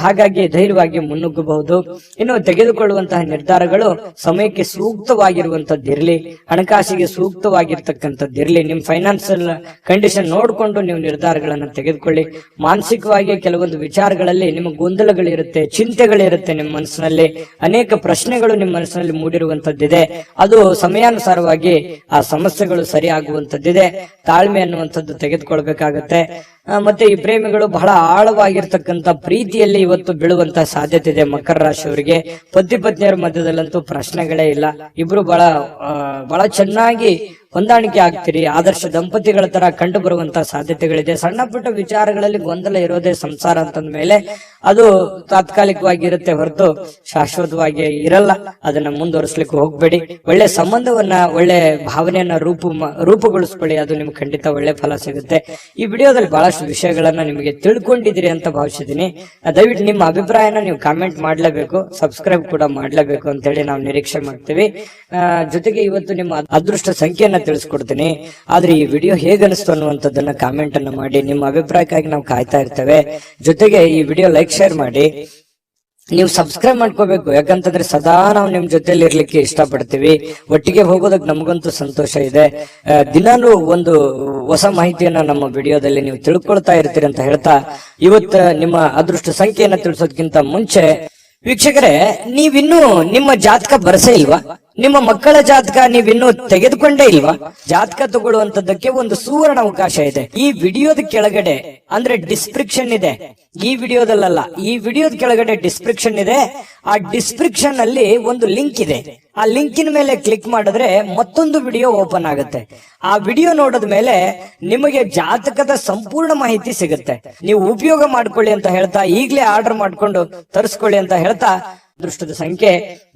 ಹಾಗಾಗಿ ಧೈರ್ಯವಾಗಿ ಮುನ್ನುಗ್ಗಬಹುದು. ಇನ್ನು ತೆಗೆದುಕೊಳ್ಳುವಂತಹ ನಿರ್ಧಾರಗಳು ಸಮಯಕ್ಕೆ ಸೂಕ್ತವಾಗಿರುವಂತದ್ದಿರ್ಲಿ, ಹಣಕಾಸಿಗೆ ಸೂಕ್ತವಾಗಿರ್ತಕ್ಕಂಥದ್ದಿರ್ಲಿ. ನಿಮ್ ಫೈನಾನ್ಸಿಯಲ್ ಕಂಡೀಷನ್ ನೋಡ್ಕೊಂಡು ನೀವು ನಿರ್ಧಾರಗಳನ್ನ ತೆಗೆದುಕೊಳ್ಳಿ. ಮಾನಸಿಕವಾಗಿ ಕೆಲವೊಂದು ವಿಚಾರಗಳಲ್ಲಿ ನಿಮ್ಮ ಗೊಂದಲಗಳಿರುತ್ತೆ, ಚಿಂತೆಗಳಿರುತ್ತೆ. ನಿಮ್ಮ ಮನಸ್ಸಿನಲ್ಲಿ ಅನೇಕ ಪ್ರಶ್ನೆಗಳು ನಿಮ್ಮ ಮನಸ್ಸಿನಲ್ಲಿ ಮೂಡಿರುವಂತದ್ದಿದೆ. ಅದು ಸಮಯಾನುಸಾರವಾಗಿ ಆ ಸಮಸ್ಯೆಗಳು ಸರಿ ಆಗುವಂತದ್ದಿದೆ. ತಾಳ್ಮೆ ಅನ್ನುವಂಥದ್ದು ತೆಗೆದುಕೊಳ್ಬೇಕಾಗತ್ತೆ. ಮತ್ತೆ ಈ ಪ್ರೇಮಿಗಳು ಬಹಳ ಆಳವಾಗಿರ್ತಕ್ಕಂಥ ಪ್ರೀತಿಯಲ್ಲಿ ಇವತ್ತು ಬೀಳುವಂತಹ ಸಾಧ್ಯತೆ ಇದೆ. ಮಕರ ರಾಶಿಯವರಿಗೆ ಪತಿ ಪತ್ನಿಯರ ಮಧ್ಯದಲ್ಲಂತೂ ಪ್ರಶ್ನೆಗಳೇ ಇಲ್ಲ. ಇಬ್ರು ಬಹಳ ಚೆನ್ನಾಗಿ ಹೊಂದಾಣಿಕೆ ಆಗ್ತೀರಿ. ಆದರ್ಶ ದಂಪತಿಗಳ ತರ ಕಂಡು ಬರುವಂತಹ ಸಾಧ್ಯತೆಗಳಿದೆ. ಸಣ್ಣ ಪುಟ್ಟ ವಿಚಾರಗಳಲ್ಲಿ ಗೊಂದಲ ಇರೋದೇ ಸಂಸಾರ ಅಂತಂದ ಮೇಲೆ ಅದು ತಾತ್ಕಾಲಿಕವಾಗಿ ಇರುತ್ತೆ ಹೊರತು ಶಾಶ್ವತವಾಗಿ ಇರಲ್ಲ. ಅದನ್ನ ಮುಂದುವರಿಸ್ಲಿಕ್ಕೆ ಹೋಗ್ಬೇಡಿ. ಒಳ್ಳೆ ಸಂಬಂಧವನ್ನ, ಒಳ್ಳೆ ಭಾವನೆಯನ್ನ ರೂಪುಗೊಳಿಸ್ಕೊಳ್ಳಿ. ಅದು ನಿಮ್ಗೆ ಖಂಡಿತ ಒಳ್ಳೆ ಫಲ ಸಿಗುತ್ತೆ. ಈ ವಿಡಿಯೋದಲ್ಲಿ ಬಹಳಷ್ಟು ವಿಷಯಗಳನ್ನ ನಿಮಗೆ ತಿಳ್ಕೊಂಡಿದ್ದೀರಿ ಅಂತ ಭಾವಿಸಿದೀನಿ. ದಯವಿಟ್ಟು ನಿಮ್ಮ ಅಭಿಪ್ರಾಯನ ನೀವು ಕಾಮೆಂಟ್ ಮಾಡ್ಲೇಬೇಕು, ಸಬ್ಸ್ಕ್ರೈಬ್ ಕೂಡ ಮಾಡ್ಲೇಬೇಕು ಅಂತ ಹೇಳಿ ನಾವು ನಿರೀಕ್ಷೆ ಮಾಡ್ತೀವಿ. ಜೊತೆಗೆ ಇವತ್ತು ನಿಮ್ಮ ಅದೃಷ್ಟ ಸಂಖ್ಯೆಯನ್ನ ತಿಳಿಸ್ಕೊಡ್ತೀನಿ. ಆದ್ರೆ ಈ ವಿಡಿಯೋ ಹೇಗನಿಸ್ತು ಅನ್ನುವಂಥದ್ದನ್ನ ಕಾಮೆಂಟ್ ಅನ್ನ ಮಾಡಿ. ನಿಮ್ಮ ಅಭಿಪ್ರಾಯಕ್ಕಾಗಿ ನಾವು ಕಾಯ್ತಾ ಇರ್ತೇವೆ. ಜೊತೆಗೆ ಈ ವಿಡಿಯೋ ಲೈಕ್, ಶೇರ್ ಮಾಡಿ. ನೀವು ಸಬ್ಸ್ಕ್ರೈಬ್ ಮಾಡ್ಕೋಬೇಕು. ಯಾಕಂತಂದ್ರೆ ಸದಾ ನಾವು ನಿಮ್ ಜೊತೆಲಿ ಇರ್ಲಿಕ್ಕೆ ಇಷ್ಟಪಡ್ತೀವಿ. ಒಟ್ಟಿಗೆ ಹೋಗೋದಕ್ಕೆ ನಮಗಂತೂ ಸಂತೋಷ ಇದೆ. ದಿನಾನು ಒಂದು ಹೊಸ ಮಾಹಿತಿಯನ್ನ ನಮ್ಮ ವಿಡಿಯೋದಲ್ಲಿ ನೀವು ತಿಳ್ಕೊಳ್ತಾ ಇರ್ತೀರಿ ಅಂತ ಹೇಳ್ತಾ, ಇವತ್ತು ನಿಮ್ಮ ಅದೃಷ್ಟ ಸಂಖ್ಯೆಯನ್ನ ತಿಳಿಸೋದಕ್ಕಿಂತ ಮುಂಚೆ ವೀಕ್ಷಕರೇ, ನೀವಿನ್ನೂ ನಿಮ್ಮ ಜಾತಕ ಬರಸೇ ಇಲ್ವಾ? ನಿಮ್ಮ ಮಕ್ಕಳ ಜಾತಕ ನೀವಿನ್ನೂ ತೆಗೆದುಕೊಂಡೇ ಇಲ್ವಾ? ಜಾತಕ ತಗೊಳ್ಳುವಂತದ್ದಕ್ಕೆ ಒಂದು ಸುವರ್ಣ ಅವಕಾಶ ಇದೆ. ಈ ವಿಡಿಯೋದ ಕೆಳಗಡೆ ಅಂದ್ರೆ ಡಿಸ್ಕ್ರಿಪ್ಷನ್ ಇದೆ. ಈ ವಿಡಿಯೋದಲ್ಲ, ಈ ವಿಡಿಯೋದ ಕೆಳಗಡೆ ಡಿಸ್ಕ್ರಿಪ್ಷನ್ ಇದೆ. ಆ ಡಿಸ್ಕ್ರಿಪ್ಷನ್ ಅಲ್ಲಿ ಒಂದು ಲಿಂಕ್ ಇದೆ. ಆ ಲಿಂಕಿನ ಮೇಲೆ ಕ್ಲಿಕ್ ಮಾಡಿದ್ರೆ ಮತ್ತೊಂದು ವಿಡಿಯೋ ಓಪನ್ ಆಗುತ್ತೆ. ಆ ವಿಡಿಯೋ ನೋಡಿದ ಮೇಲೆ ನಿಮಗೆ ಜಾತಕದ ಸಂಪೂರ್ಣ ಮಾಹಿತಿ ಸಿಗುತ್ತೆ. ನೀವು ಉಪಯೋಗ ಮಾಡ್ಕೊಳ್ಳಿ ಅಂತ ಹೇಳ್ತಾ, ಈಗಲೇ ಆರ್ಡರ್ ಮಾಡ್ಕೊಂಡು ತರಿಸ್ಕೊಳ್ಳಿ ಅಂತ ಹೇಳ್ತಾ, ಅದೃಷ್ಟದ ಸಂಖ್ಯೆ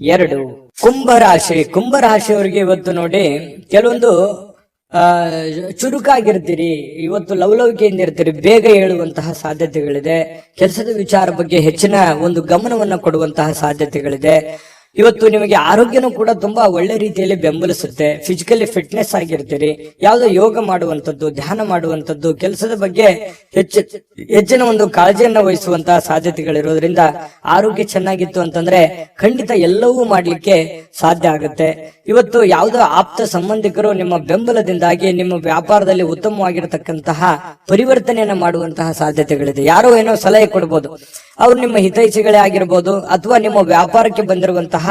2. ಕುಂಭರಾಶಿ. ಕುಂಭರಾಶಿಯವರಿಗೆ ಇವತ್ತು ನೋಡಿ, ಕೆಲವೊಂದು ಚುರುಕಾಗಿರ್ತೀರಿ. ಇವತ್ತು ಲವಲವಿಕೆಯಿಂದ ಇರ್ತೀರಿ. ಬೇಗ ಹೇಳುವಂತಹ ಸಾಧ್ಯತೆಗಳಿದೆ. ಕೆಲಸದ ವಿಚಾರ ಬಗ್ಗೆ ಹೆಚ್ಚಿನ ಒಂದು ಗಮನವನ್ನ ಕೊಡುವಂತಹ ಸಾಧ್ಯತೆಗಳಿದೆ. ಇವತ್ತು ನಿಮಗೆ ಆರೋಗ್ಯನೂ ಕೂಡ ತುಂಬಾ ಒಳ್ಳೆ ರೀತಿಯಲ್ಲಿ ಬೆಂಬಲಿಸುತ್ತೆ. ಫಿಸಿಕಲಿ ಆಗಿರ್ತೀರಿ. ಯಾವುದೋ ಯೋಗ ಮಾಡುವಂತದ್ದು, ಧ್ಯಾನ ಮಾಡುವಂತದ್ದು, ಕೆಲಸದ ಬಗ್ಗೆ ಹೆಚ್ಚಿನ ಒಂದು ಕಾಳಜಿಯನ್ನ ವಹಿಸುವಂತಹ ಸಾಧ್ಯತೆಗಳಿರೋದ್ರಿಂದ ಆರೋಗ್ಯ ಚೆನ್ನಾಗಿತ್ತು ಅಂತಂದ್ರೆ ಖಂಡಿತ ಎಲ್ಲವೂ ಮಾಡ್ಲಿಕ್ಕೆ ಸಾಧ್ಯ ಆಗುತ್ತೆ. ಇವತ್ತು ಯಾವುದೋ ಆಪ್ತ ಸಂಬಂಧಿಕರು ನಿಮ್ಮ ಬೆಂಬಲದಿಂದಾಗಿ ನಿಮ್ಮ ವ್ಯಾಪಾರದಲ್ಲಿ ಉತ್ತಮವಾಗಿರತಕ್ಕಂತಹ ಪರಿವರ್ತನೆಯನ್ನ ಮಾಡುವಂತಹ ಸಾಧ್ಯತೆಗಳಿದೆ. ಯಾರೋ ಏನೋ ಸಲಹೆ ಕೊಡ್ಬೋದು. ಅವ್ರು ನಿಮ್ಮ ಹಿತೈಷಿಗಳೇ ಆಗಿರ್ಬೋದು, ಅಥವಾ ನಿಮ್ಮ ವ್ಯಾಪಾರಕ್ಕೆ ಬಂದಿರುವಂತಹ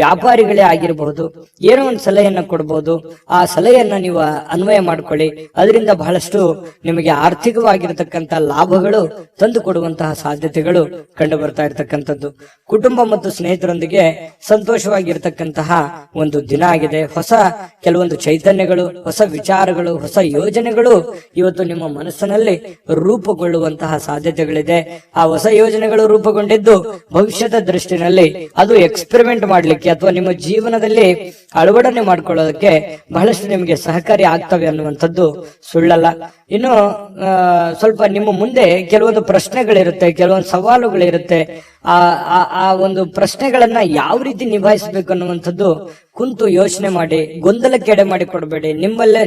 ವ್ಯಾಪಾರಿಗಳೇ ಆಗಿರಬಹುದು. ಏನೋ ಒಂದು ಸಲಹೆಯನ್ನ ಕೊಡ್ಬೋದು. ಆ ಸಲಹೆಯನ್ನ ನೀವು ಅನ್ವಯ ಮಾಡ್ಕೊಳ್ಳಿ. ಅದರಿಂದ ಬಹಳಷ್ಟು ನಿಮಗೆ ಆರ್ಥಿಕವಾಗಿರತಕ್ಕಂತ ಲಾಭಗಳು ತಂದು ಕೊಡುವಂತಹ ಸಾಧ್ಯತೆಗಳು ಕಂಡು ಬರ್ತಾ ಇರತಕ್ಕಂಥದ್ದು. ಕುಟುಂಬ ಮತ್ತು ಸ್ನೇಹಿತರೊಂದಿಗೆ ಸಂತೋಷವಾಗಿರ್ತಕ್ಕಂತಹ ಒಂದು ದಿನ ಆಗಿದೆ. ಹೊಸ ಕೆಲವೊಂದು ಚೈತನ್ಯಗಳು, ಹೊಸ ವಿಚಾರಗಳು, ಹೊಸ ಯೋಜನೆಗಳು ಇವತ್ತು ನಿಮ್ಮ ಮನಸ್ಸಿನಲ್ಲಿ ರೂಪುಗೊಳ್ಳುವಂತಹ ಸಾಧ್ಯತೆಗಳಿದೆ. ಆ ಹೊಸ ಯೋಜನೆಗಳು ರೂಪುಗೊಂಡಿದ್ದು ಭವಿಷ್ಯದ ದೃಷ್ಟಿನಲ್ಲಿ ಅದು ಎಕ್ಸ್ಪೆರಿಮೆಂಟ್ ಮಾಡ್ಲಿಕ್ಕೆ ಅಥವಾ ನಿಮ್ಮ ಜೀವನದಲ್ಲಿ ಅಳವಡನೆ ಮಾಡ್ಕೊಳ್ಳೋದಕ್ಕೆ ಬಹಳಷ್ಟು ನಿಮಗೆ ಸಹಕಾರಿ ಆಗ್ತವೆ ಅನ್ನುವಂಥದ್ದು ಸುಳ್ಳಲ್ಲ. ಇನ್ನು ಸ್ವಲ್ಪ ನಿಮ್ಮ ಮುಂದೆ ಕೆಲವೊಂದು ಪ್ರಶ್ನೆಗಳಿರುತ್ತೆ, ಕೆಲವೊಂದು ಸವಾಲುಗಳಿರುತ್ತೆ. ಆ ಒಂದು ಪ್ರಶ್ನೆಗಳನ್ನ ಯಾವ ರೀತಿ ನಿಭಾಯಿಸಬೇಕು ಅನ್ನುವಂಥದ್ದು ಕುಂತು ಯೋಚನೆ ಮಾಡಿ, ಗೊಂದಲಕ್ಕೆ ಎಡೆ ಮಾಡಿ ಕೊಡಬೇಡಿ.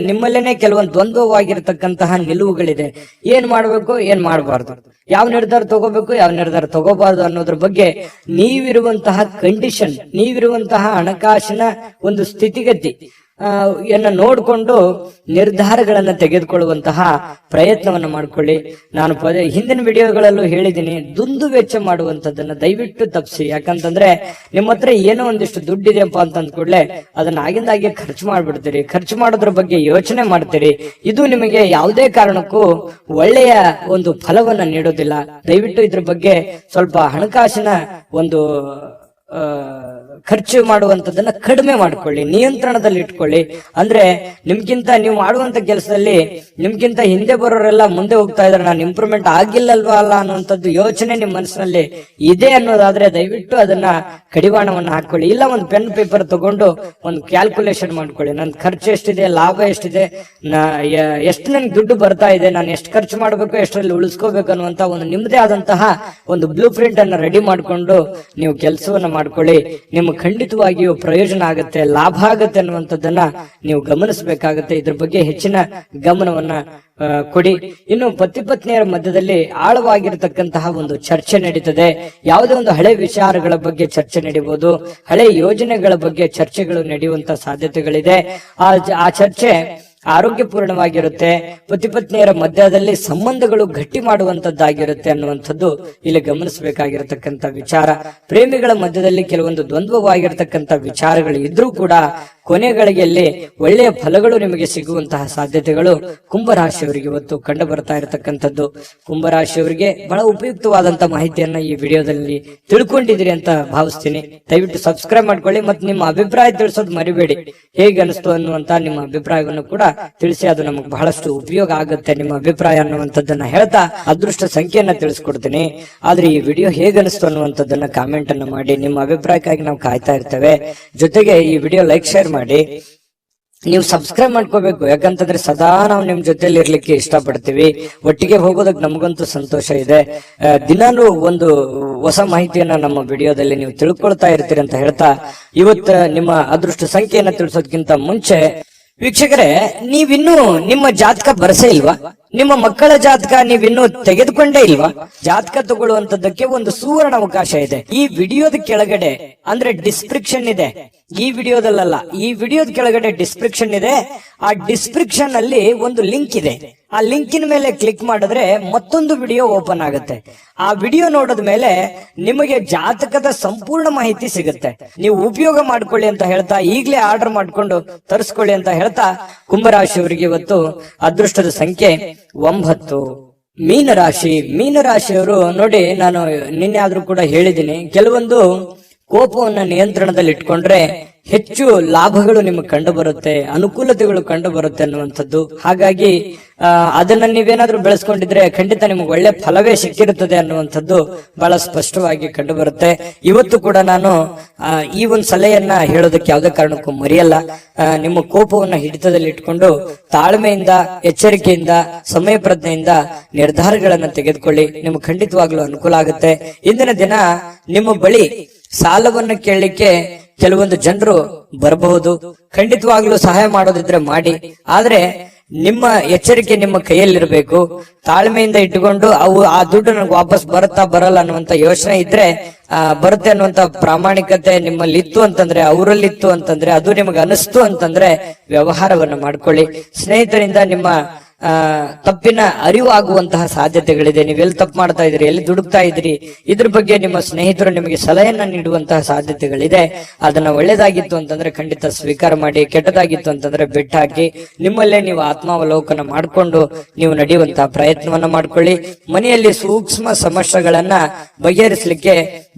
ನಿಮ್ಮಲ್ಲೇನೆ ಕೆಲವೊಂದು ದ್ವಂದ್ವವಾಗಿರತಕ್ಕಂತಹ ನಿಲುವುಗಳಿದೆ. ಏನ್ ಮಾಡ್ಬೇಕು, ಏನ್ ಮಾಡಬಾರ್ದು, ಯಾವ ನಿರ್ಧಾರ ತಗೋಬೇಕು, ಯಾವ ನಿರ್ಧಾರ ತಗೋಬಾರ್ದು ಅನ್ನೋದ್ರ ಬಗ್ಗೆ ನೀವಿರುವಂತಹ ಕಂಡೀಷನ್, ನೀವಿರುವಂತಹ ಹಣಕಾಸಿನ ಒಂದು ಸ್ಥಿತಿಗತಿ ನೋಡಿಕೊಂಡು ನಿರ್ಧಾರಗಳನ್ನ ತೆಗೆದುಕೊಳ್ಳುವಂತಹ ಪ್ರಯತ್ನವನ್ನ ಮಾಡ್ಕೊಳ್ಳಿ. ನಾನು ಹಿಂದಿನ ವಿಡಿಯೋಗಳಲ್ಲೂ ಹೇಳಿದ್ದೀನಿ, ದುಂದು ವೆಚ್ಚ ಮಾಡುವಂತದ್ದನ್ನ ದಯವಿಟ್ಟು ತಪ್ಪಿಸಿ. ಯಾಕಂತಂದ್ರೆ ನಿಮ್ಮ ಹತ್ರ ಏನೋ ಒಂದಿಷ್ಟು ದುಡ್ಡಿದೆಯಪ್ಪ ಅಂತ ಅಂದ್ಕೂಡ್ಲೆ ಅದನ್ನ ಆಗಿಂದಾಗೆ ಖರ್ಚು ಮಾಡ್ಬಿಡ್ತೀರಿ. ಖರ್ಚು ಮಾಡೋದ್ರ ಬಗ್ಗೆ ಯೋಚನೆ ಮಾಡ್ತೀರಿ. ಇದು ನಿಮಗೆ ಯಾವುದೇ ಕಾರಣಕ್ಕೂ ಒಳ್ಳೆಯ ಒಂದು ಫಲವನ್ನ ನೀಡೋದಿಲ್ಲ. ದಯವಿಟ್ಟು ಇದ್ರ ಬಗ್ಗೆ ಸ್ವಲ್ಪ ಹಣಕಾಸಿನ ಒಂದು ಖರ್ಚು ಮಾಡುವಂತದನ್ನ ಕಡಿಮೆ ಮಾಡ್ಕೊಳ್ಳಿ, ನಿಯಂತ್ರಣದಲ್ಲಿ ಇಟ್ಕೊಳ್ಳಿ. ಅಂದ್ರೆ ನಿಮ್ಗಿಂತ ನೀವು ಮಾಡುವಂತ ಕೆಲಸದಲ್ಲಿ ನಿಮ್ಗಿಂತ ಹಿಂದೆ ಬರೋರೆಲ್ಲ ಮುಂದೆ ಹೋಗ್ತಾ ಇದಾರೆ, ನಾನು ಇಂಪ್ರೂವ್ಮೆಂಟ್ ಆಗಿಲ್ಲಲ್ವಾ ಅಲ್ಲ ಅನ್ನುವಂಥದ್ದು ಯೋಚನೆ ನಿಮ್ ಮನಸ್ಸಿನಲ್ಲಿ ಇದೆ ಅನ್ನೋದಾದ್ರೆ ದಯವಿಟ್ಟು ಅದನ್ನ ಕಡಿವಾಣವನ್ನ ಹಾಕೊಳ್ಳಿ. ಇಲ್ಲ ಒಂದು ಪೆನ್ ಪೇಪರ್ ತಗೊಂಡು ಒಂದು ಕ್ಯಾಲ್ಕುಲೇಷನ್ ಮಾಡ್ಕೊಳ್ಳಿ. ನನ್ ಖರ್ಚು ಎಷ್ಟಿದೆ, ಲಾಭ ಎಷ್ಟಿದೆ, ಎಷ್ಟು ನನ್ಗೆ ದುಡ್ಡು ಬರ್ತಾ ಇದೆ, ನಾನು ಎಷ್ಟು ಖರ್ಚು ಮಾಡ್ಬೇಕು, ಎಷ್ಟರಲ್ಲಿ ಉಳಿಸ್ಕೋಬೇಕು ಅನ್ನುವಂತ ಒಂದು ನಿಮ್ಮದೇ ಆದಂತಹ ಒಂದು ಬ್ಲೂ ಪ್ರಿಂಟ್ ಅನ್ನ ರೆಡಿ ಮಾಡ್ಕೊಂಡು ನೀವು ಕೆಲಸವನ್ನ ಮಾಡ್ಕೊಳ್ಳಿ. ನಿಮ್ಮ ನಿಮಗೆ ಖಂಡಿತವಾಗಿಯೂ ಪ್ರಯೋಜನ ಆಗುತ್ತೆ, ಲಾಭ ಆಗುತ್ತೆ ಅನ್ನುವಂಥದ್ದನ್ನ ನೀವು ಗಮನಿಸಬೇಕಾಗುತ್ತೆ. ಇದ್ರ ಬಗ್ಗೆ ಹೆಚ್ಚಿನ ಗಮನವನ್ನ ಕೊಡಿ. ಇನ್ನು ಪತಿ ಪತ್ನಿಯರ ಮಧ್ಯದಲ್ಲಿ ಆಳವಾಗಿರತಕ್ಕಂತಹ ಒಂದು ಚರ್ಚೆ ನಡೀತದೆ. ಯಾವುದೇ ಒಂದು ಹಳೆ ವಿಚಾರಗಳ ಬಗ್ಗೆ ಚರ್ಚೆ ನಡೀಬಹುದು, ಹಳೆ ಯೋಜನೆಗಳ ಬಗ್ಗೆ ಚರ್ಚೆಗಳು ನಡೆಯುವಂತ ಸಾಧ್ಯತೆಗಳಿದೆ. ಆ ಚರ್ಚೆ ಆರೋಗ್ಯಪೂರ್ಣವಾಗಿರುತ್ತೆ. ಪತಿ ಪತ್ನಿಯರ ಮಧ್ಯದಲ್ಲಿ ಸಂಬಂಧಗಳು ಗಟ್ಟಿ ಮಾಡುವಂತದ್ದಾಗಿರುತ್ತೆ ಅನ್ನುವಂಥದ್ದು ಇಲ್ಲಿ ಗಮನಿಸಬೇಕಾಗಿರತಕ್ಕಂತ ವಿಚಾರ. ಪ್ರೇಮಿಗಳ ಮಧ್ಯದಲ್ಲಿ ಕೆಲವೊಂದು ದ್ವಂದ್ವವಾಗಿರತಕ್ಕಂತ ವಿಚಾರಗಳು ಇದ್ರೂ ಕೂಡ ಕೊನೆಗಳಿಗೆ ಒಳ್ಳೆಯ ಫಲಗಳು ನಿಮಗೆ ಸಿಗುವಂತಹ ಸಾಧ್ಯತೆಗಳು ಕುಂಭರಾಶಿಯವರಿಗೆ ಇವತ್ತು ಕಂಡು ಬರ್ತಾ ಇರತಕ್ಕಂಥದ್ದು. ಕುಂಭರಾಶಿಯವರಿಗೆ ಬಹಳ ಉಪಯುಕ್ತವಾದಂತ ಮಾಹಿತಿಯನ್ನ ಈ ವಿಡಿಯೋದಲ್ಲಿ ತಿಳ್ಕೊಂಡಿದ್ದೀರಿ ಅಂತ ಭಾವಿಸ್ತೀನಿ. ದಯವಿಟ್ಟು ಸಬ್ಸ್ಕ್ರೈಬ್ ಮಾಡ್ಕೊಳ್ಳಿ ಮತ್ತು ನಿಮ್ಮ ಅಭಿಪ್ರಾಯ ತಿಳಿಸೋದು ಮರಿಬೇಡಿ. ಹೇಗೆ ಅನಿಸ್ತು ಅನ್ನುವಂತ ನಿಮ್ಮ ಅಭಿಪ್ರಾಯವನ್ನು ಕೂಡ ತಿಳಿಸಿ, ಅದು ನಮಗೆ ಬಹಳಷ್ಟು ಉಪಯೋಗ ಆಗುತ್ತೆ ನಿಮ್ಮ ಅಭಿಪ್ರಾಯ ಅನ್ನುವಂಥದ್ದನ್ನ ಹೇಳ್ತಾ ಅದೃಷ್ಟ ಸಂಖ್ಯೆಯನ್ನ ತಿಳಿಸ್ಕೊಡ್ತೀನಿ. ಆದ್ರೆ ಈ ವಿಡಿಯೋ ಹೇಗೆ ಅನಿಸ್ತು ಅನ್ನುವಂಥದ್ದನ್ನ ಕಾಮೆಂಟ್ ಅನ್ನ ಮಾಡಿ. ನಿಮ್ಮ ಅಭಿಪ್ರಾಯಕ್ಕಾಗಿ ನಾವು ಕಾಯ್ತಾ ಇರ್ತೇವೆ. ಜೊತೆಗೆ ಈ ವಿಡಿಯೋ ಲೈಕ್ ಶೇರ್ ಮಾಡಿ. ನೀವು ಸಬ್ಸ್ಕ್ರೈಬ್ ಮಾಡ್ಕೋಬೇಕು, ಯಾಕಂತಂದ್ರೆ ಸದಾ ನಾವು ನಿಮ್ ಜೊತೆಲಿ ಇರ್ಲಿಕ್ಕೆ ಇಷ್ಟಪಡ್ತೀವಿ. ಒಟ್ಟಿಗೆ ಹೋಗೋದಕ್ಕೆ ನಮಗಂತೂ ಸಂತೋಷ ಇದೆ. ದಿನಾನು ಒಂದು ಹೊಸ ಮಾಹಿತಿಯನ್ನ ನಮ್ಮ ವಿಡಿಯೋದಲ್ಲಿ ನೀವು ತಿಳ್ಕೊಳ್ತಾ ಇರ್ತೀರಿ ಅಂತ ಹೇಳ್ತಾ ಇವತ್ತು ನಿಮ್ಮ ಅದೃಷ್ಟ ಸಂಖ್ಯೆಯನ್ನ ತಿಳಿಸೋದಕ್ಕಿಂತ ಮುಂಚೆ ವೀಕ್ಷಕರೇ, ನೀವಿನ್ನೂ ನಿಮ್ಮ ಜಾತಕ ಬರಸೇ ಇಲ್ವಾ? ನಿಮ್ಮ ಮಕ್ಕಳ ಜಾತಕ ನೀವಿನ್ನೂ ತೆಗೆದುಕೊಂಡೇ ಇಲ್ವಾ? ಜಾತಕ ತಗೊಳ್ಳುವಂತದ್ದಕ್ಕೆ ಒಂದು ಸುವರ್ಣ ಅವಕಾಶ ಇದೆ. ಈ ವಿಡಿಯೋದ ಕೆಳಗಡೆ ಅಂದ್ರೆ ಡಿಸ್ಕ್ರಿಪ್ಷನ್ ಇದೆ. ಈ ವಿಡಿಯೋದಲ್ಲ, ಈ ವಿಡಿಯೋದ ಕೆಳಗಡೆ ಡಿಸ್ಕ್ರಿಪ್ಷನ್ ಇದೆ. ಆ ಡಿಸ್ಕ್ರಿಪ್ಷನ್ ಅಲ್ಲಿ ಒಂದು ಲಿಂಕ್ ಇದೆ. ಆ ಲಿಂಕಿನ ಮೇಲೆ ಕ್ಲಿಕ್ ಮಾಡಿದ್ರೆ ಮತ್ತೊಂದು ವಿಡಿಯೋ ಓಪನ್ ಆಗುತ್ತೆ. ಆ ವಿಡಿಯೋ ನೋಡಿದ ಮೇಲೆ ನಿಮಗೆ ಜಾತಕದ ಸಂಪೂರ್ಣ ಮಾಹಿತಿ ಸಿಗುತ್ತೆ. ನೀವು ಉಪಯೋಗ ಮಾಡ್ಕೊಳ್ಳಿ ಅಂತ ಹೇಳ್ತಾ, ಈಗಲೇ ಆರ್ಡರ್ ಮಾಡ್ಕೊಂಡು ತರಿಸ್ಕೊಳ್ಳಿ ಅಂತ ಹೇಳ್ತಾ, ಕುಂಭರಾಶಿಯವರಿಗೆ ಇವತ್ತು ಅದೃಷ್ಟದ ಸಂಖ್ಯೆ 9. ಮೀನರಾಶಿಯವರು ನೋಡಿ, ನಾನು ನಿನ್ನೆ ಆದ್ರೂ ಕೂಡ ಹೇಳಿದ್ದೀನಿ, ಕೆಲವೊಂದು ಕೋಪವನ್ನ ನಿಯಂತ್ರಣದಲ್ಲಿ ಇಟ್ಕೊಂಡ್ರೆ ಹೆಚ್ಚು ಲಾಭಗಳು ನಿಮಗೆ ಕಂಡು ಬರುತ್ತೆ, ಅನುಕೂಲತೆಗಳು ಕಂಡು ಬರುತ್ತೆ ಅನ್ನುವಂಥದ್ದು. ಹಾಗಾಗಿ ಅದನ್ನ ನೀವೇನಾದ್ರೂ ಬೆಳೆಸ್ಕೊಂಡಿದ್ರೆ ಖಂಡಿತ ನಿಮಗೆ ಒಳ್ಳೆ ಫಲವೇ ಸಿಕ್ಕಿರುತ್ತದೆ ಅನ್ನುವಂಥದ್ದು ಬಹಳ ಸ್ಪಷ್ಟವಾಗಿ ಕಂಡು ಬರುತ್ತೆ. ಇವತ್ತು ಕೂಡ ನಾನು ಈ ಒಂದು ಸಲಹೆಯನ್ನ ಹೇಳೋದಕ್ಕೆ ಯಾವುದೇ ಕಾರಣಕ್ಕೂ ಮರೆಯಲ್ಲ. ನಿಮ್ಮ ಕೋಪವನ್ನ ಹಿಡಿತದಲ್ಲಿ ಇಟ್ಕೊಂಡು ತಾಳ್ಮೆಯಿಂದ, ಎಚ್ಚರಿಕೆಯಿಂದ, ಸಮಯ ಪ್ರಜ್ಞೆಯಿಂದ ನಿರ್ಧಾರಗಳನ್ನ ತೆಗೆದುಕೊಳ್ಳಿ. ನಿಮ್ಗೆ ಖಂಡಿತವಾಗ್ಲೂ ಅನುಕೂಲ ಆಗುತ್ತೆ. ಇಂದಿನ ದಿನ ನಿಮ್ಮ ಬಳಿ ಸಾಲವನ್ನು ಕೇಳಲಿಕ್ಕೆ ಕೆಲವೊಂದು ಜನರು ಬರಬಹುದು. ಖಂಡಿತವಾಗ್ಲೂ ಸಹಾಯ ಮಾಡೋದಿದ್ರೆ ಮಾಡಿ. ಆದ್ರೆ ನಿಮ್ಮ ಎಚ್ಚರಿಕೆ ನಿಮ್ಮ ಕೈಯಲ್ಲಿರ್ಬೇಕು. ತಾಳ್ಮೆಯಿಂದ ಇಟ್ಟುಕೊಂಡು ಆ ದುಡ್ಡು ನನಗೆ ವಾಪಸ್ ಬರುತ್ತಾ ಬರಲ್ಲ ಅನ್ನುವಂತ ಯೋಚನೆ ಇದ್ರೆ, ಬರುತ್ತೆ ಅನ್ನುವಂತ ಪ್ರಾಮಾಣಿಕತೆ ನಿಮ್ಮಲ್ಲಿ ಇತ್ತು ಅಂತಂದ್ರೆ, ಅವರಲ್ಲಿತ್ತು ಅಂತಂದ್ರೆ, ಅದು ನಿಮಗೆ ಅನಿಸ್ತು ಅಂತಂದ್ರೆ ವ್ಯವಹಾರವನ್ನ ಮಾಡ್ಕೊಳ್ಳಿ. ಸ್ನೇಹಿತರಿಂದ ನಿಮ್ಮ ತಪ್ಪಿನ ಅರಿವು ಆಗುವಂತಹ ಸಾಧ್ಯತೆಗಳಿದೆ. ನೀವೆಲ್ಲಿ ತಪ್ಪು ಮಾಡ್ತಾ ಇದ್ರಿ, ಎಲ್ಲಿ ದುಡುಕ್ತಾ ಇದ್ರಿ, ಇದ್ರ ಬಗ್ಗೆ ನಿಮ್ಮ ಸ್ನೇಹಿತರು ನಿಮಗೆ ಸಲಹೆಯನ್ನ ನೀಡುವಂತಹ ಸಾಧ್ಯತೆಗಳಿದೆ. ಅದನ್ನ ಒಳ್ಳೇದಾಗಿತ್ತು ಅಂತಂದ್ರೆ ಖಂಡಿತ ಸ್ವೀಕಾರ ಮಾಡಿ, ಕೆಟ್ಟದಾಗಿತ್ತು ಅಂತಂದ್ರೆ ಬಿಟ್ಟು ಹಾಕಿ. ನಿಮ್ಮಲ್ಲೇ ನೀವು ಆತ್ಮಾವಲೋಕನ ಮಾಡಿಕೊಂಡು ನೀವು ನಡೆಯುವಂತಹ ಪ್ರಯತ್ನವನ್ನ ಮಾಡ್ಕೊಳ್ಳಿ. ಮನೆಯಲ್ಲಿ ಸೂಕ್ಷ್ಮ ಸಮಸ್ಯೆಗಳನ್ನ ಬಗೆಹರಿಸಲಿಕ್ಕೆ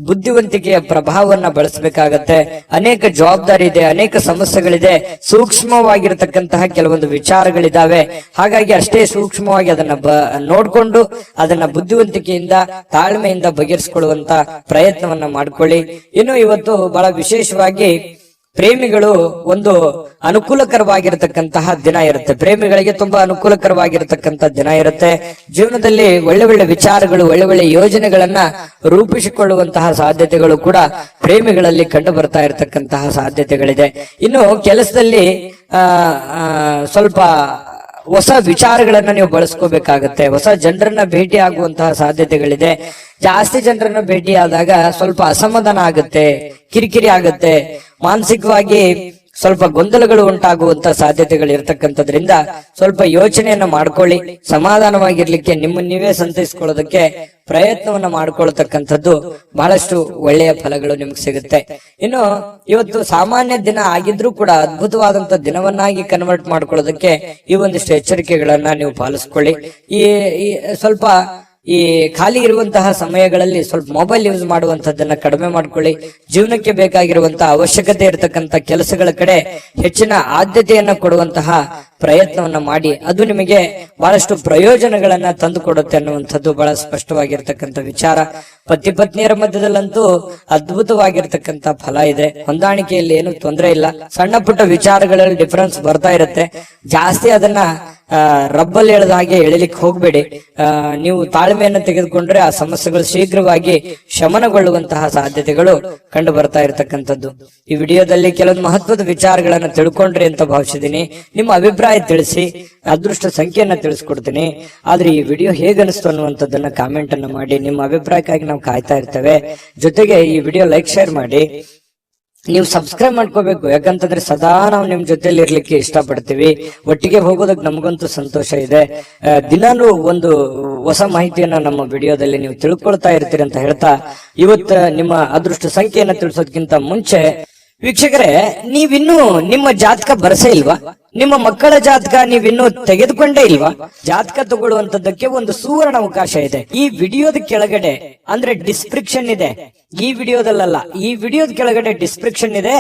ಬುದ್ಧಿವಂತಿಕೆಯ ಪ್ರಭಾವವನ್ನ ಬಳಸಬೇಕಾಗತ್ತೆ. ಅನೇಕ ಜವಾಬ್ದಾರಿ ಇದೆ, ಅನೇಕ ಸಮಸ್ಯೆಗಳಿದೆ, ಸೂಕ್ಷ್ಮವಾಗಿರತಕ್ಕಂತಹ ಕೆಲವೊಂದು ವಿಚಾರಗಳಿದಾವೆ. ಹಾಗಾಗಿ ಅಷ್ಟೇ ಸೂಕ್ಷ್ಮವಾಗಿ ಅದನ್ನ ನೋಡ್ಕೊಂಡು ಅದನ್ನ ಬುದ್ಧಿವಂತಿಕೆಯಿಂದ, ತಾಳ್ಮೆಯಿಂದ ಬಗೆಹರಿಸಿಕೊಳ್ಳುವಂತ ಪ್ರಯತ್ನವನ್ನ ಮಾಡ್ಕೊಳ್ಳಿ. ಇನ್ನು ಇವತ್ತು ಬಹಳ ವಿಶೇಷವಾಗಿ ಪ್ರೇಮಿಗಳು ಒಂದು ಅನುಕೂಲಕರವಾಗಿರತಕ್ಕಂತಹ ದಿನ ಇರುತ್ತೆ. ಪ್ರೇಮಿಗಳಿಗೆ ತುಂಬಾ ಅನುಕೂಲಕರವಾಗಿರತಕ್ಕಂತಹ ದಿನ ಇರುತ್ತೆ. ಜೀವನದಲ್ಲಿ ಒಳ್ಳೆ ಒಳ್ಳೆ ವಿಚಾರಗಳು, ಒಳ್ಳೆ ಒಳ್ಳೆ ಯೋಜನೆಗಳನ್ನ ರೂಪಿಸಿಕೊಳ್ಳುವಂತಹ ಸಾಧ್ಯತೆಗಳು ಕೂಡ ಪ್ರೇಮಿಗಳಲ್ಲಿ ಕಂಡು ಬರ್ತಾ ಇರತಕ್ಕಂತಹ ಸಾಧ್ಯತೆಗಳಿದೆ. ಇನ್ನು ಕೆಲಸದಲ್ಲಿ ಸ್ವಲ್ಪ ಹೊಸ ವಿಚಾರಗಳನ್ನ ನೀವು ಬಳಸ್ಕೋಬೇಕಾಗತ್ತೆ. ಹೊಸ ಜನರನ್ನ ಭೇಟಿ ಆಗುವಂತಹ ಸಾಧ್ಯತೆಗಳಿದೆ. ಜಾಸ್ತಿ ಜನರನ್ನ ಭೇಟಿ ಆದಾಗ ಸ್ವಲ್ಪ ಅಸಮಾಧಾನ ಆಗುತ್ತೆ, ಕಿರಿಕಿರಿ ಆಗುತ್ತೆ, ಮಾನಸಿಕವಾಗಿ ಸ್ವಲ್ಪ ಗೊಂದಲಗಳು ಉಂಟಾಗುವಂತ ಸಾಧ್ಯತೆಗಳು ಇರತಕ್ಕಂಥದ್ರಿಂದ ಸ್ವಲ್ಪ ಯೋಚನೆಯನ್ನ ಮಾಡ್ಕೊಳ್ಳಿ. ಸಮಾಧಾನವಾಗಿರ್ಲಿಕ್ಕೆ ನಿಮ್ಮನ್ನ ನೀವೇ ಸಂತೈಸ್ಕೊಳ್ಳೋದಕ್ಕೆ ಪ್ರಯತ್ನವನ್ನ ಮಾಡ್ಕೊಳ್ತಕ್ಕಂಥದ್ದು ಬಹಳಷ್ಟು ಒಳ್ಳೆಯ ಫಲಗಳು ನಿಮ್ಗೆ ಸಿಗುತ್ತೆ. ಇನ್ನು ಇವತ್ತು ಸಾಮಾನ್ಯ ದಿನ ಆಗಿದ್ರೂ ಕೂಡ ಅದ್ಭುತವಾದಂತ ದಿನವನ್ನಾಗಿ ಕನ್ವರ್ಟ್ ಮಾಡ್ಕೊಳ್ಳೋದಕ್ಕೆ ಈ ಒಂದಿಷ್ಟು ಎಚ್ಚರಿಕೆಗಳನ್ನ ನೀವು ಪಾಲಿಸ್ಕೊಳ್ಳಿ. ಈ ಸ್ವಲ್ಪ ಈ ಖಾಲಿ ಇರುವಂತಹ ಸಮಯಗಳಲ್ಲಿ ಸ್ವಲ್ಪ ಮೊಬೈಲ್ ಯೂಸ್ ಮಾಡುವಂತದ್ದನ್ನ ಕಡಿಮೆ ಮಾಡ್ಕೊಳ್ಳಿ. ಜೀವನಕ್ಕೆ ಬೇಕಾಗಿರುವಂತಹ ಅವಶ್ಯಕತೆ ಇರತಕ್ಕಂತ ಕೆಲಸಗಳ ಕಡೆ ಹೆಚ್ಚಿನ ಆದ್ಯತೆಯನ್ನ ಕೊಡುವಂತಹ ಪ್ರಯತ್ನವನ್ನ ಮಾಡಿ, ಅದು ನಿಮಗೆ ಬಹಳಷ್ಟು ಪ್ರಯೋಜನಗಳನ್ನ ತಂದು ಕೊಡುತ್ತೆ ಅನ್ನುವಂಥದ್ದು ಬಹಳ ಸ್ಪಷ್ಟವಾಗಿರ್ತಕ್ಕಂಥ ವಿಚಾರ. ಪತಿ ಪತ್ನಿಯರ ಮಧ್ಯದಲ್ಲಂತೂ ಅದ್ಭುತವಾಗಿರ್ತಕ್ಕಂಥ ಫಲ ಇದೆ. ಹೊಂದಾಣಿಕೆಯಲ್ಲಿ ಏನು ತೊಂದರೆ ಇಲ್ಲ. ಸಣ್ಣ ಪುಟ್ಟ ವಿಚಾರಗಳಲ್ಲಿ ಡಿಫರೆನ್ಸ್ ಬರ್ತಾ ಇರುತ್ತೆ. ಜಾಸ್ತಿ ಅದನ್ನ ರಬ್ಬಲ್ ಎಳೆದ ಹಾಗೆ ಎಳಿಲಿಕ್ಕೆ ಹೋಗ್ಬೇಡಿ. ನೀವು ತಾಳ್ಮೆಯನ್ನು ತೆಗೆದುಕೊಂಡ್ರೆ ಆ ಸಮಸ್ಯೆಗಳು ಶೀಘ್ರವಾಗಿ ಶಮನಗೊಳ್ಳುವಂತಹ ಸಾಧ್ಯತೆಗಳು ಕಂಡು ಬರ್ತಾ ಇರತಕ್ಕಂಥದ್ದು. ಈ ವಿಡಿಯೋದಲ್ಲಿ ಕೆಲವೊಂದು ಮಹತ್ವದ ವಿಚಾರಗಳನ್ನ ತಿಳ್ಕೊಂಡ್ರಿ ಅಂತ ಭಾವಿಸಿದೀನಿ. ನಿಮ್ಮ ಅಭಿಪ್ರಾಯ ತಿಳಿಸಿ, ಅದೃಷ್ಟ ಸಂಖ್ಯೆಯನ್ನ ತಿಳಿಸ್ಕೊಡ್ತೀನಿ. ಆದ್ರೆ ಈ ವಿಡಿಯೋ ಹೇಗನಿಸ್ತು ಅನ್ನುವಂಥದ್ದನ್ನ ಕಾಮೆಂಟ್ ಅನ್ನ ಮಾಡಿ. ನಿಮ್ಮ ಅಭಿಪ್ರಾಯಕ್ಕಾಗಿ ನಾವು ಕಾಯ್ತಾ ಇರ್ತೇವೆ. ಜೊತೆಗೆ ಈ ವಿಡಿಯೋ ಲೈಕ್ ಶೇರ್ ಮಾಡಿ. ನೀವು ಸಬ್ಸ್ಕ್ರೈಬ್ ಮಾಡ್ಕೋಬೇಕು, ಯಾಕಂತಂದ್ರೆ ಸದಾ ನಾವು ನಿಮ್ ಜೊತೆಲಿ ಇರ್ಲಿಕ್ಕೆ ಇಷ್ಟಪಡ್ತೀವಿ. ಒಟ್ಟಿಗೆ ಹೋಗೋದಕ್ಕೆ ನಮಗಂತೂ ಸಂತೋಷ ಇದೆ. ದಿನಾನು ಒಂದು ಹೊಸ ಮಾಹಿತಿಯನ್ನ ನಮ್ಮ ವಿಡಿಯೋದಲ್ಲಿ ನೀವು ತಿಳ್ಕೊಳ್ತಾ ಇರ್ತೀರಿ ಅಂತ ಹೇಳ್ತಾ, ಇವತ್ತು ನಿಮ್ಮ ಅದೃಷ್ಟ ಸಂಖ್ಯೆಯನ್ನ ತಿಳಿಸೋದಕ್ಕಿಂತ ಮುಂಚೆ ವೀಕ್ಷಕರೇ, ನೀವಿನ್ನೂ ನಿಮ್ಮ ಜಾತಕ ಬರಸೇ ಇಲ್ವಾ? ನಿಮ್ಮ ಮಕ್ಕಳ ಜಾತಕ ನೀವಿನ್ನೂ ತೆಗೆದುಕೊಂಡೇ ಇಲ್ವಾ? ಜಾತಕ ತಗೊಳ್ಳುವಂತದ್ದಕ್ಕೆ ಒಂದು ಸುವರ್ಣ ಅವಕಾಶ ಇದೆ. ಈ ವಿಡಿಯೋದ ಕೆಳಗಡೆ ಅಂದ್ರೆ ಡಿಸ್ಕ್ರಿಪ್ಷನ್ ಇದೆ. ಈ ವಿಡಿಯೋದಲ್ಲ, ಈ ವಿಡಿಯೋದ ಕೆಳಗಡೆ ಡಿಸ್ಕ್ರಿಪ್ಷನ್ ಇದೆ.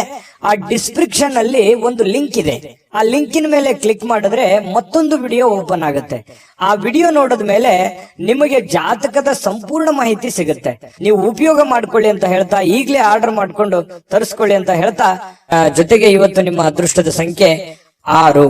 ಆ ಡಿಸ್ಕ್ರಿಪ್ಷನ್ ಅಲ್ಲಿ ಒಂದು ಲಿಂಕ್ ಇದೆ. ಆ ಲಿಂಕಿನ ಮೇಲೆ ಕ್ಲಿಕ್ ಮಾಡಿದ್ರೆ ಮತ್ತೊಂದು ವಿಡಿಯೋ ಓಪನ್ ಆಗುತ್ತೆ. ಆ ವಿಡಿಯೋ ನೋಡಿದ ಮೇಲೆ ನಿಮಗೆ ಜಾತಕದ ಸಂಪೂರ್ಣ ಮಾಹಿತಿ ಸಿಗುತ್ತೆ. ನೀವು ಉಪಯೋಗ ಮಾಡ್ಕೊಳ್ಳಿ ಅಂತ ಹೇಳ್ತಾ, ಈಗಲೇ ಆರ್ಡರ್ ಮಾಡ್ಕೊಂಡು ತರಿಸ್ಕೊಳ್ಳಿ ಅಂತ ಹೇಳ್ತಾ, ಜೊತೆಗೆ ಇವತ್ತು ನಿಮ್ಮ ಅದೃಷ್ಟದ ಸಂಖ್ಯೆ 6.